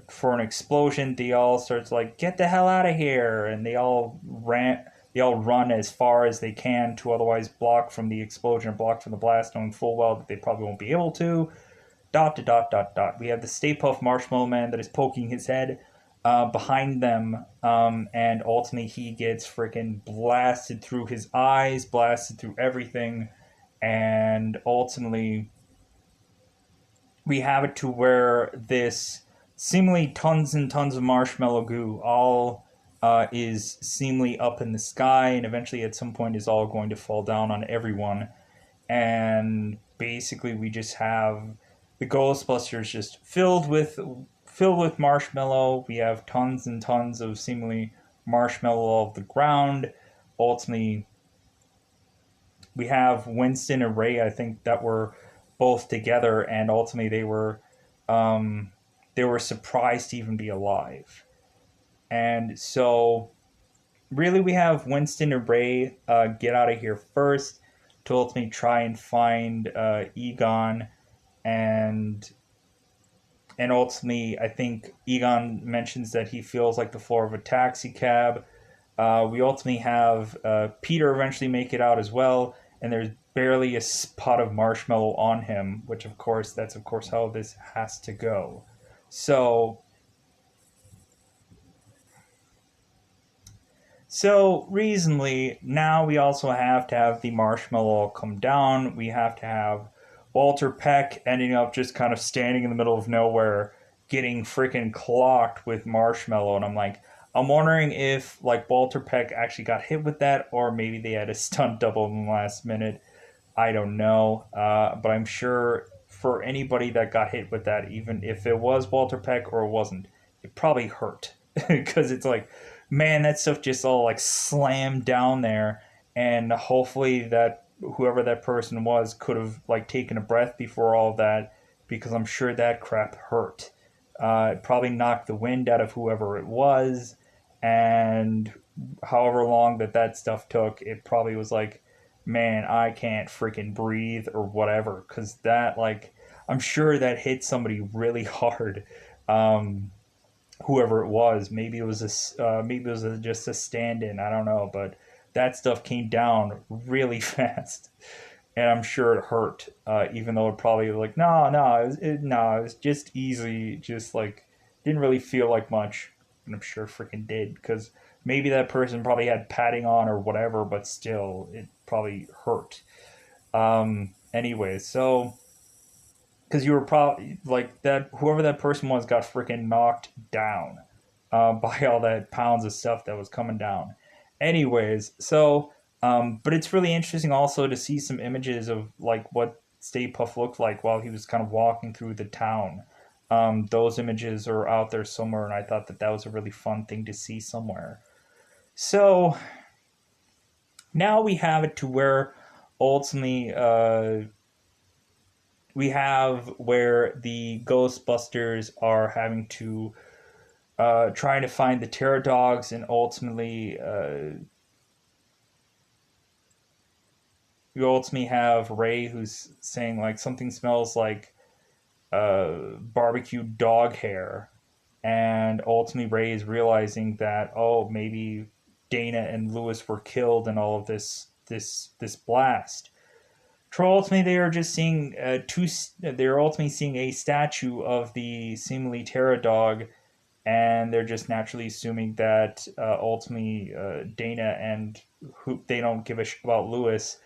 for an explosion, they all start to like, get the hell out of here, and they all run as far as they can to otherwise block from the explosion or block from the blast, knowing full well that they probably won't be able to. Dot to dot dot dot. We have the Stay Puft Marshmallow Man that is poking his head behind them, and ultimately he gets freaking blasted through his eyes, blasted through everything, and ultimately we have it to where this seemingly tons and tons of marshmallow goo all is seemingly up in the sky, and eventually at some point is all going to fall down on everyone. And basically we just have the Ghostbusters just filled with marshmallow. We have tons and tons of seemingly marshmallow off the ground. Ultimately, we have Winston and Ray, I think, that were both together, and ultimately they were surprised to even be alive. And so, really, we have Winston and Ray get out of here first to ultimately try and find Egon, and and ultimately, I think Egon mentions that he feels like the floor of a taxi cab. We ultimately have Peter eventually make it out as well, and there's barely a spot of marshmallow on him, which of course, that's of course how this has to go. So, so reasonably, now we also have to have the marshmallow come down. We have to have Walter Peck ending up just kind of standing in the middle of nowhere, getting freaking clocked with marshmallow, and I'm like, I'm wondering if like Walter Peck actually got hit with that, or maybe they had a stunt double in the last minute. I don't know, but I'm sure for anybody that got hit with that, even if it was Walter Peck or it wasn't, it probably hurt because it's like, man, that stuff just all like slammed down there, and hopefully that whoever that person was could have like taken a breath before all of that, because I'm sure that crap hurt. It probably knocked the wind out of whoever it was, and however long that stuff took, it probably was like, man, I can't freaking breathe or whatever, because that, like, I'm sure that hit somebody really hard. Um, Whoever it was, maybe it was just a stand-in. I don't know, but that stuff came down really fast, and I'm sure it hurt. Even though it probably was like, it was just easy, just like didn't really feel like much, and I'm sure it freaking did, because maybe that person probably had padding on or whatever, but still, it probably hurt. Anyway, so because you were probably like that, whoever that person was got freaking knocked down by all that pounds of stuff that was coming down. Anyways, so but it's really interesting also to see some images of like what Stay Puft looked like while he was kind of walking through the town. Those images are out there somewhere, and I thought that was a really fun thing to see somewhere. So now we have it to where ultimately we have where the Ghostbusters are having to trying to find the Terror Dogs, and ultimately We ultimately have Ray who's saying like something smells like barbecue dog hair, and ultimately Ray is realizing that, oh, maybe Dana and Lewis were killed in all of this blast. Troll ultimately they are just seeing two. They're ultimately seeing a statue of the seemingly Terra dog, and they're just naturally assuming that ultimately Dana and who they don't give a shit about Lewis,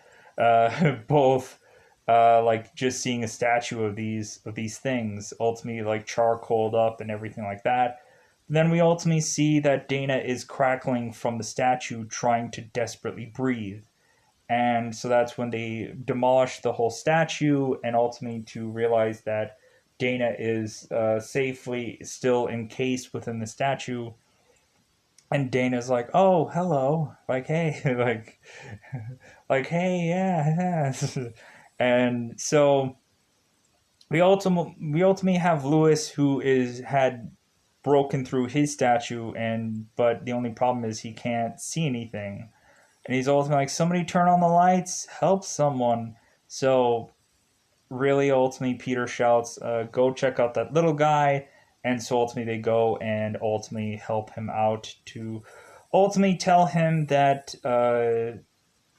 both like just seeing a statue of these things, ultimately like charcoaled up and everything like that. Then we ultimately see that Dana is crackling from the statue, trying to desperately breathe. And so that's when they demolish the whole statue, and ultimately to realize that Dana is safely still encased within the statue. And Dana's like, "Oh, hello, like, hey, like, hey, yeah, yeah." And so we ultimately have Lewis, who is had broken through his statue, and but the only problem is he can't see anything. And he's ultimately like, somebody turn on the lights, help someone. So really, ultimately, Peter shouts, go check out that little guy. And so ultimately, they go and ultimately help him out to ultimately tell him that,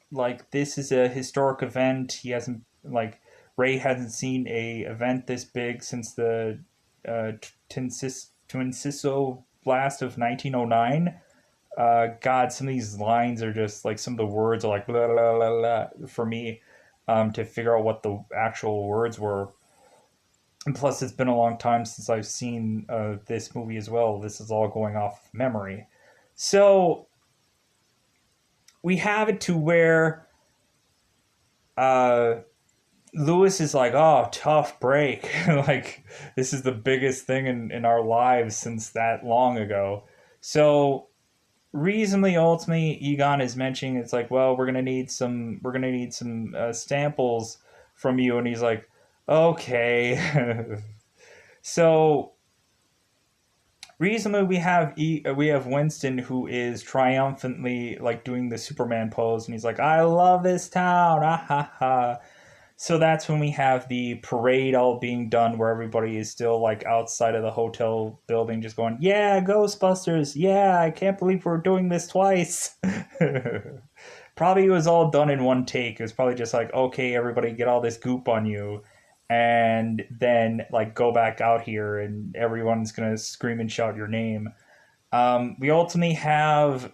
like, this is a historic event. He hasn't, like, Ray hasn't seen a event this big since the Twinciso blast of 1909. God, some of these lines are just like some of the words are like blah, blah, blah, blah, for me to figure out what the actual words were. And plus, it's been a long time since I've seen this movie as well. This is all going off memory. So we have it to where uh, Lewis is like, oh, tough break. Like, this is the biggest thing in our lives since that long ago. So reasonably ultimately Egon is mentioning it's like, well, we're gonna need some samples from you, and he's like, okay. So reasonably we have Winston, who is triumphantly like doing the Superman pose, and he's like, I love this town, ah ha ha. So that's when we have the parade all being done, where everybody is still like outside of the hotel building, just going, "Yeah, Ghostbusters! Yeah, I can't believe we're doing this twice." Probably it was all done in one take. It was probably just like, "Okay, everybody, get all this goop on you, and then like go back out here, and everyone's gonna scream and shout your name." We ultimately have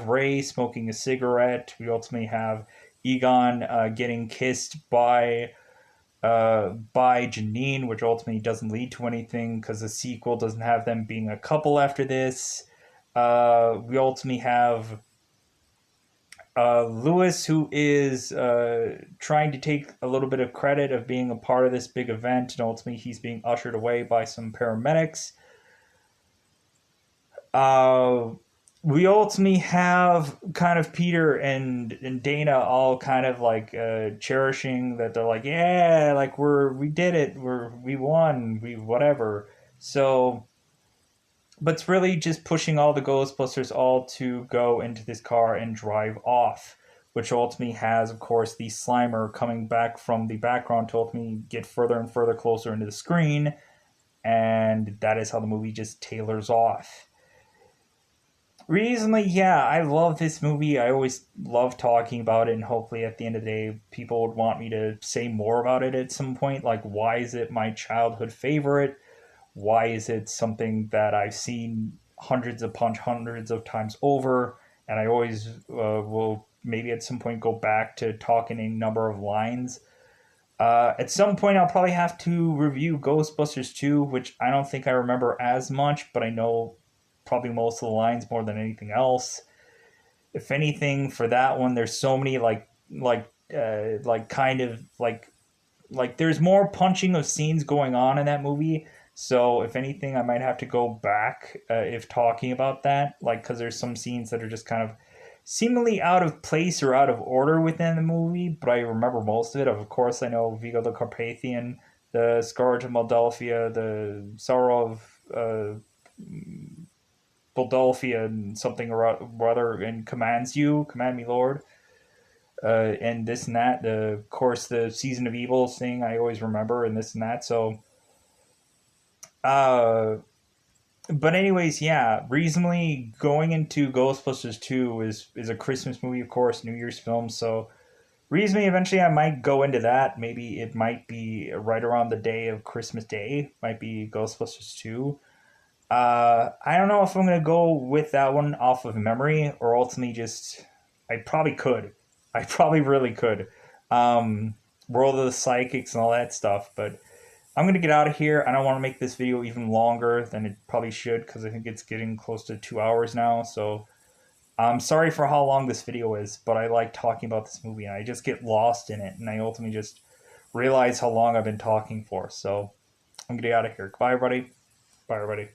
Ray smoking a cigarette. We ultimately have Egon getting kissed by Janine, which ultimately doesn't lead to anything because the sequel doesn't have them being a couple after this. We ultimately have Lewis, who is trying to take a little bit of credit of being a part of this big event, and ultimately he's being ushered away by some paramedics. Uh, we ultimately have kind of Peter and Dana all kind of like cherishing that they're like, yeah, like we did it, we won, we whatever. So, but it's really just pushing all the Ghostbusters all to go into this car and drive off, which ultimately has, of course, the Slimer coming back from the background to ultimately get further and further closer into the screen, and that is how the movie just tailors off. Recently, yeah, I love this movie. I always love talking about it, and hopefully, at the end of the day, people would want me to say more about it at some point. Like, why is it my childhood favorite? Why is it something that I've seen hundreds upon hundreds of times over? And I always will maybe at some point go back to talking a number of lines. At some point, I'll probably have to review Ghostbusters 2, which I don't think I remember as much, but I know probably most of the lines more than anything else. If anything, for that one, there's so many like kind of like there's more punching of scenes going on in that movie. So if anything, I might have to go back if talking about that, like because there's some scenes that are just kind of seemingly out of place or out of order within the movie, but I remember most of it. Of course, I know Vigo the Carpathian, the Scourge of Moldalfia, the Sorrow of Moldalfia, and something or other, and commands you, command me, Lord. and this and that. Of course, the Season of Evil thing I always remember, and this and that. So, uh, but anyways, yeah, reasonably going into Ghostbusters 2 is a Christmas movie, of course, New Year's film. So reasonably, eventually, I might go into that. Maybe it might be right around the day of Christmas Day. Might be Ghostbusters 2. I don't know if I'm gonna go with that one off of memory or ultimately just. I probably could. I probably really could. Um, World of the Psychics and all that stuff, but I'm gonna get out of here. I don't want to make this video even longer than it probably should because I think it's getting close to 2 hours now. So I'm sorry for how long this video is, but I like talking about this movie and I just get lost in it and I ultimately just realize how long I've been talking for. So I'm gonna get out of here. Bye, everybody. Bye, everybody.